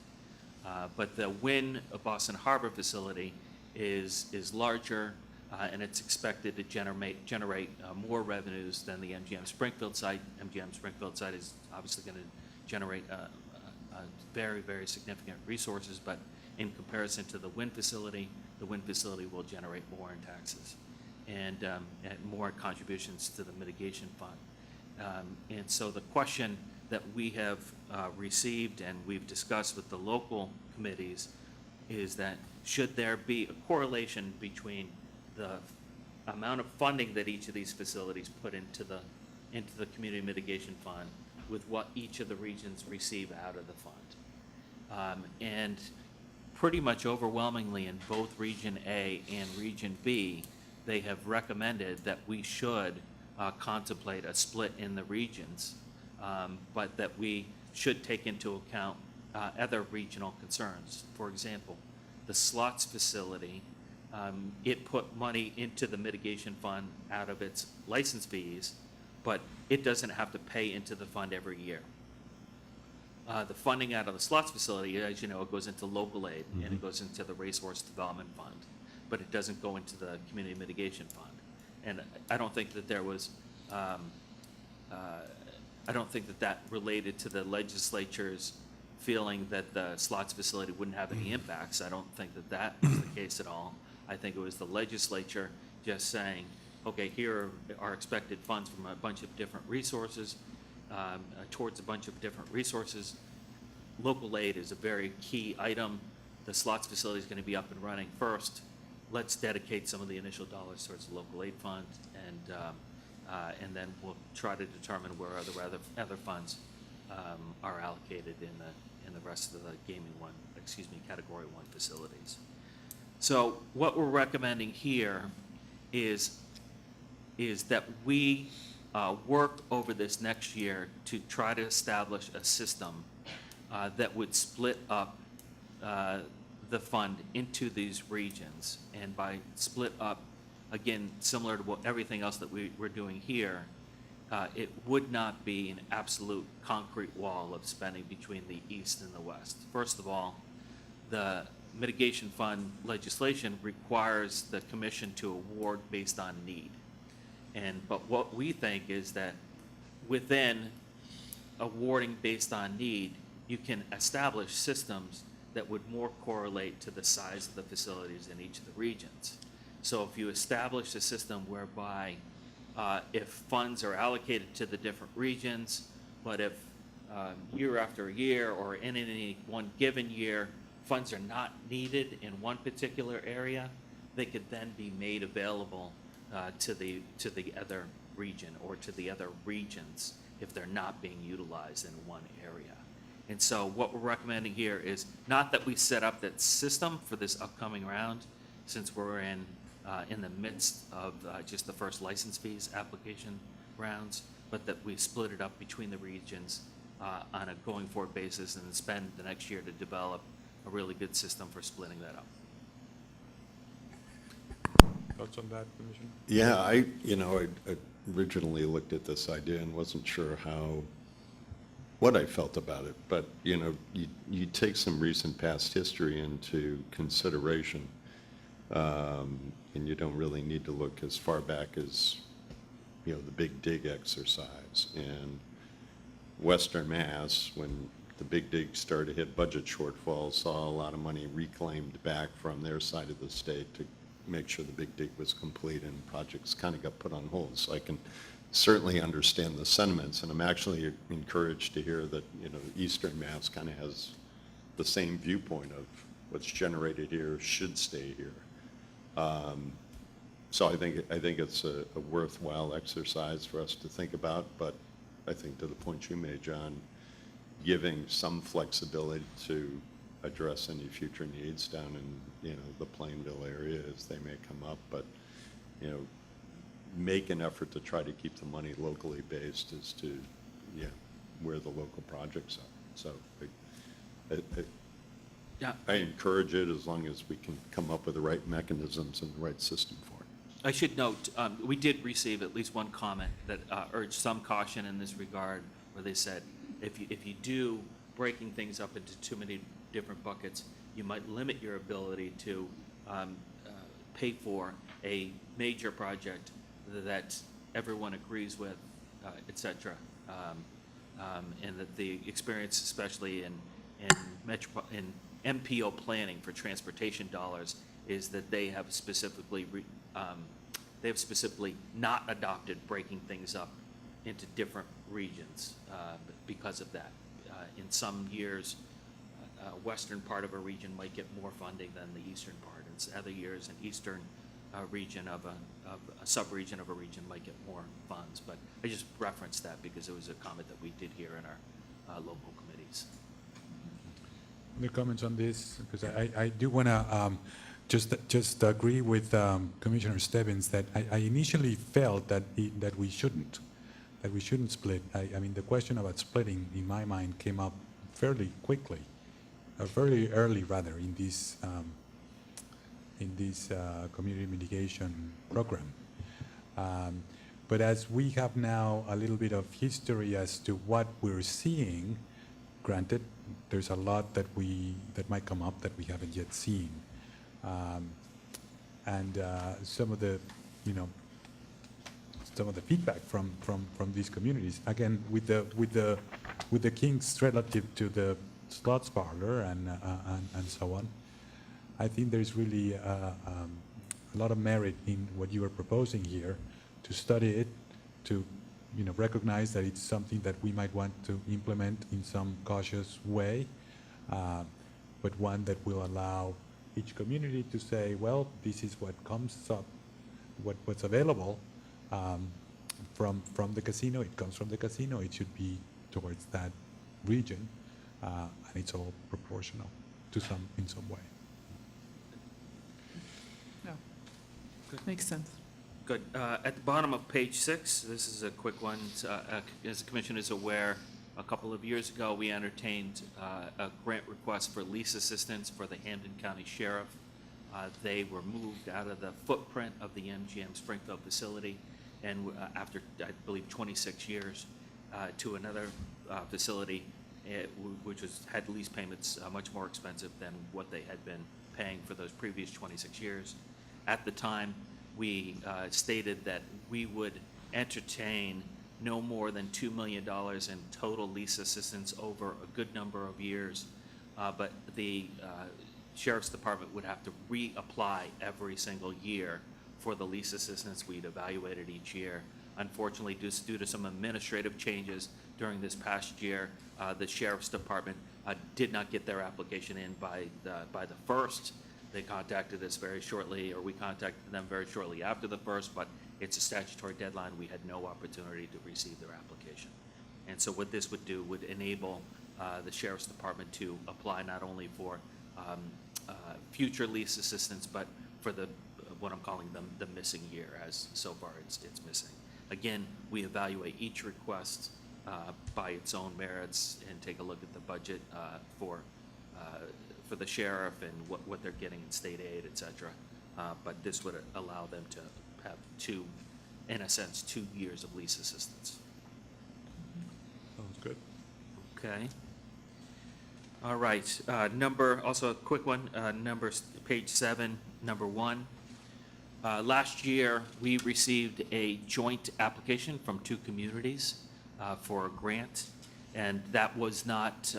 Speaker 12: But the Wynn Boston Harbor facility is larger, and it's expected to generate more revenues than the MGM Springfield site. MGM Springfield site is obviously going to generate very, very significant resources, but in comparison to the Wynn facility will generate more in taxes and more contributions to the mitigation fund. And so the question that we have received and we've discussed with the local committees is that should there be a correlation between the amount of funding that each of these facilities put into the community mitigation fund with what each of the regions receive out of the fund. And pretty much overwhelmingly in both Region A and Region B, they have recommended that we should contemplate a split in the regions, but that we should take into account other regional concerns. For example, the slots facility, it put money into the mitigation fund out of its license fees, but it doesn't have to pay into the fund every year. The funding out of the slots facility, as you know, it goes into local aid and it goes into the racehorse development fund, but it doesn't go into the community mitigation fund. And I don't think that there was, I don't think that related to the legislature's feeling that the slots facility wouldn't have any impacts. I don't think that was the case at all. I think it was the legislature just saying, okay, here are expected funds from a bunch of different resources, towards a bunch of different resources. Local aid is a very key item. The slots facility is going to be up and running first. Let's dedicate some of the initial dollars towards the local aid fund, and then we'll try to determine where other funds are allocated in the rest of the Category 1 facilities. So what we're recommending here is that we work over this next year to try to establish a system that would split up the fund into these regions. And by split up, again, similar to everything else that we're doing here, it would not be an absolute concrete wall of spending between the East and the West. First of all, the mitigation fund legislation requires the commission to award based on need. But what we think is that within awarding based on need, you can establish systems that would more correlate to the size of the facilities in each of the regions. So if you establish a system whereby if funds are allocated to the different regions, but if year after year or in any one given year, funds are not needed in one particular area, they could then be made available to the other region or to the other regions if they're not being utilized in one area. And so what we're recommending here is not that we set up that system for this upcoming round, since we're in the midst of just the first license fees application rounds, but that we split it up between the regions on a going forward basis and then spend the next year to develop a really good system for splitting that up.
Speaker 1: Thoughts on that, Commissioner?
Speaker 4: Yeah, I originally looked at this idea and wasn't sure what I felt about it, but, you take some recent past history into consideration, and you don't really need to look as far back as, the Big Dig exercise. And Western Mass, when the Big Dig started to hit budget shortfalls, saw a lot of money reclaimed back from their side of the state to make sure the Big Dig was complete, and projects kind of got put on hold. So I can certainly understand the sentiments, and I'm actually encouraged to hear that, Eastern Mass kind of has the same viewpoint of what's generated here should stay here. So I think it's a worthwhile exercise for us to think about, but I think to the point you made, John, giving some flexibility to address any future needs down in, the Plainville area as they may come up, but, make an effort to try to keep the money locally based as to, where the local projects are. So
Speaker 12: Yeah.
Speaker 4: I encourage it as long as we can come up with the right mechanisms and the right system for it.
Speaker 12: I should note, we did receive at least one comment that urged some caution in this regard, where they said, if you do breaking things up into too many different buckets, you might limit your ability to pay for a major project that everyone agrees with, et cetera. And that the experience, especially in MPO planning for transportation dollars, is that they have specifically not adopted breaking things up into different regions because of that. In some years, western part of a region might get more funding than the eastern part. In other years, an eastern region of a sub-region of a region might get more funds. But I just referenced that because it was a comment that we did hear in our local committees.
Speaker 1: Any comments on this? Because I do want to just agree with Commissioner Stebbins that I initially felt that we shouldn't split. I mean, the question about splitting, in my mind, came up fairly quickly, fairly early rather, in this community mitigation program. But as we have now a little bit of history as to what we're seeing, granted, there's a lot that might come up that we haven't yet seen, and some of the feedback from these communities, again with the kinks relative to the slots parlor and so on. I think there's really a lot of merit in what you are proposing here, to study it, to recognize that it's something that we might want to implement in some cautious way, but one that will allow each community to say, well, this is what comes up, what's available from the casino. It comes from the casino. It should be towards that region, and it's all proportional in some way.
Speaker 3: No. Makes sense.
Speaker 12: Good. At the bottom of page 6, this is a quick one. As the Commission is aware, a couple of years ago, we entertained a grant request for lease assistance for the Hampden County Sheriff. They were moved out of the footprint of the MGM Springfield facility, and after, I believe, 26 years, to another facility, which had lease payments much more expensive than what they had been paying for those previous 26 years. At the time, we stated that we would entertain no more than $2 million in total lease assistance over a good number of years but the Sheriff's Department would have to reapply every single year for the lease assistance. We'd evaluate it each year. Unfortunately, just due to some administrative changes during this past year, the Sheriff's Department did not get their application in by the 1st. They contacted us very shortly, or we contacted them very shortly after the 1st, but it's a statutory deadline. We had no opportunity to receive their application. And so what this would do would enable the Sheriff's Department to apply not only for future lease assistance, but for what I'm calling the missing year, as so far it's missing. Again, we evaluate each request by its own merits and take a look at the budget for the sheriff and what they're getting in state aid, et cetera. But this would allow them to have in a sense, 2 years of lease assistance.
Speaker 1: Sounds good.
Speaker 12: Okay. All right, also a quick one, page 7, number 1. Last year, we received a joint application from 2 communities for a grant, and that was not,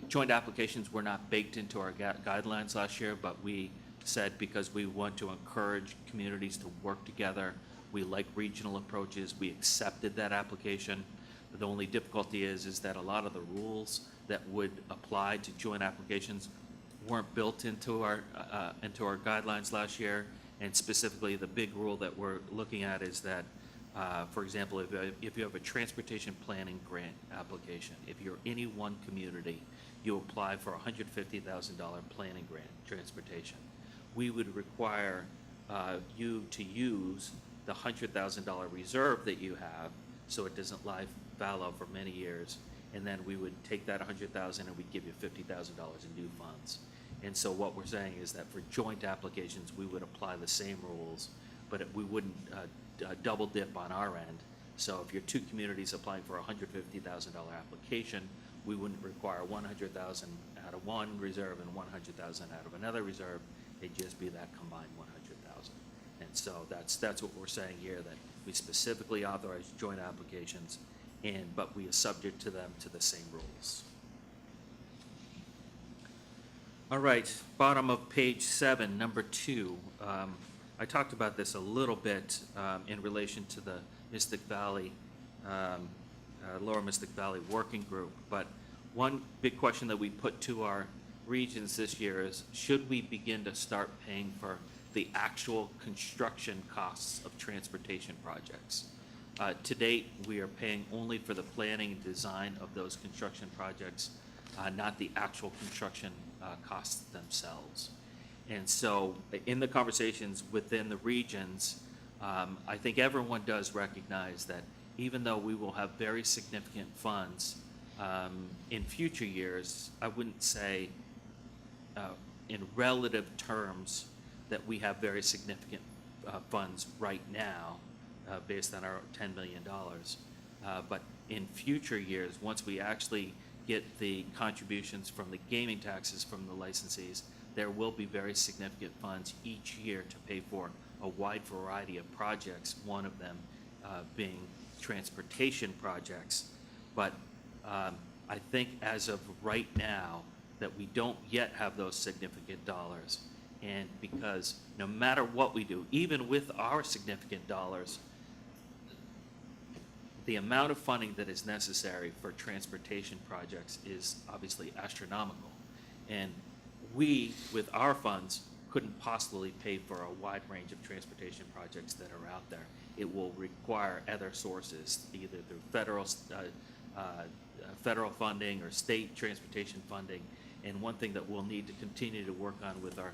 Speaker 12: joint applications were not baked into our guidelines last year, but we said because we want to encourage communities to work together, we like regional approaches, we accepted that application. The only difficulty is that a lot of the rules that would apply to joint applications weren't built into our guidelines last year. And specifically, the big rule that we're looking at is that, for example, if you have a transportation planning grant application, if you're any one community, you apply for a $150,000 planning grant, transportation. We would require you to use the $100,000 reserve that you have, so it doesn't lie fallow for many years, and then we would take that $100,000 and we'd give you $50,000 in new funds. And so what we're saying is that for joint applications, we would apply the same rules, but we wouldn't double dip on our end. So if you're 2 communities applying for a $150,000 application, we wouldn't require $100,000 out of one reserve and $100,000 out of another reserve. It'd just be that combined $100,000. And so that's what we're saying here, that we specifically authorize joint applications, but we are subject to them to the same rules. All right, bottom of page 7, number 2. I talked about this a little bit in relation to the Mystic Valley, Lower Mystic Valley Working Group, but one big question that we put to our regions this year is, should we begin to start paying for the actual construction costs of transportation projects? To date, we are paying only for the planning and design of those construction projects, not the actual construction costs themselves. And so in the conversations within the regions, I think everyone does recognize that even though we will have very significant funds in future years, I wouldn't say in relative terms that we have very significant funds right now based on our $10 million. But in future years, once we actually get the contributions from the gaming taxes from the licensees, there will be very significant funds each year to pay for a wide variety of projects, one of them being transportation projects. But I think as of right now, that we don't yet have those significant dollars. And because no matter what we do, even with our significant dollars, the amount of funding that is necessary for transportation projects is obviously astronomical. And we, with our funds, couldn't possibly pay for a wide range of transportation projects that are out there. It will require other sources, either through federal funding or state transportation funding. And one thing that we'll need to continue to work on with our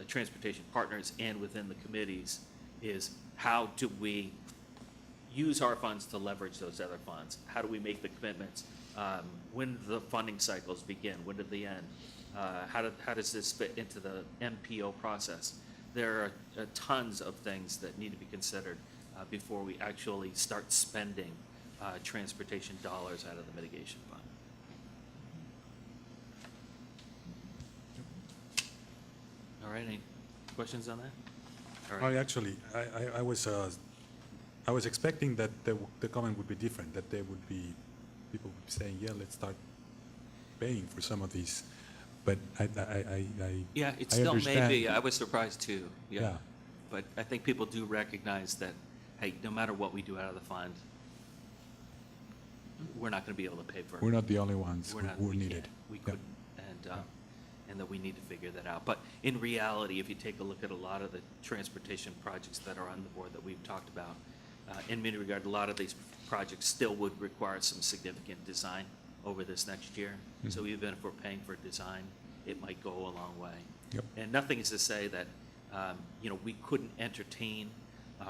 Speaker 12: transportation partners and within the committees is, how do we use our funds to leverage those other funds? How do we make the commitments? When do the funding cycles begin? When do they end? How does this fit into the MPO process? There are tons of things that need to be considered before we actually start spending transportation dollars out of the mitigation fund. All right, any questions on that? All right.
Speaker 1: I was expecting that the comment would be different, that there would be, people would be saying, yeah, let's start paying for some of these, but I
Speaker 12: Yeah, it
Speaker 1: I
Speaker 12: still may
Speaker 1: understand.
Speaker 12: be. I was surprised too, yeah.
Speaker 1: Yeah.
Speaker 12: But I think people do recognize that, hey, no matter what we do out of the fund, we're not gonna be able to pay for it.
Speaker 1: We're not the only ones
Speaker 12: We're not,
Speaker 1: who
Speaker 12: we
Speaker 1: need
Speaker 12: can't,
Speaker 1: it.
Speaker 12: we
Speaker 1: Yeah.
Speaker 12: couldn't, and that we need to figure that out. But in reality, if you take a look at a lot of the transportation projects that are on the board that we've talked about, in many regard, a lot of these projects still would require some significant design over this next year. So even if we're paying for design, it might go a long way.
Speaker 1: Yep.
Speaker 12: And nothing is to say that, we couldn't entertain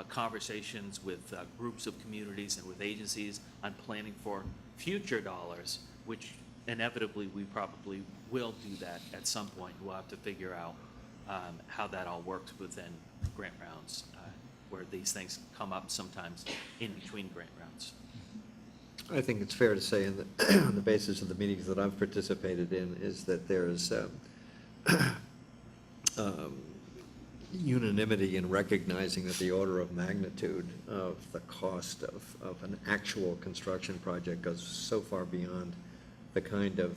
Speaker 12: conversations with groups of communities and with agencies on planning for future dollars, which inevitably we probably will do that at some point. We'll have to figure out how that all works within grant rounds, where these things come up sometimes in between grant rounds.
Speaker 2: I think it's fair to say on the basis of the meetings that I've participated in is that there's unanimity in recognizing that the order of magnitude of the cost of an actual construction project goes so far beyond the kind of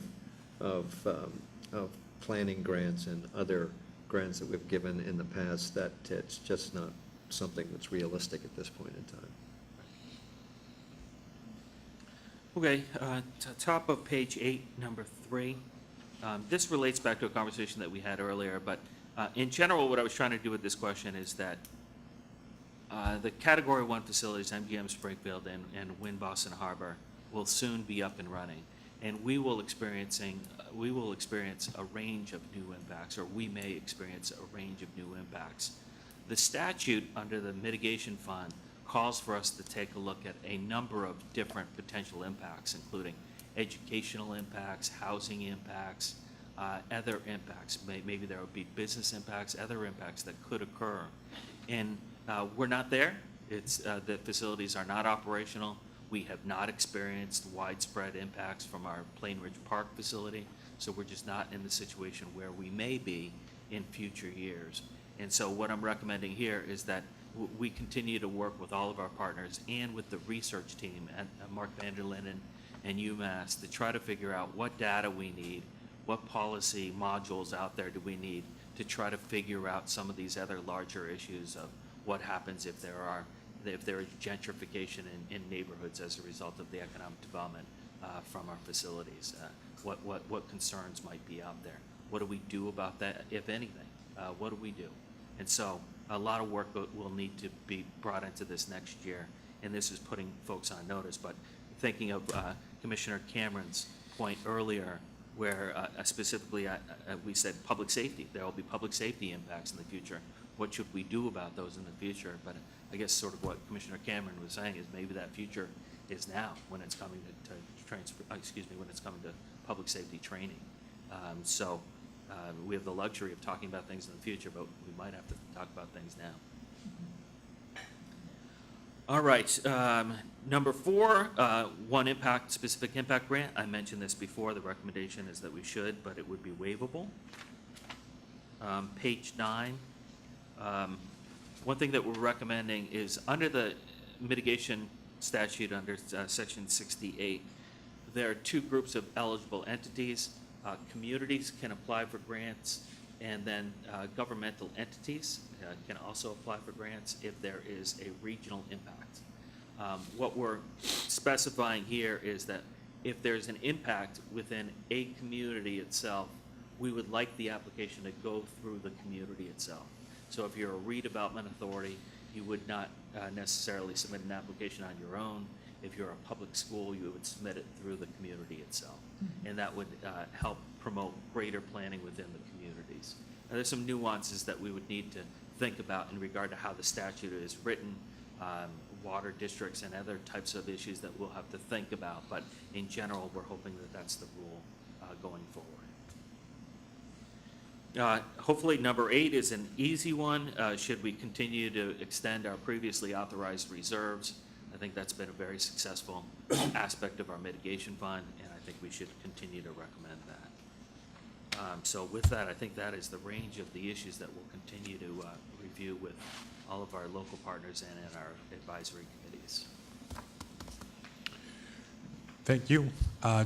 Speaker 2: planning grants and other grants that we've given in the past, that it's just not something that's realistic at this point in time.
Speaker 12: Okay, top of page 8, number 3. This relates back to a conversation that we had earlier, but in general, what I was trying to do with this question is that the Category 1 facilities, MGM Springfield and Wynn Boston Harbor, will soon be up and running. And we will experience a range of new impacts, or we may experience a range of new impacts. The statute under the mitigation fund calls for us to take a look at a number of different potential impacts, including educational impacts, housing impacts, other impacts. Maybe there will be business impacts, other impacts that could occur. And we're not there. The facilities are not operational. We have not experienced widespread impacts from our Plain Ridge Park facility, so we're just not in the situation where we may be in future years. And so what I'm recommending here is that we continue to work with all of our partners and with the research team at Mark Vanderlinden and UMass to try to figure out what data we need, what policy modules out there do we need to try to figure out some of these other larger issues of what happens if there is gentrification in neighborhoods as a result of the economic development from our facilities. What concerns might be out there? What do we do about that, if anything? What do we do? And so a lot of work will need to be brought into this next year, and this is putting folks on notice. But thinking of Commissioner Cameron's point earlier, where specifically we said public safety. There will be public safety impacts in the future. What should we do about those in the future? But I guess sort of what Commissioner Cameron was saying is maybe that future is now when it's coming when it's coming to public safety training. So we have the luxury of talking about things in the future, but we might have to talk about things now. All right, number 4, one specific impact grant. I mentioned this before. The recommendation is that we should, but it would be waivable. Page 9. One thing that we're recommending is under the mitigation statute under section 68, there are 2 groups of eligible entities. Communities can apply for grants, and then governmental entities can also apply for grants if there is a regional impact. What we're specifying here is that if there's an impact within a community itself, we would like the application to go through the community itself. So if you're a redevelopment authority, you would not necessarily submit an application on your own. If you're a public school, you would submit it through the community itself. And that would help promote greater planning within the communities. Now, there's some nuances that we would need to think about in regard to how the statute is written, water districts and other types of issues that we'll have to think about. But in general, we're hoping that that's the rule going forward. Hopefully, number 8 is an easy one. Should we continue to extend our previously authorized reserves? I think that's been a very successful aspect of our mitigation fund, and I think we should continue to recommend that. So with that, I think that is the range of the issues that we'll continue to review with all of our local partners and in our advisory committees.
Speaker 1: Thank you.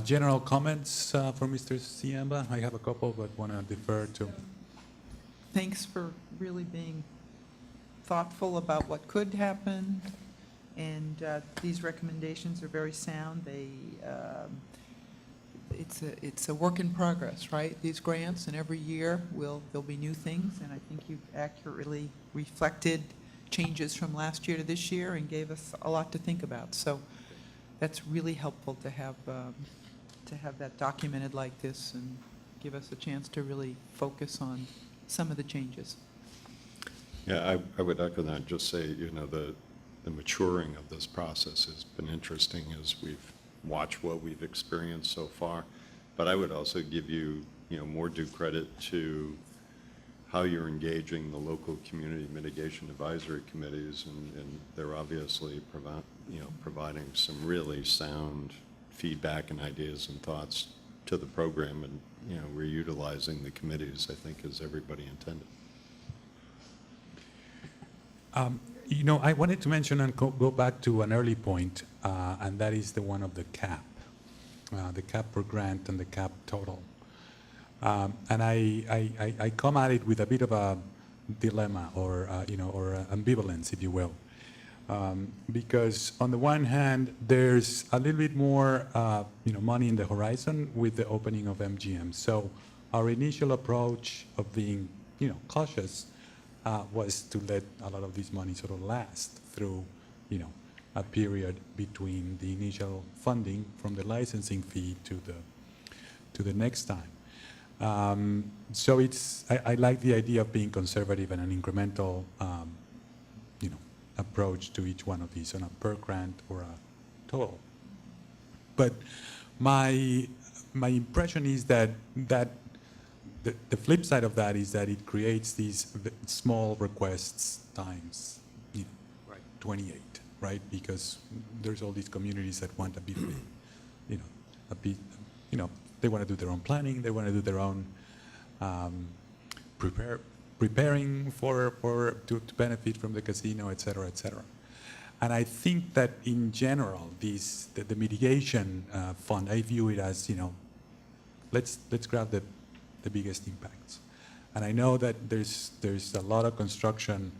Speaker 1: General comments from Mr. Siamba? I have a couple, but want to defer to.
Speaker 3: Thanks for really being thoughtful about what could happen, and these recommendations are very sound. It's a work in progress, right? These grants, and every year there'll be new things, and I think you've accurately reflected changes from last year to this year and gave us a lot to think about. So that's really helpful to have that documented like this and give us a chance to really focus on some of the changes.
Speaker 4: Yeah, I would echo that, just say, you know, the maturing of this process has been interesting as we've watched what we've experienced so far. But I would also give you, you know, more due credit to how you're engaging the local community mitigation advisory committees, and they're obviously providing some really sound feedback and ideas and thoughts to the program, and, you know, we're utilizing the committees, I think, as everybody intended.
Speaker 1: You know, I wanted to mention and go back to an early point, and that is the one of the cap per grant and the cap total. And I come at it with a bit of a dilemma, or ambivalence, if you will, because on the one hand, there's a little bit more money in the horizon with the opening of MGM. So our initial approach of being cautious was to let a lot of this money sort of last through a period between the initial funding from the licensing fee to the next time. So I like the idea of being conservative and an incremental approach to each one of these on a per grant or a total. But my impression is that the flip side of that is that it creates these small requests times 28, right? Because there's all these communities that want a bit of it, they want to do their own planning, they want to do their own preparing to benefit from the casino, et cetera, et cetera. And I think that in general, the mitigation fund, I view it as, let's grab the biggest impacts. And I know that there's a lot of construction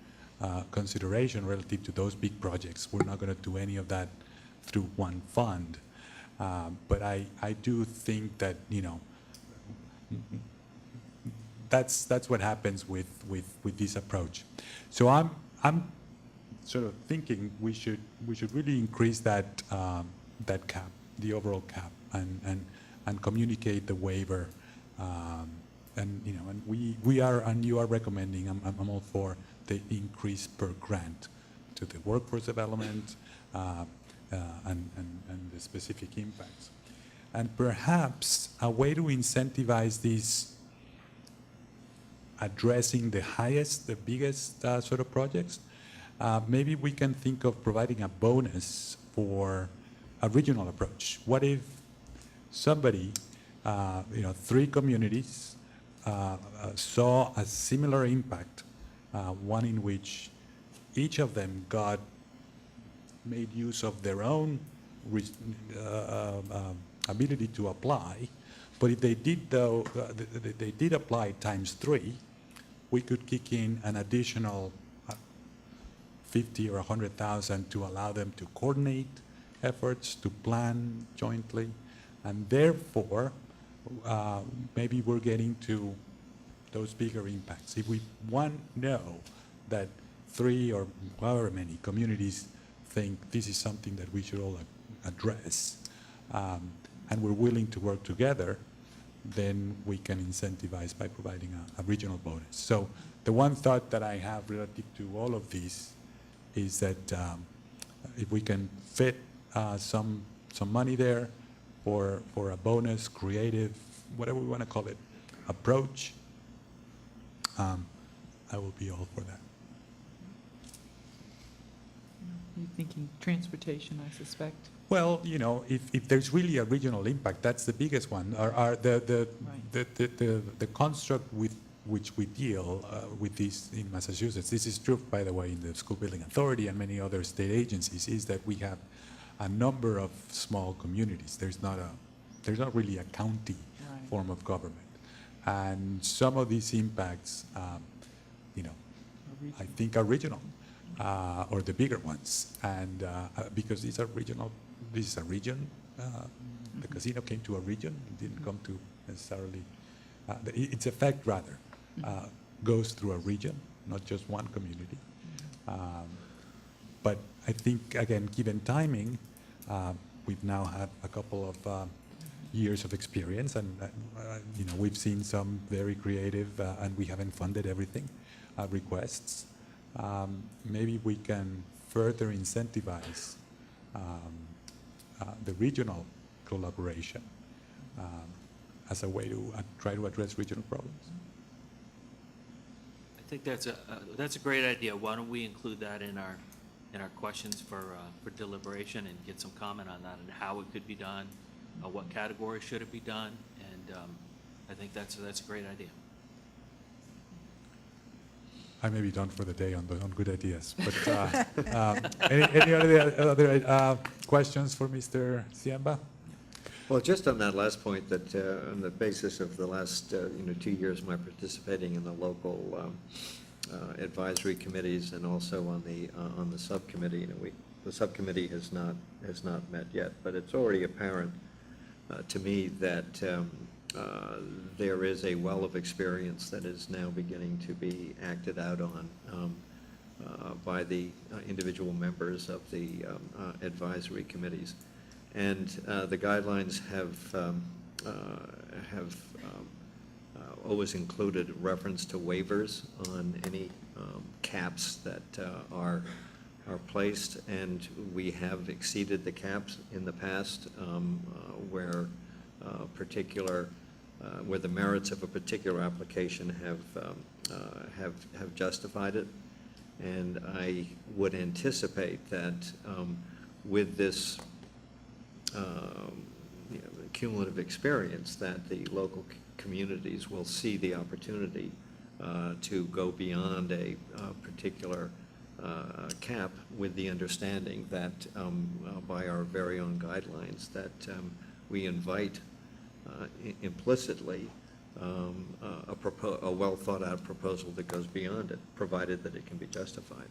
Speaker 1: consideration relative to those big projects. We're not going to do any of that through one fund. But I do think that, that's what happens with this approach. So I'm sort of thinking we should really increase that cap, the overall cap, and communicate the waiver. And we are, and you are recommending, I'm all for the increase per grant to the workforce development and the specific impacts. And perhaps a way to incentivize this addressing the biggest sort of projects, maybe we can think of providing a bonus for a regional approach. What if somebody, 3 communities saw a similar impact, one in which each of them made use of their own ability to apply, but if they did apply times 3, we could kick in an additional 50 or 100,000 to allow them to coordinate efforts, to plan jointly, and therefore maybe we're getting to those bigger impacts. If we know that 3 or however many communities think this is something that we should all address, and we're willing to work together, then we can incentivize by providing a regional bonus. So the one thought that I have relative to all of these is that if we can fit some money there for a bonus, creative, whatever we want to call it, approach, I will be all for that.
Speaker 3: You're thinking transportation, I suspect.
Speaker 1: Well, if there's really a regional impact, that's the biggest one. The construct with which we deal with this in Massachusetts, this is true, by the way, in the School Building Authority and many other state agencies, is that we have a number of small communities. There's not really a county
Speaker 3: Right.
Speaker 1: form of government. And some of these impacts, I think are regional, or the bigger ones. And because these are regional, this is a region, the casino came to a region, it didn't come to necessarily, its effect rather, goes through a region, not just one community. But I think, again, given timing, we've now had a couple of years of experience, and we've seen some very creative, and we haven't funded everything, requests. Maybe we can further incentivize the regional collaboration as a way to try to address regional problems.
Speaker 12: I think that's a great idea. Why don't we include that in our questions for deliberation and get some comment on that and how it could be done, what category should it be done, and I think that's a great idea.
Speaker 1: I may be done for the day on good ideas, but any other questions for Mr. Ciamba?
Speaker 2: Well, just on that last point, that on the basis of the last 2 years, my participating in the local advisory committees and also on the subcommittee, the subcommittee has not met yet, but it's already apparent to me that there is a well of experience that is now beginning to be acted out on by the individual members of the advisory committees. And the guidelines have always included reference to waivers on any caps that are placed, and we have exceeded the caps in the past where where the merits of a particular application have justified it. And I would anticipate that with this cumulative experience, that the local communities will see the opportunity to go beyond a particular cap, with the understanding that by our very own guidelines that we invite implicitly a well thought out proposal that goes beyond it, provided that it can be justified.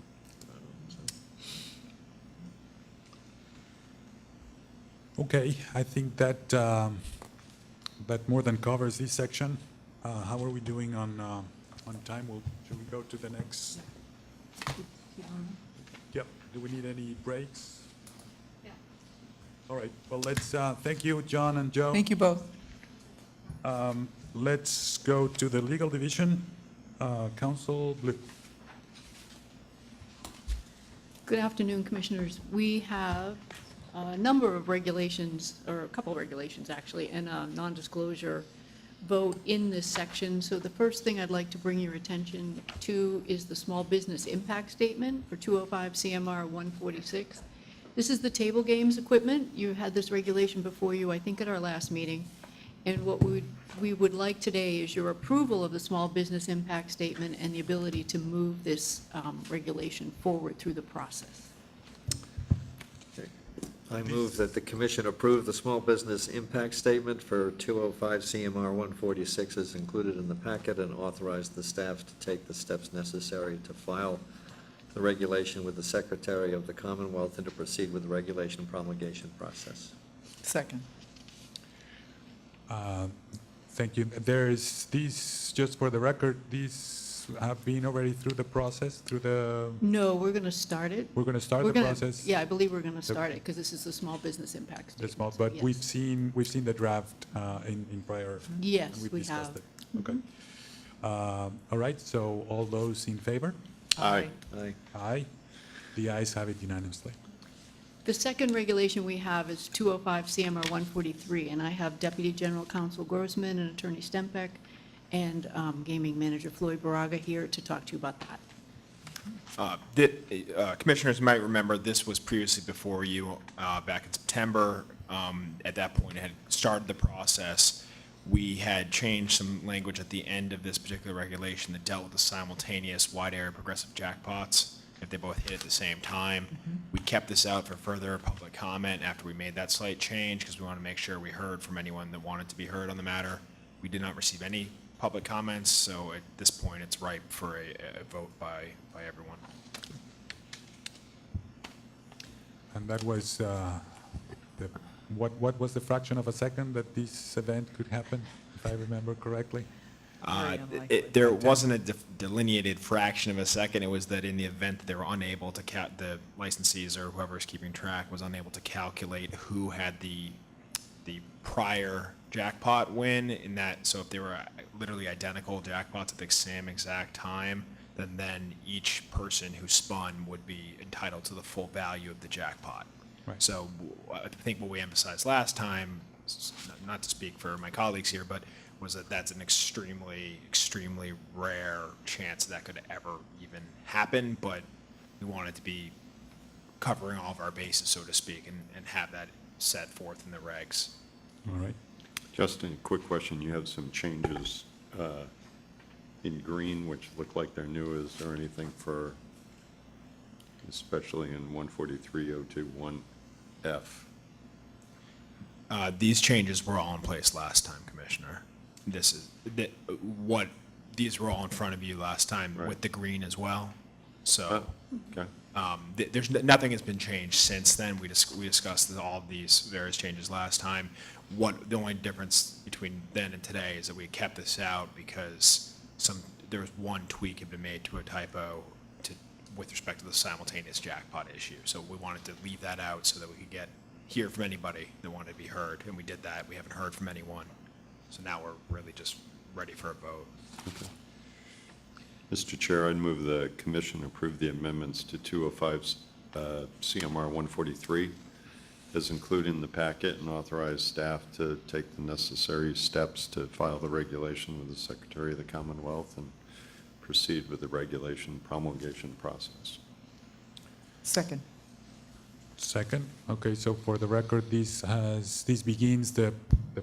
Speaker 1: Okay, I think that that more than covers this section. How are we doing on time? Should we go to the next? Yep. Do we need any breaks?
Speaker 8: Yeah.
Speaker 1: All right. Well, let's thank you, John and Joe.
Speaker 3: Thank you both.
Speaker 1: Let's go to the legal division. Counsel Blue.
Speaker 13: Good afternoon, Commissioners. We have a number of regulations, or a couple of regulations actually, and a non-disclosure vote in this section. So the first thing I'd like to bring your attention to is the small business impact statement for 205 CMR 146. This is the table games equipment. You had this regulation before you, I think, at our last meeting. And what we would like today is your approval of the small business impact statement and the ability to move this regulation forward through the process.
Speaker 2: I move that the commission approve the small business impact statement for 205 CMR 146 as included in the packet, and authorize the staff to take the steps necessary to file the regulation with the Secretary of the Commonwealth and to proceed with the regulation promulgation process.
Speaker 3: Second.
Speaker 1: Thank you. There's these, just for the record, these have been already through the process, through the,
Speaker 13: No, we're going to start it.
Speaker 1: we're going to start
Speaker 13: We're
Speaker 1: the
Speaker 13: gonna-
Speaker 1: process?
Speaker 13: Yeah, I believe we're going to start it because this is the small business impact
Speaker 1: The
Speaker 13: statement.
Speaker 1: small, but
Speaker 13: Yes.
Speaker 1: we've seen the draft in prior.
Speaker 13: Yes,
Speaker 1: and we've
Speaker 13: we
Speaker 1: discussed
Speaker 13: have.
Speaker 1: it. Okay. All right, so all those in favor?
Speaker 4: Aye.
Speaker 2: Aye.
Speaker 1: Aye. The ayes have it unanimously.
Speaker 13: The second regulation we have is 205 CMR 143, and I have Deputy General Counsel Grossman and Attorney Stempeck and Gaming Manager Floyd Baraga here to talk to you about that.
Speaker 14: Commissioners might remember this was previously before you back in September. At that point, it had started the process. We had changed some language at the end of this particular regulation that dealt with the simultaneous wide area progressive jackpots if they both hit at the same time. We kept this out for further public comment after we made that slight change, because we want to make sure we heard from anyone that wanted to be heard on the matter. We did not receive any public comments, so at this point, it's ripe for a vote by everyone.
Speaker 1: And that was, what was the fraction of a second that this event could happen, if I remember correctly?
Speaker 10: Very unlikely.
Speaker 14: There wasn't a delineated fraction of a second. It was that in the event that they were unable to the licensees or whoever's keeping track was unable to calculate who had the prior jackpot win in that, so if they were literally identical jackpots at the same exact time, then each person who spun would be entitled to the full value of the jackpot.
Speaker 1: Right.
Speaker 14: So I think what we emphasized last time, not to speak for my colleagues here, but was that that's an extremely, extremely rare chance that could ever even happen, but we wanted to be covering all of our bases, so to speak, and have that set forth in the regs.
Speaker 1: All right.
Speaker 4: Justin, quick question. You have some changes in green, which look like they're new. Is there anything for, especially in 143.021F?
Speaker 14: These changes were all in place last time, Commissioner. These were all in front of you last time
Speaker 4: Right.
Speaker 14: with the green as well. So
Speaker 4: Okay.
Speaker 14: nothing has been changed since then. We discussed all of these various changes last time. The only difference between then and today is that we kept this out because there was one tweak had been made to a typo with respect to the simultaneous jackpot issue. So we wanted to leave that out so that we could hear from anybody that wanted to be heard, and we did that. We haven't heard from anyone. So now we're really just ready for a vote.
Speaker 4: Mr. Chair, I'd move the commission approve the amendments to 205 CMR 143 as included in the packet and authorize staff to take the necessary steps to file the regulation with the Secretary of the Commonwealth and proceed with the regulation promulgation process.
Speaker 3: Second.
Speaker 1: Second, okay, so for the record, this begins the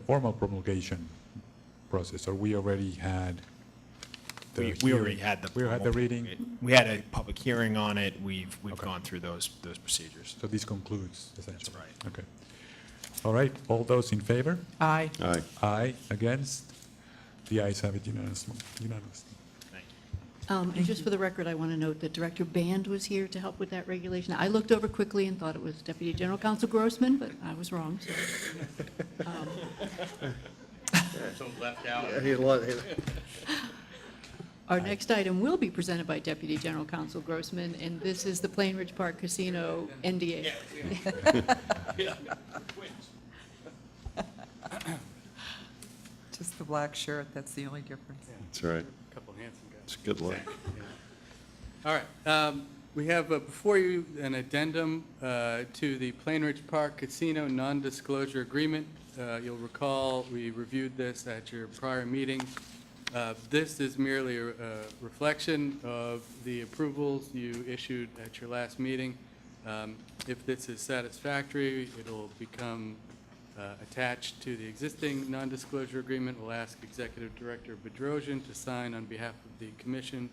Speaker 1: formal promulgation process, or we already had the
Speaker 14: We already had the.
Speaker 1: We had the reading,
Speaker 14: We had a public hearing on it. We've
Speaker 1: Okay.
Speaker 14: gone through those procedures.
Speaker 1: so this concludes essentially.
Speaker 14: That's right.
Speaker 1: Okay. All right, all those in favor?
Speaker 3: Aye.
Speaker 4: Aye.
Speaker 1: Aye, against? The ayes have it unanimously.
Speaker 14: Thank you.
Speaker 13: And just for the record, I want to note that Director Band was here to help with that regulation. I looked over quickly and thought it was Deputy General Counsel Grossman, but I was wrong, so.
Speaker 12: So left out.
Speaker 13: Our next item will be presented by Deputy General Counsel Grossman, and this is the Plain Ridge Park Casino NDA.
Speaker 3: Just the black shirt, that's the only difference.
Speaker 4: That's right.
Speaker 6: Couple handsome guys.
Speaker 4: It's a good look.
Speaker 6: All right, we have before you an addendum to the Plain Ridge Park Casino non-disclosure agreement. You'll recall, we reviewed this at your prior meeting. This is merely a reflection of the approvals you issued at your last meeting. If this is satisfactory, it'll become attached to the existing non-disclosure agreement. We'll ask Executive Director Bedrosian to sign on behalf of the commission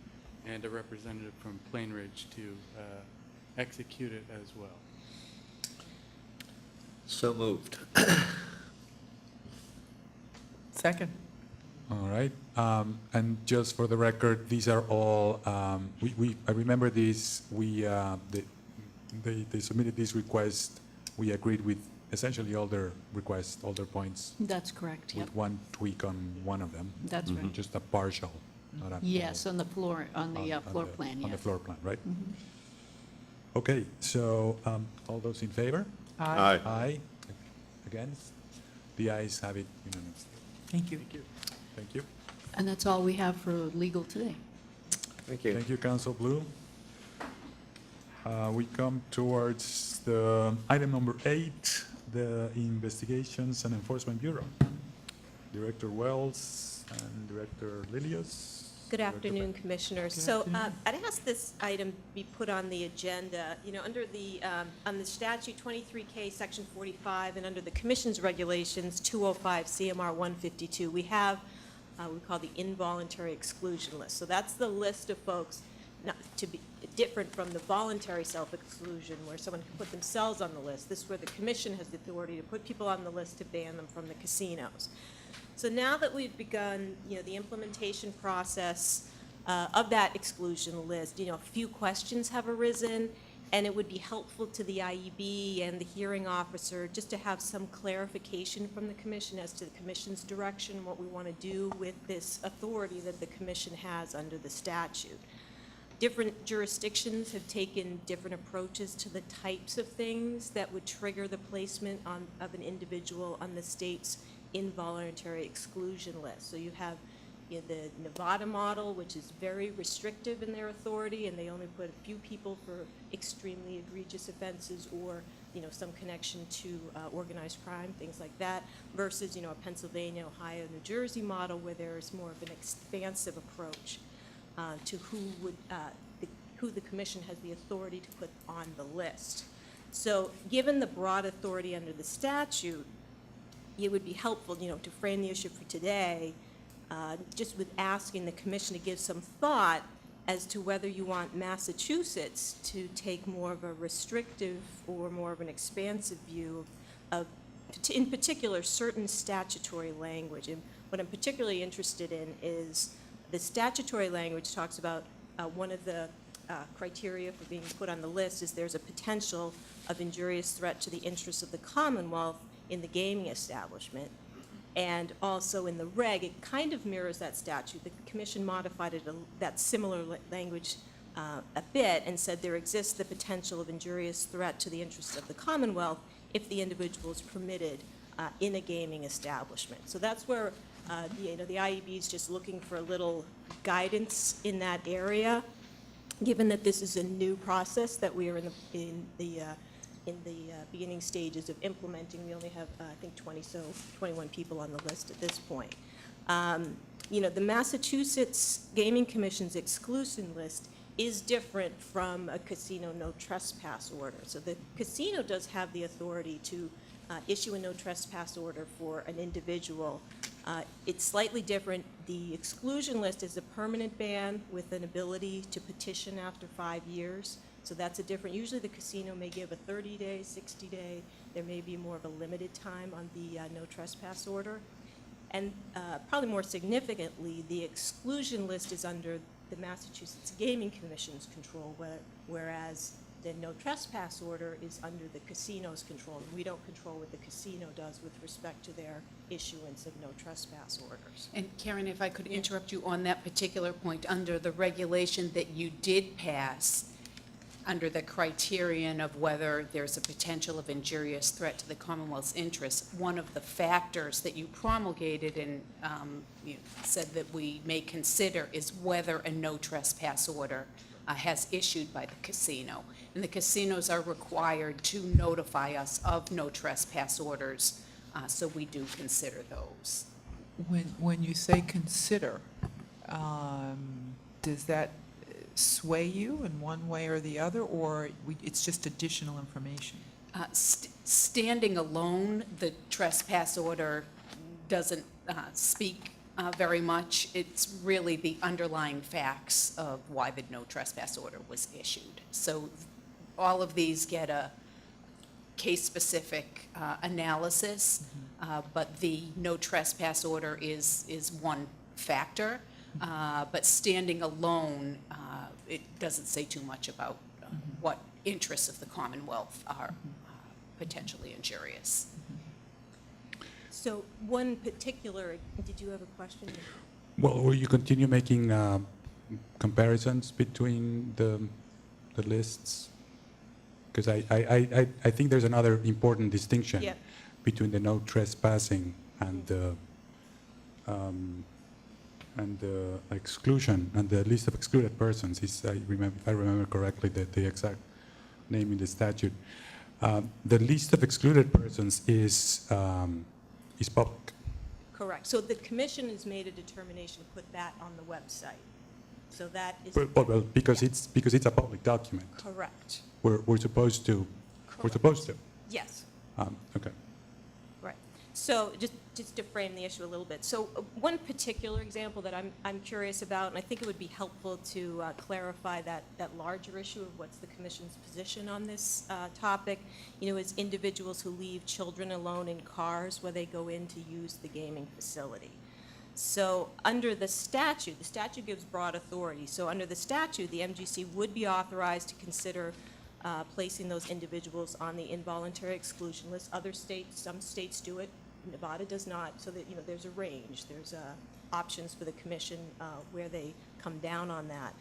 Speaker 6: and a representative from Plain Ridge to execute it as well.
Speaker 2: So moved.
Speaker 3: Second.
Speaker 1: All right, and just for the record, these are all, I remember these, they submitted this request, we agreed with essentially all their requests, all their points,
Speaker 13: That's correct, yep.
Speaker 1: with one tweak on one of them.
Speaker 13: That's right.
Speaker 1: Just a partial, not a.
Speaker 13: Yes, on the floor, on the floor plan, yes.
Speaker 1: On the floor plan, right?
Speaker 13: Mhm.
Speaker 1: Okay, so, all those in favor?
Speaker 4: Aye.
Speaker 1: Aye. Against? The ayes have it unanimously.
Speaker 3: Thank you.
Speaker 1: Thank you.
Speaker 13: And that's all we have for legal today.
Speaker 2: Thank you.
Speaker 1: Thank you, Council Blue. We come towards the item number 8, the Investigations and Enforcement Bureau. Director Wells and Director Lilios.
Speaker 15: Good
Speaker 1: Director
Speaker 15: afternoon,
Speaker 1: Beck.
Speaker 15: Commissioners. So I'd ask this item be put on the agenda, under the, on the statute 23K, Section 45, and under the Commission's regulations, 205 CMR 152, we have, we call the involuntary exclusion list. So that's the list of folks not to be, different from the voluntary self-exclusion where someone can put themselves on the list. This is where the commission has the authority to put people on the list to ban them from the casinos. So now that we've begun, the implementation process of that exclusion list, a few questions have arisen, and it would be helpful to the IEB and the hearing officer just to have some clarification from the commission as to the commission's direction, what we want to do with this authority that the commission has under the statute. Different jurisdictions have taken different approaches to the types of things that would trigger the placement of an individual on the state's involuntary exclusion list. So you have the Nevada model, which is very restrictive in their authority, and they only put a few people for extremely egregious offenses or, some connection to organized crime, things like that, versus, a Pennsylvania, Ohio, New Jersey model where there is more of an expansive approach to who the commission has the authority to put on the list. So given the broad authority under the statute, it would be helpful, to frame the issue for today, just with asking the commission to give some thought as to whether you want Massachusetts to take more of a restrictive or more of an expansive view of, in particular, certain statutory language. And what I'm particularly interested in is the statutory language talks about one of the criteria for being put on the list is there's a potential of injurious threat to the interests of the Commonwealth in the gaming establishment. And also in the reg, it kind of mirrors that statute. The commission modified it, that similar language a bit and said there exists the potential of injurious threat to the interests of the Commonwealth if the individual is permitted in a gaming establishment. So that's where the IEB is just looking for a little guidance in that area, given that this is a new process that we are in the beginning stages of implementing. We only have, I think, 21 people on the list at this point. The Massachusetts Gaming Commission's exclusion list is different from a casino no trespass order. So the casino does have the authority to issue a no trespass order for an individual. It's slightly different. The exclusion list is a permanent ban with an ability to petition after 5 years. So that's a different, usually the casino may give a 30-day, 60-day, there may be more of a limited time on the no trespass order. And probably more significantly, the exclusion list is under the Massachusetts Gaming Commission's control, whereas the no trespass order is under the casino's control. And we don't control what the casino does with respect to their issuance of no trespass orders.
Speaker 16: And Karen, if I could interrupt you on that particular point, under the regulation that you did pass, under the criterion of whether there's a potential of injurious threat to the Commonwealth's interests, one of the factors that you promulgated and you said that we may consider is whether a no trespass order has issued by the casino. And the casinos are required to notify us of no trespass orders, so we do consider those.
Speaker 3: When you say consider, does that sway you in one way or the other, or it's just additional information?
Speaker 16: Standing alone, the trespass order doesn't speak very much. It's really the underlying facts of why the no trespass order was issued. So all of these get a case-specific analysis, but the no trespass order is one factor. But standing alone, it doesn't say too much about what interests of the Commonwealth are potentially injurious.
Speaker 15: So one particular, did you have a question?
Speaker 1: Well, will you continue making comparisons between the lists? Because I think there's another important distinction between the no trespassing and the exclusion, and the list of excluded persons is, if I remember correctly, the exact name in the statute. The list of excluded persons is public.
Speaker 15: Correct. So the commission has made a determination to put that on the website. So that is.
Speaker 1: Well, because it's a public document.
Speaker 15: Correct.
Speaker 1: We're supposed to. We're supposed to.
Speaker 15: Yes.
Speaker 1: Okay.
Speaker 15: Right. So just just to frame the issue a little bit. So one particular example that I'm curious about, and I think it would be helpful to clarify that larger issue of what's the commission's position on this topic, is individuals who leave children alone in cars where they go in to use the gaming facility. So under the statute gives broad authority. So under the statute, the MGC would be authorized to consider placing those individuals on the involuntary exclusion list. Other states, some states do it. Nevada does not, so that, there's a range. There's options for the commission where they come down on that.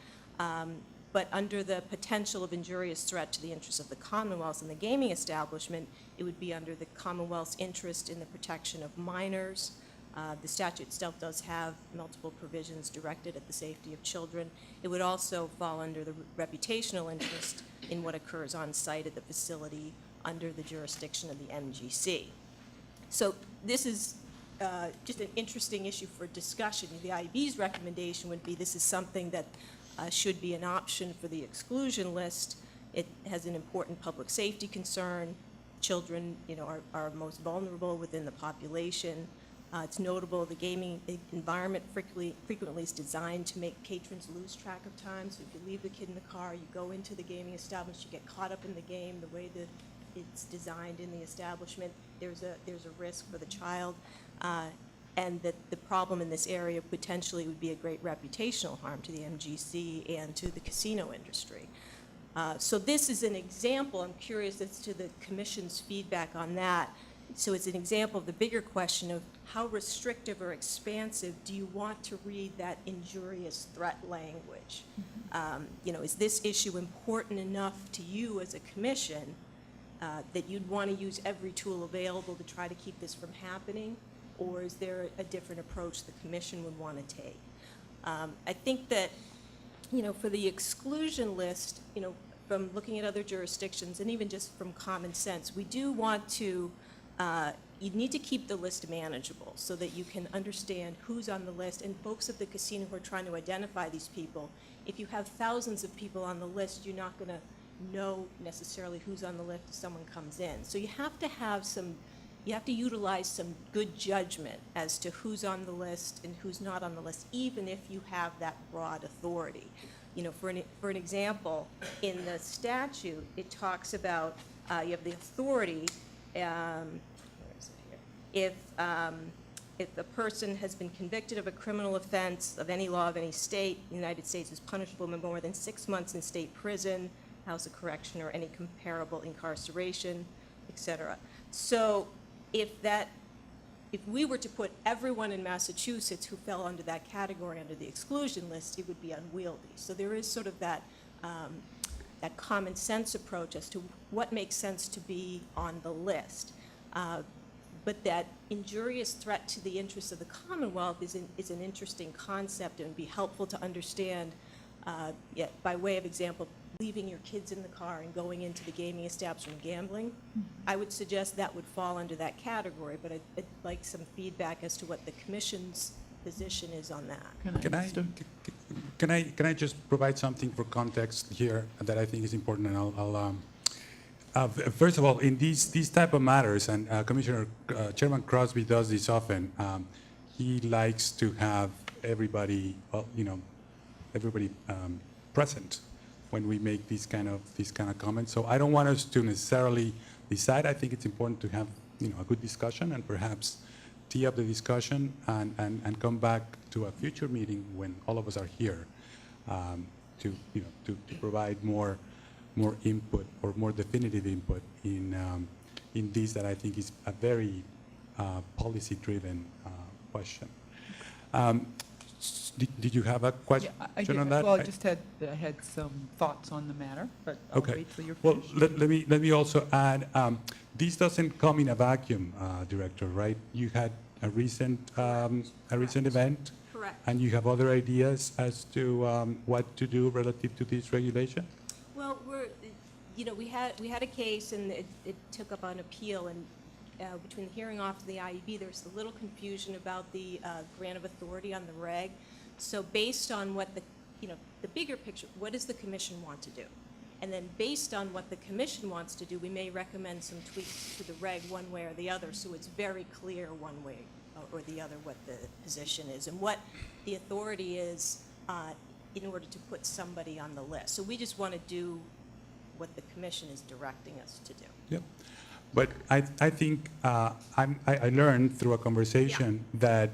Speaker 15: But under the potential of injurious threat to the interests of the Commonwealth and the gaming establishment, it would be under the Commonwealth's interest in the protection of minors. The statute itself does have multiple provisions directed at the safety of children. It would also fall under the reputational interest in what occurs on site at the facility under the jurisdiction of the MGC. So this is just an interesting issue for discussion. The IEB's recommendation would be this is something that should be an option for the exclusion list. It has an important public safety concern. Children, are most vulnerable within the population. It's notable the gaming environment frequently is designed to make patrons lose track of time. So if you leave the kid in the car, you go into the gaming establishment, you get caught up in the game, the way that it's designed in the establishment, there's a risk for the child. And that the problem in this area potentially would be a great reputational harm to the MGC and to the casino industry. So this is an example. I'm curious as to the commission's feedback on that. So it's an example of the bigger question of how restrictive or expansive do you want to read that injurious threat language? Is this issue important enough to you as a commission that you'd want to use every tool available to try to keep this from happening? Or is there a different approach the commission would want to take? I think that, for the exclusion list, from looking at other jurisdictions and even just from common sense, we do want to you need to keep the list manageable so that you can understand who's on the list. And folks at the casino who are trying to identify these people, if you have thousands of people on the list, you're not going to know necessarily who's on the list if someone comes in. So you have to utilize some good judgment as to who's on the list and who's not on the list, even if you have that broad authority. For an example, in the statute, it talks about you have the authority. Where is it here? If a person has been convicted of a criminal offense of any law of any state, the United States is punishable by more than 6 months in state prison, house of correction, or any comparable incarceration, etc. So if we were to put everyone in Massachusetts who fell under that category under the exclusion list, it would be unwieldy. So there is sort of that common sense approach as to what makes sense to be on the list. But that injurious threat to the interests of the Commonwealth is an interesting concept and would be helpful to understand, by way of example, leaving your kids in the car and going into the gaming establishment gambling. I would suggest that would fall under that category, but I'd like some feedback as to what the commission's position is on that.
Speaker 1: Can I just provide something for context here that I think is important, and I'll first of all, in these type of matters, and Chairman Crosby does this often, he likes to have everybody, present when we make these kind of comments. So I don't want us to necessarily decide. I think it's important to have a good discussion and perhaps tee up the discussion and come back to a future meeting when all of us are here to provide more input or more definitive input in this that I think is a very policy-driven question. Did you have a question on that?
Speaker 3: Well, I had some thoughts on the matter, but I'll wait till you're finished.
Speaker 1: Well, let me also add, this doesn't come in a vacuum, Director, right? You had a recent event.
Speaker 15: Correct.
Speaker 1: And you have other ideas as to what to do relative to this regulation?
Speaker 15: Well, we had a case and it took up on appeal, and between the hearing officer and the IEB, there's a little confusion about the grant of authority on the reg. So based on what the bigger picture, what does the commission want to do? And then based on what the commission wants to do, we may recommend some tweaks to the reg one way or the other, so it's very clear one way or the other what the position is and what the authority is in order to put somebody on the list. So we just want to do what the commission is directing us to do.
Speaker 1: Yep. But I think I learned through a conversation that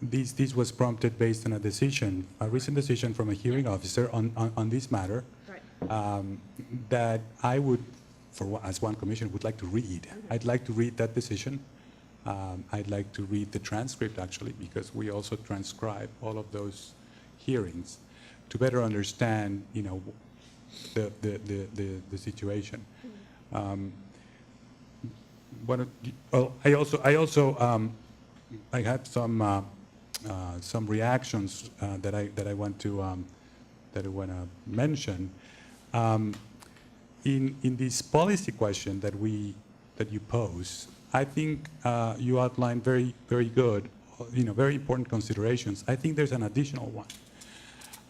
Speaker 1: this was prompted based on a recent decision from a hearing officer on this matter.
Speaker 15: Right.
Speaker 1: That I would, as one commissioner, would like to read. I'd like to read that decision. I'd like to read the transcript, actually, because we also transcribe all of those hearings to better understand, the situation. I had some reactions that I want to mention. In this policy question that you pose, I think you outlined very good, very important considerations. I think there's an additional one,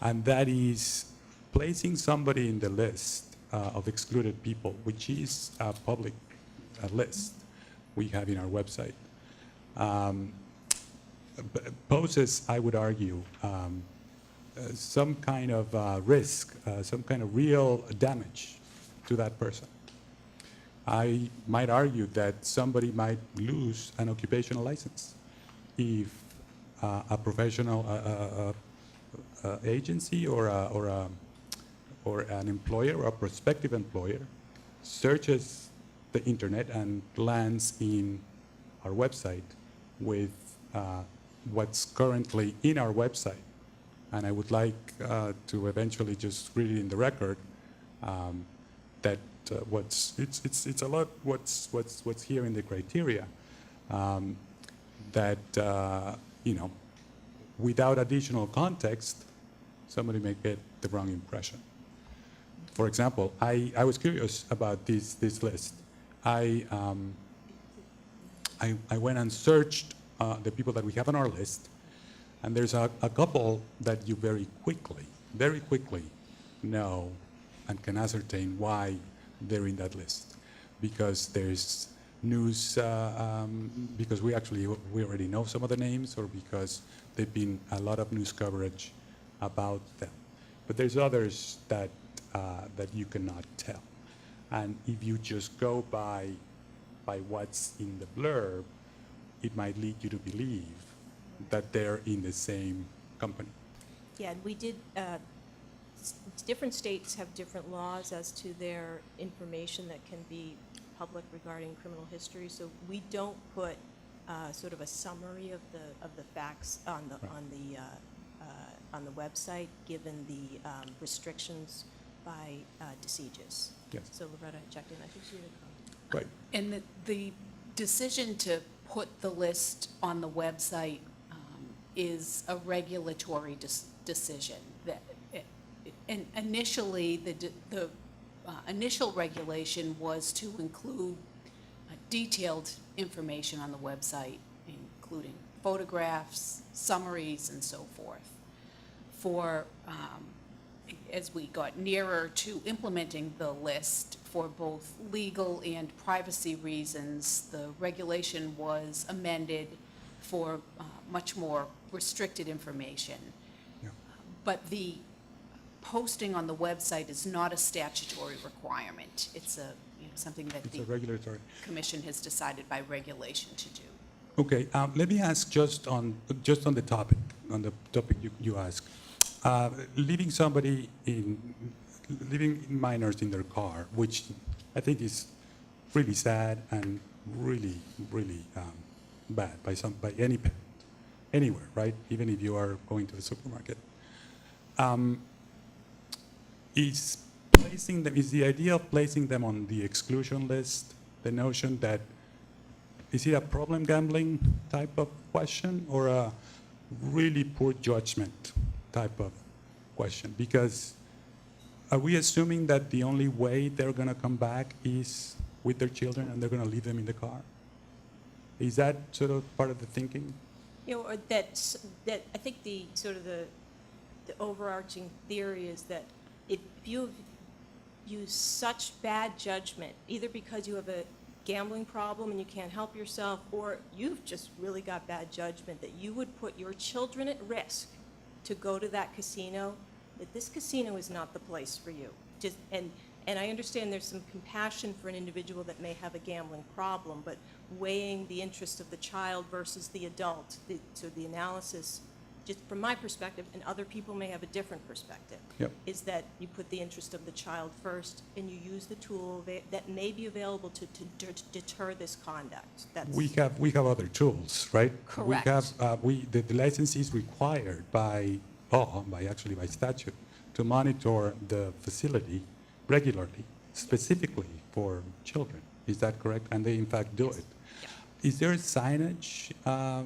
Speaker 1: and that is placing somebody in the list of excluded people, which is a public list we have in our website, poses, I would argue, some kind of risk, some kind of real damage to that person. I might argue that somebody might lose an occupational license if a professional agency or an employer or a prospective employer searches the internet and lands in our website with what's currently in our website. And I would like to eventually just read it in the record that it's a lot what's here in the criteria that without additional context, somebody may get the wrong impression. For example, I was curious about this list. I went and searched the people that we have on our list, and there's a couple that you very quickly know and can ascertain why they're in that list, because there's news, because we already know some of the names, or because there've been a lot of news coverage about them. But there's others that you cannot tell, and if you just go by what's in the blurb, it might lead you to believe that they're in the same company.
Speaker 15: Yeah, and we did, different states have different laws as to their information that can be public regarding criminal history, so we don't put sort of a summary of the facts on the website, given the restrictions by DeCegis.
Speaker 1: Yes.
Speaker 15: So Loretta checked in, I think she had a comment.
Speaker 1: Right.
Speaker 16: And the decision to put the list on the website is a regulatory decision. And initially, the initial regulation was to include detailed information on the website, including photographs, summaries, and so forth. As we got nearer to implementing the list, for both legal and privacy reasons, the regulation was amended for much more restricted information.
Speaker 1: Yeah.
Speaker 16: But the posting on the website is not a statutory requirement. It's something that
Speaker 1: It's
Speaker 16: the
Speaker 1: a regulatory.
Speaker 16: commission has decided by regulation to do.
Speaker 1: Okay, let me ask just on the topic you asked. Leaving minors in their car, which I think is really sad and really bad by any parent, anywhere, right? Even if you are going to the supermarket. Is the idea of placing them on the exclusion list the notion that, is it a problem gambling type of question or a really poor judgment type of question? Because are we assuming that the only way they're going to come back is with their children and they're going to leave them in the car? Is that sort of part of the thinking?
Speaker 15: Or that I think the overarching theory is that if you use such bad judgment, either because you have gambling problem and you can't help yourself, or you've just really got bad judgment, that you would put your children at risk to go to that casino, that this casino is not the place for you. Just, and I understand there's some compassion for an individual that may have a gambling problem, but weighing the interest of the child versus the adult, so the analysis, just from my perspective, and other people may have a different perspective,
Speaker 1: Yep.
Speaker 15: is that you put the interest of the child first and you use the tool that may be available to deter this conduct. That's
Speaker 1: We have other tools, right?
Speaker 15: Correct.
Speaker 1: We have, the license is required by law, by statute, to monitor the facility regularly, specifically for children. Is that correct? And they in fact do it. Is there signage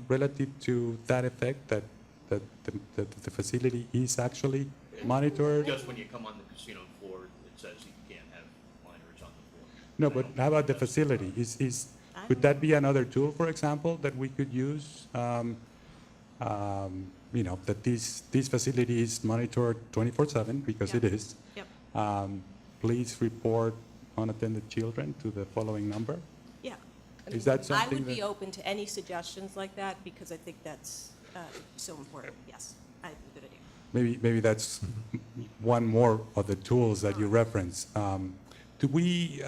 Speaker 1: relative to that effect, that the facility is actually monitored?
Speaker 12: Just when you come on the casino floor, it says you can't have minors on the floor.
Speaker 1: No, but how about the facility? Could that be another tool, for example, that we could use? That this facility is monitored 24/7, because it is.
Speaker 15: Yep.
Speaker 1: Please report unattended children to the following number.
Speaker 15: Yeah.
Speaker 1: Is that
Speaker 15: I
Speaker 1: something
Speaker 15: would be
Speaker 1: that-
Speaker 15: open to any suggestions like that, because I think that's so important. Yes, I think a good idea.
Speaker 1: Maybe that's one more of the tools that you reference. Do we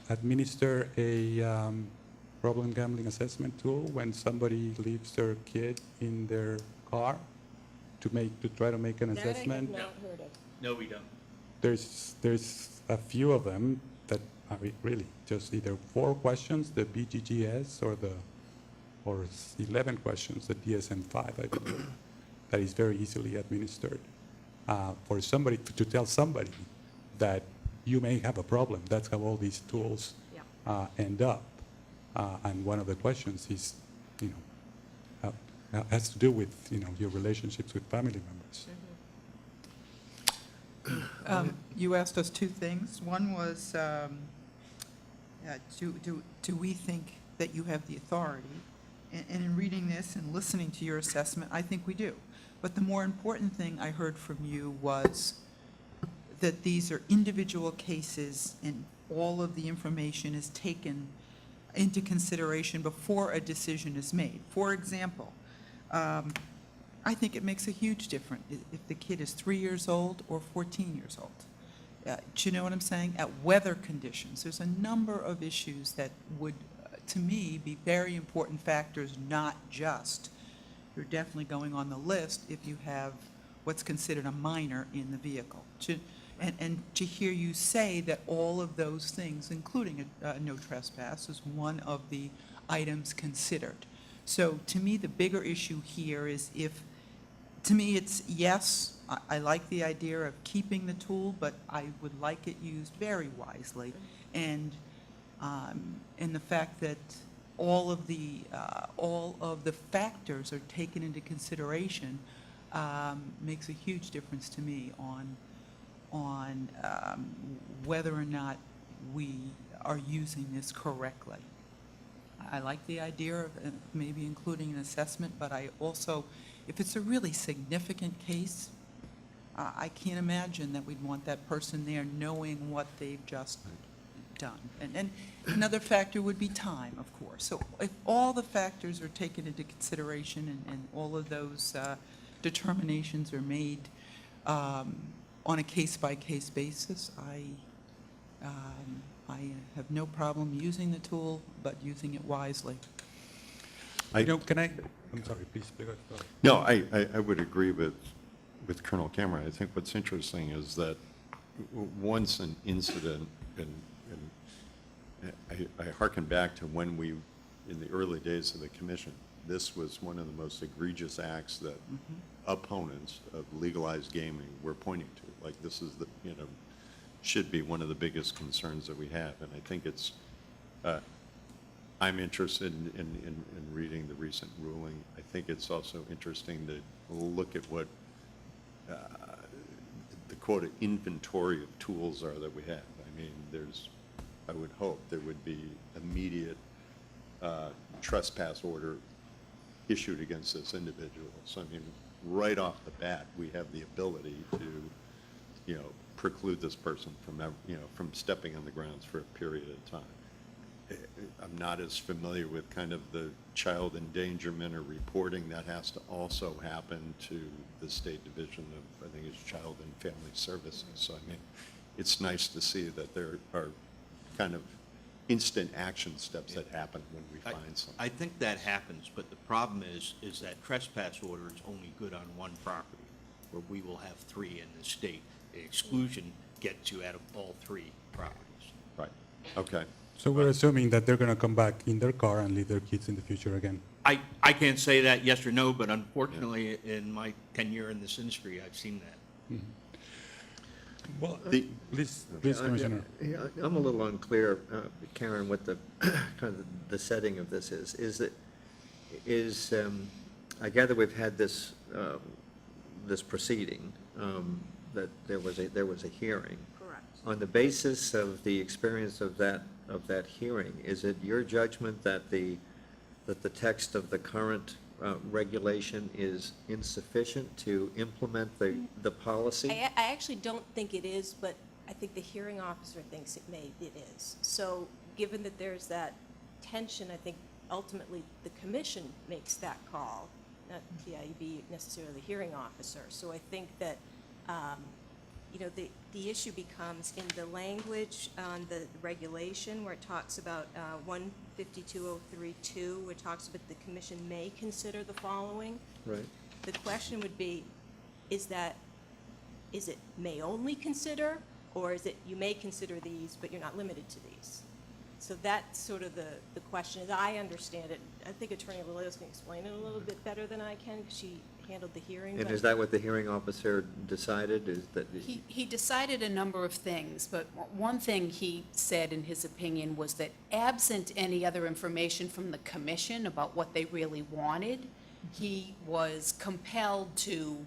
Speaker 1: administer a problem gambling assessment tool when somebody leaves their kid in their car to try to make an assessment?
Speaker 15: That I have not heard of.
Speaker 12: No, we don't.
Speaker 1: There's a few of them that are really just either 4 questions, the BGGS, or 11 questions, the DSM-5, I believe, that is very easily administered for somebody to tell somebody that you may have a problem. That's how all these tools end up. And one of the questions is, has to do with your relationships with family members.
Speaker 3: You asked us 2 things. One was, do we think that you have the authority? And in reading this and listening to your assessment, I think we do. But the more important thing I heard from you was that these are individual cases and all of the information is taken into consideration before a decision is made. For example, I think it makes a huge difference if the kid is 3 years old or 14 years old. Do you know what I'm saying? At weather conditions, there's a number of issues that would, to me, be very important factors, not just, you're definitely going on the list if you have what's considered a minor in the vehicle. And to hear you say that all of those things, including no trespass, is one of the items considered. So to me, the bigger issue here is to me, it's yes, I like the idea of keeping the tool, but I would like it used very wisely. And the fact that all of the factors are taken into consideration makes a huge difference to me on whether or not we are using this correctly. I like the idea of maybe including an assessment, but I also, if it's a really significant case, I can't imagine that we'd want that person there knowing what they've just done. And another factor would be time, of course. So if all the factors are taken into consideration and all of those determinations are made on a case-by-case basis, I have no problem using the tool, but using it wisely.
Speaker 1: I'm sorry, please. Go ahead.
Speaker 4: No, I would agree with Colonel Cameron. I think what's interesting is that once an incident, and I hearken back to when we, in the early days of the commission, this was one of the most egregious acts that opponents of legalized gaming were pointing to. Like, this is the, should be one of the biggest concerns that we have. And I think it's, I'm interested in reading the recent ruling. I think it's also interesting to look at what the quote inventory of tools are that we have. I mean, I would hope there would be immediate trespass order issued against this individual. So I mean, right off the bat, we have the ability to, preclude this person from, from stepping on the grounds for a period of time. I'm not as familiar with kind of the child endangerment or reporting that has to also happen to the State Division of, I think it's Child and Family Services. So, I mean, it's nice to see that there are kind of instant action steps that happen when we find something.
Speaker 17: I think that happens, but the problem is that trespass order is only good on one property, where we will have 3 in the state. The exclusion gets you out of all 3 properties.
Speaker 4: Right, okay.
Speaker 1: So we're assuming that they're gonna come back in their car and leave their kids in the future again.
Speaker 17: I can't say that yes or no, but unfortunately, in my tenure in this industry, I've seen that.
Speaker 1: Well,
Speaker 4: The-
Speaker 1: please, Commissioner.
Speaker 2: Yeah, I'm a little unclear, Karen, what the, kind of the setting of this is. I gather we've had this, this proceeding, that there was a hearing.
Speaker 15: Correct.
Speaker 2: On the basis of the experience of that hearing, is it your judgment that the text of the current regulation is insufficient to implement the policy?
Speaker 15: I actually don't think it is, but I think the hearing officer thinks it is. So given that there's that tension, I think ultimately the commission makes that call, not the IEB necessarily the hearing officer. So I think that, the issue becomes in the language on the regulation where it talks about 152.032, where it talks about the commission may consider the following.
Speaker 2: Right.
Speaker 15: The question would be, is it may only consider, or is it you may consider these, but you're not limited to these? So that's sort of the question, as I understand it. I think Attorney Lilios can explain it a little bit better than I can, because she handled the hearing.
Speaker 2: And
Speaker 15: but-
Speaker 2: is that what the hearing officer decided, is that?
Speaker 16: He decided a number of things, but one thing he said in his opinion was that absent any other information from the commission about what they really wanted, he was compelled to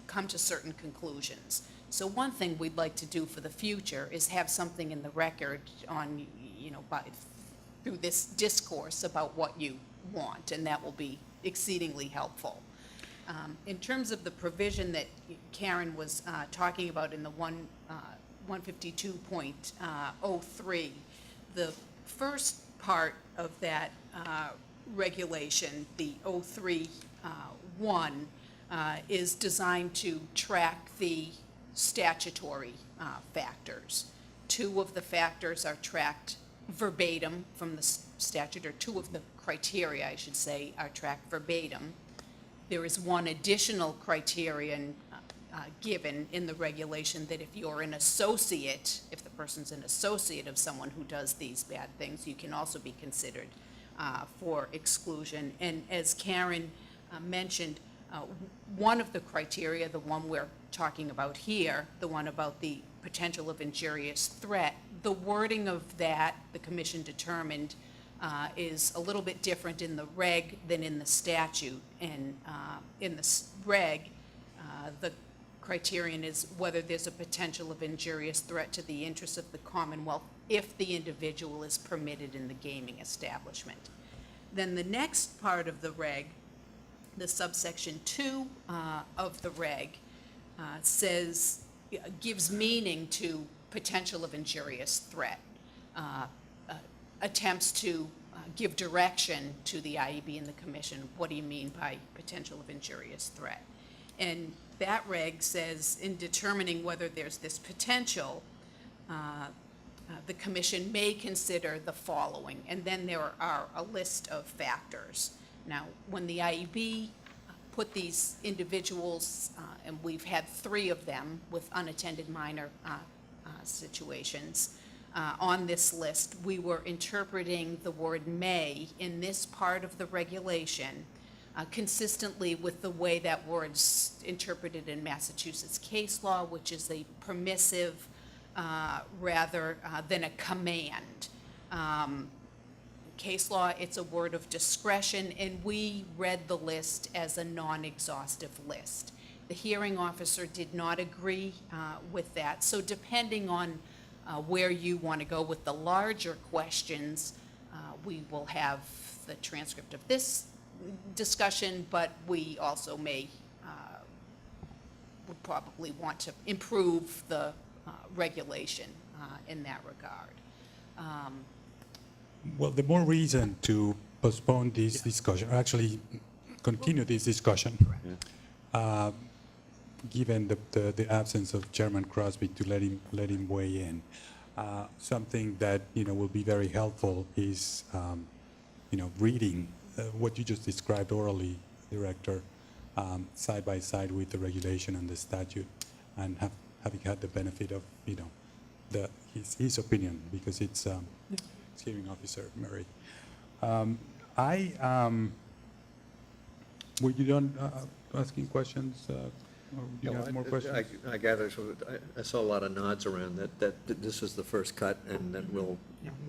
Speaker 16: come to certain conclusions. So one thing we'd like to do for the future is have something in the record on, through this discourse about what you want, and that will be exceedingly helpful. In terms of the provision that Karen was talking about in the 152.03, the first part of that regulation, the 03.1, is designed to track the statutory factors. 2 of the factors are tracked verbatim from the statute, or 2 of the criteria, I should say, are tracked verbatim. There is one additional criterion given in the regulation that if you're an associate, if the person's an associate of someone who does these bad things, you can also be considered for exclusion. And as Karen mentioned, one of the criteria, the one we're talking about here, the one about the potential of injurious threat, the wording of that, the commission determined, is a little bit different in the reg than in the statute. And in the reg, the criterion is whether there's a potential of injurious threat to the interests of the Commonwealth if the individual is permitted in the gaming establishment. Then the next part of the reg, the subsection 2 of the reg, gives meaning to potential of injurious threat. Attempts to give direction to the IEB and the commission. What do you mean by potential of injurious threat? And that reg says in determining whether there's this potential, the commission may consider the following, and then there are a list of factors. Now, when the IEB put these individuals, and we've had 3 of them with unattended minor situations, on this list, we were interpreting the word may in this part of the regulation consistently with the way that word's interpreted in Massachusetts case law, which is a permissive rather than a command. Case law, it's a word of discretion, and we read the list as a non-exhaustive list. The hearing officer did not agree with that, so depending on where you want to go with the larger questions, we will have the transcript of this discussion, but we also may would probably want to improve the regulation in that regard.
Speaker 1: Well, the more reason to postpone this discussion, or actually continue this discussion, given the absence of Chairman Crosby to let him weigh in. Something that, will be very helpful is, reading what you just described orally, Director, side by side with the regulation and the statute, and having had the benefit of, his opinion, because it's hearing officer Murray. Were you done asking questions? Or do you have more questions?
Speaker 2: I gather, I saw a lot of nods around that this is the first cut, and then we'll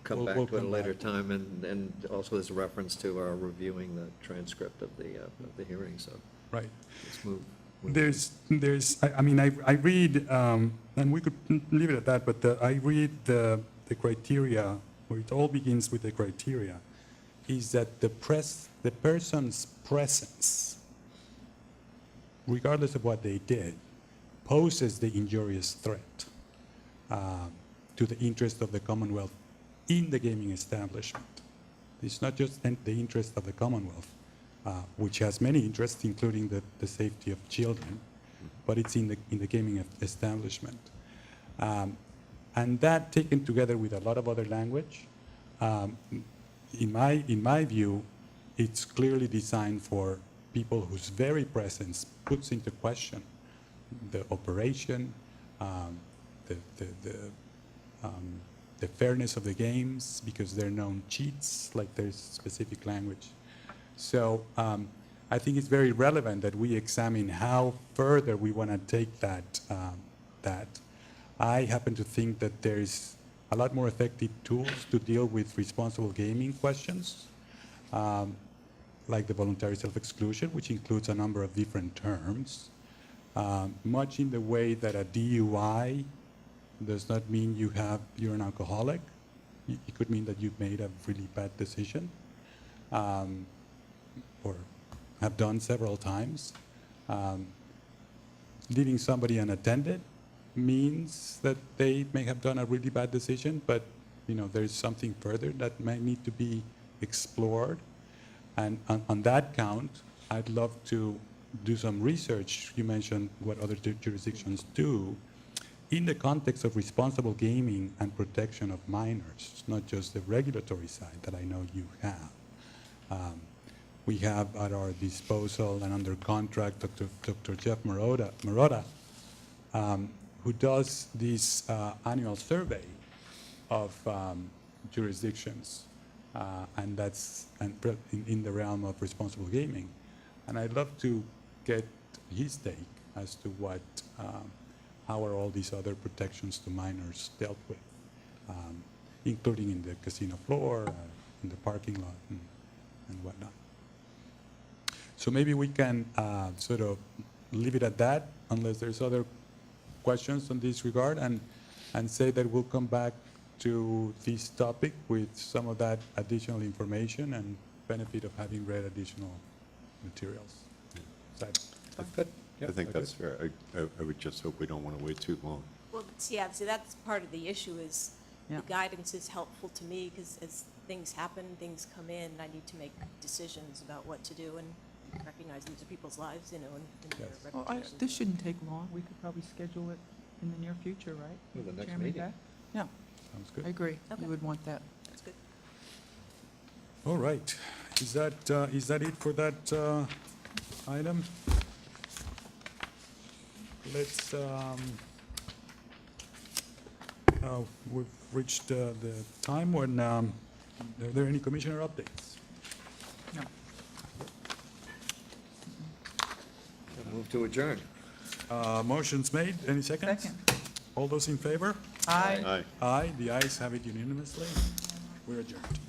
Speaker 2: come back
Speaker 1: We'll
Speaker 2: to it at a
Speaker 1: come
Speaker 2: later
Speaker 1: back.
Speaker 2: time, and also there's a reference to our reviewing the transcript of the hearing, so
Speaker 1: Right.
Speaker 2: let's move.
Speaker 1: I read, and we could leave it at that, but I read the criteria, where it all begins with the criteria, is that the person's presence, regardless of what they did, poses the injurious threat to the interest of the Commonwealth in the gaming establishment. It's not just the interest of the Commonwealth, which has many interests, including the safety of children, but it's in the gaming establishment. And that, taken together with a lot of other language, in my view, it's clearly designed for people whose very presence puts into question the operation, the fairness of the games, because they're known cheats, like there's specific language. So I think it's very relevant that we examine how further we want to take that. I happen to think that there's a lot more effective tools to deal with responsible gaming questions, like the voluntary self-exclusion, which includes a number of different terms, much in the way that a DUI does not mean you're an alcoholic. It could mean that you've made a really bad decision, or have done several times. Leaving somebody unattended means that they may have done a really bad decision, but there's something further that might need to be explored. And on that count, I'd love to do some research. You mentioned what other jurisdictions do in the context of responsible gaming and protection of minors, not just the regulatory side that I know you have. We have at our disposal and under contract Dr. Jeff Marotta, who does this annual survey of jurisdictions, and that's in the realm of responsible gaming. And I'd love to get his take as to how are all these other protections to minors dealt with, including in the casino floor, in the parking lot, and whatnot. So maybe we can sort of leave it at that, unless there's other questions on this regard, and say that we'll come back to this topic with some of that additional information and benefit of having read additional materials. That's good.
Speaker 4: I think that's fair. I would just hope we don't want to wait too long.
Speaker 15: Well, see, that's part of the issue is
Speaker 3: Yeah.
Speaker 15: the guidance is helpful to me because as things happen, things come in, I need to make decisions about what to do and recognize these are people's lives, and their
Speaker 1: Yes.
Speaker 3: Well,
Speaker 15: reputations.
Speaker 3: this shouldn't take long. We could probably schedule it in the near future, right?
Speaker 2: Well, the next
Speaker 3: Chairman
Speaker 2: meeting.
Speaker 3: Beck? Yeah,
Speaker 1: Sounds
Speaker 3: I
Speaker 1: good.
Speaker 3: agree.
Speaker 15: Okay.
Speaker 3: We would want that.
Speaker 15: That's good.
Speaker 1: All right. Is that it for that item? Let's, we've reached the time when, are there any commissioner updates?
Speaker 3: No.
Speaker 2: Move to adjourn.
Speaker 1: Motion's made. Any seconds?
Speaker 3: Second.
Speaker 1: All those in favor?
Speaker 3: Aye.
Speaker 4: Aye.
Speaker 1: Aye. The ayes have it unanimously. We're adjourned.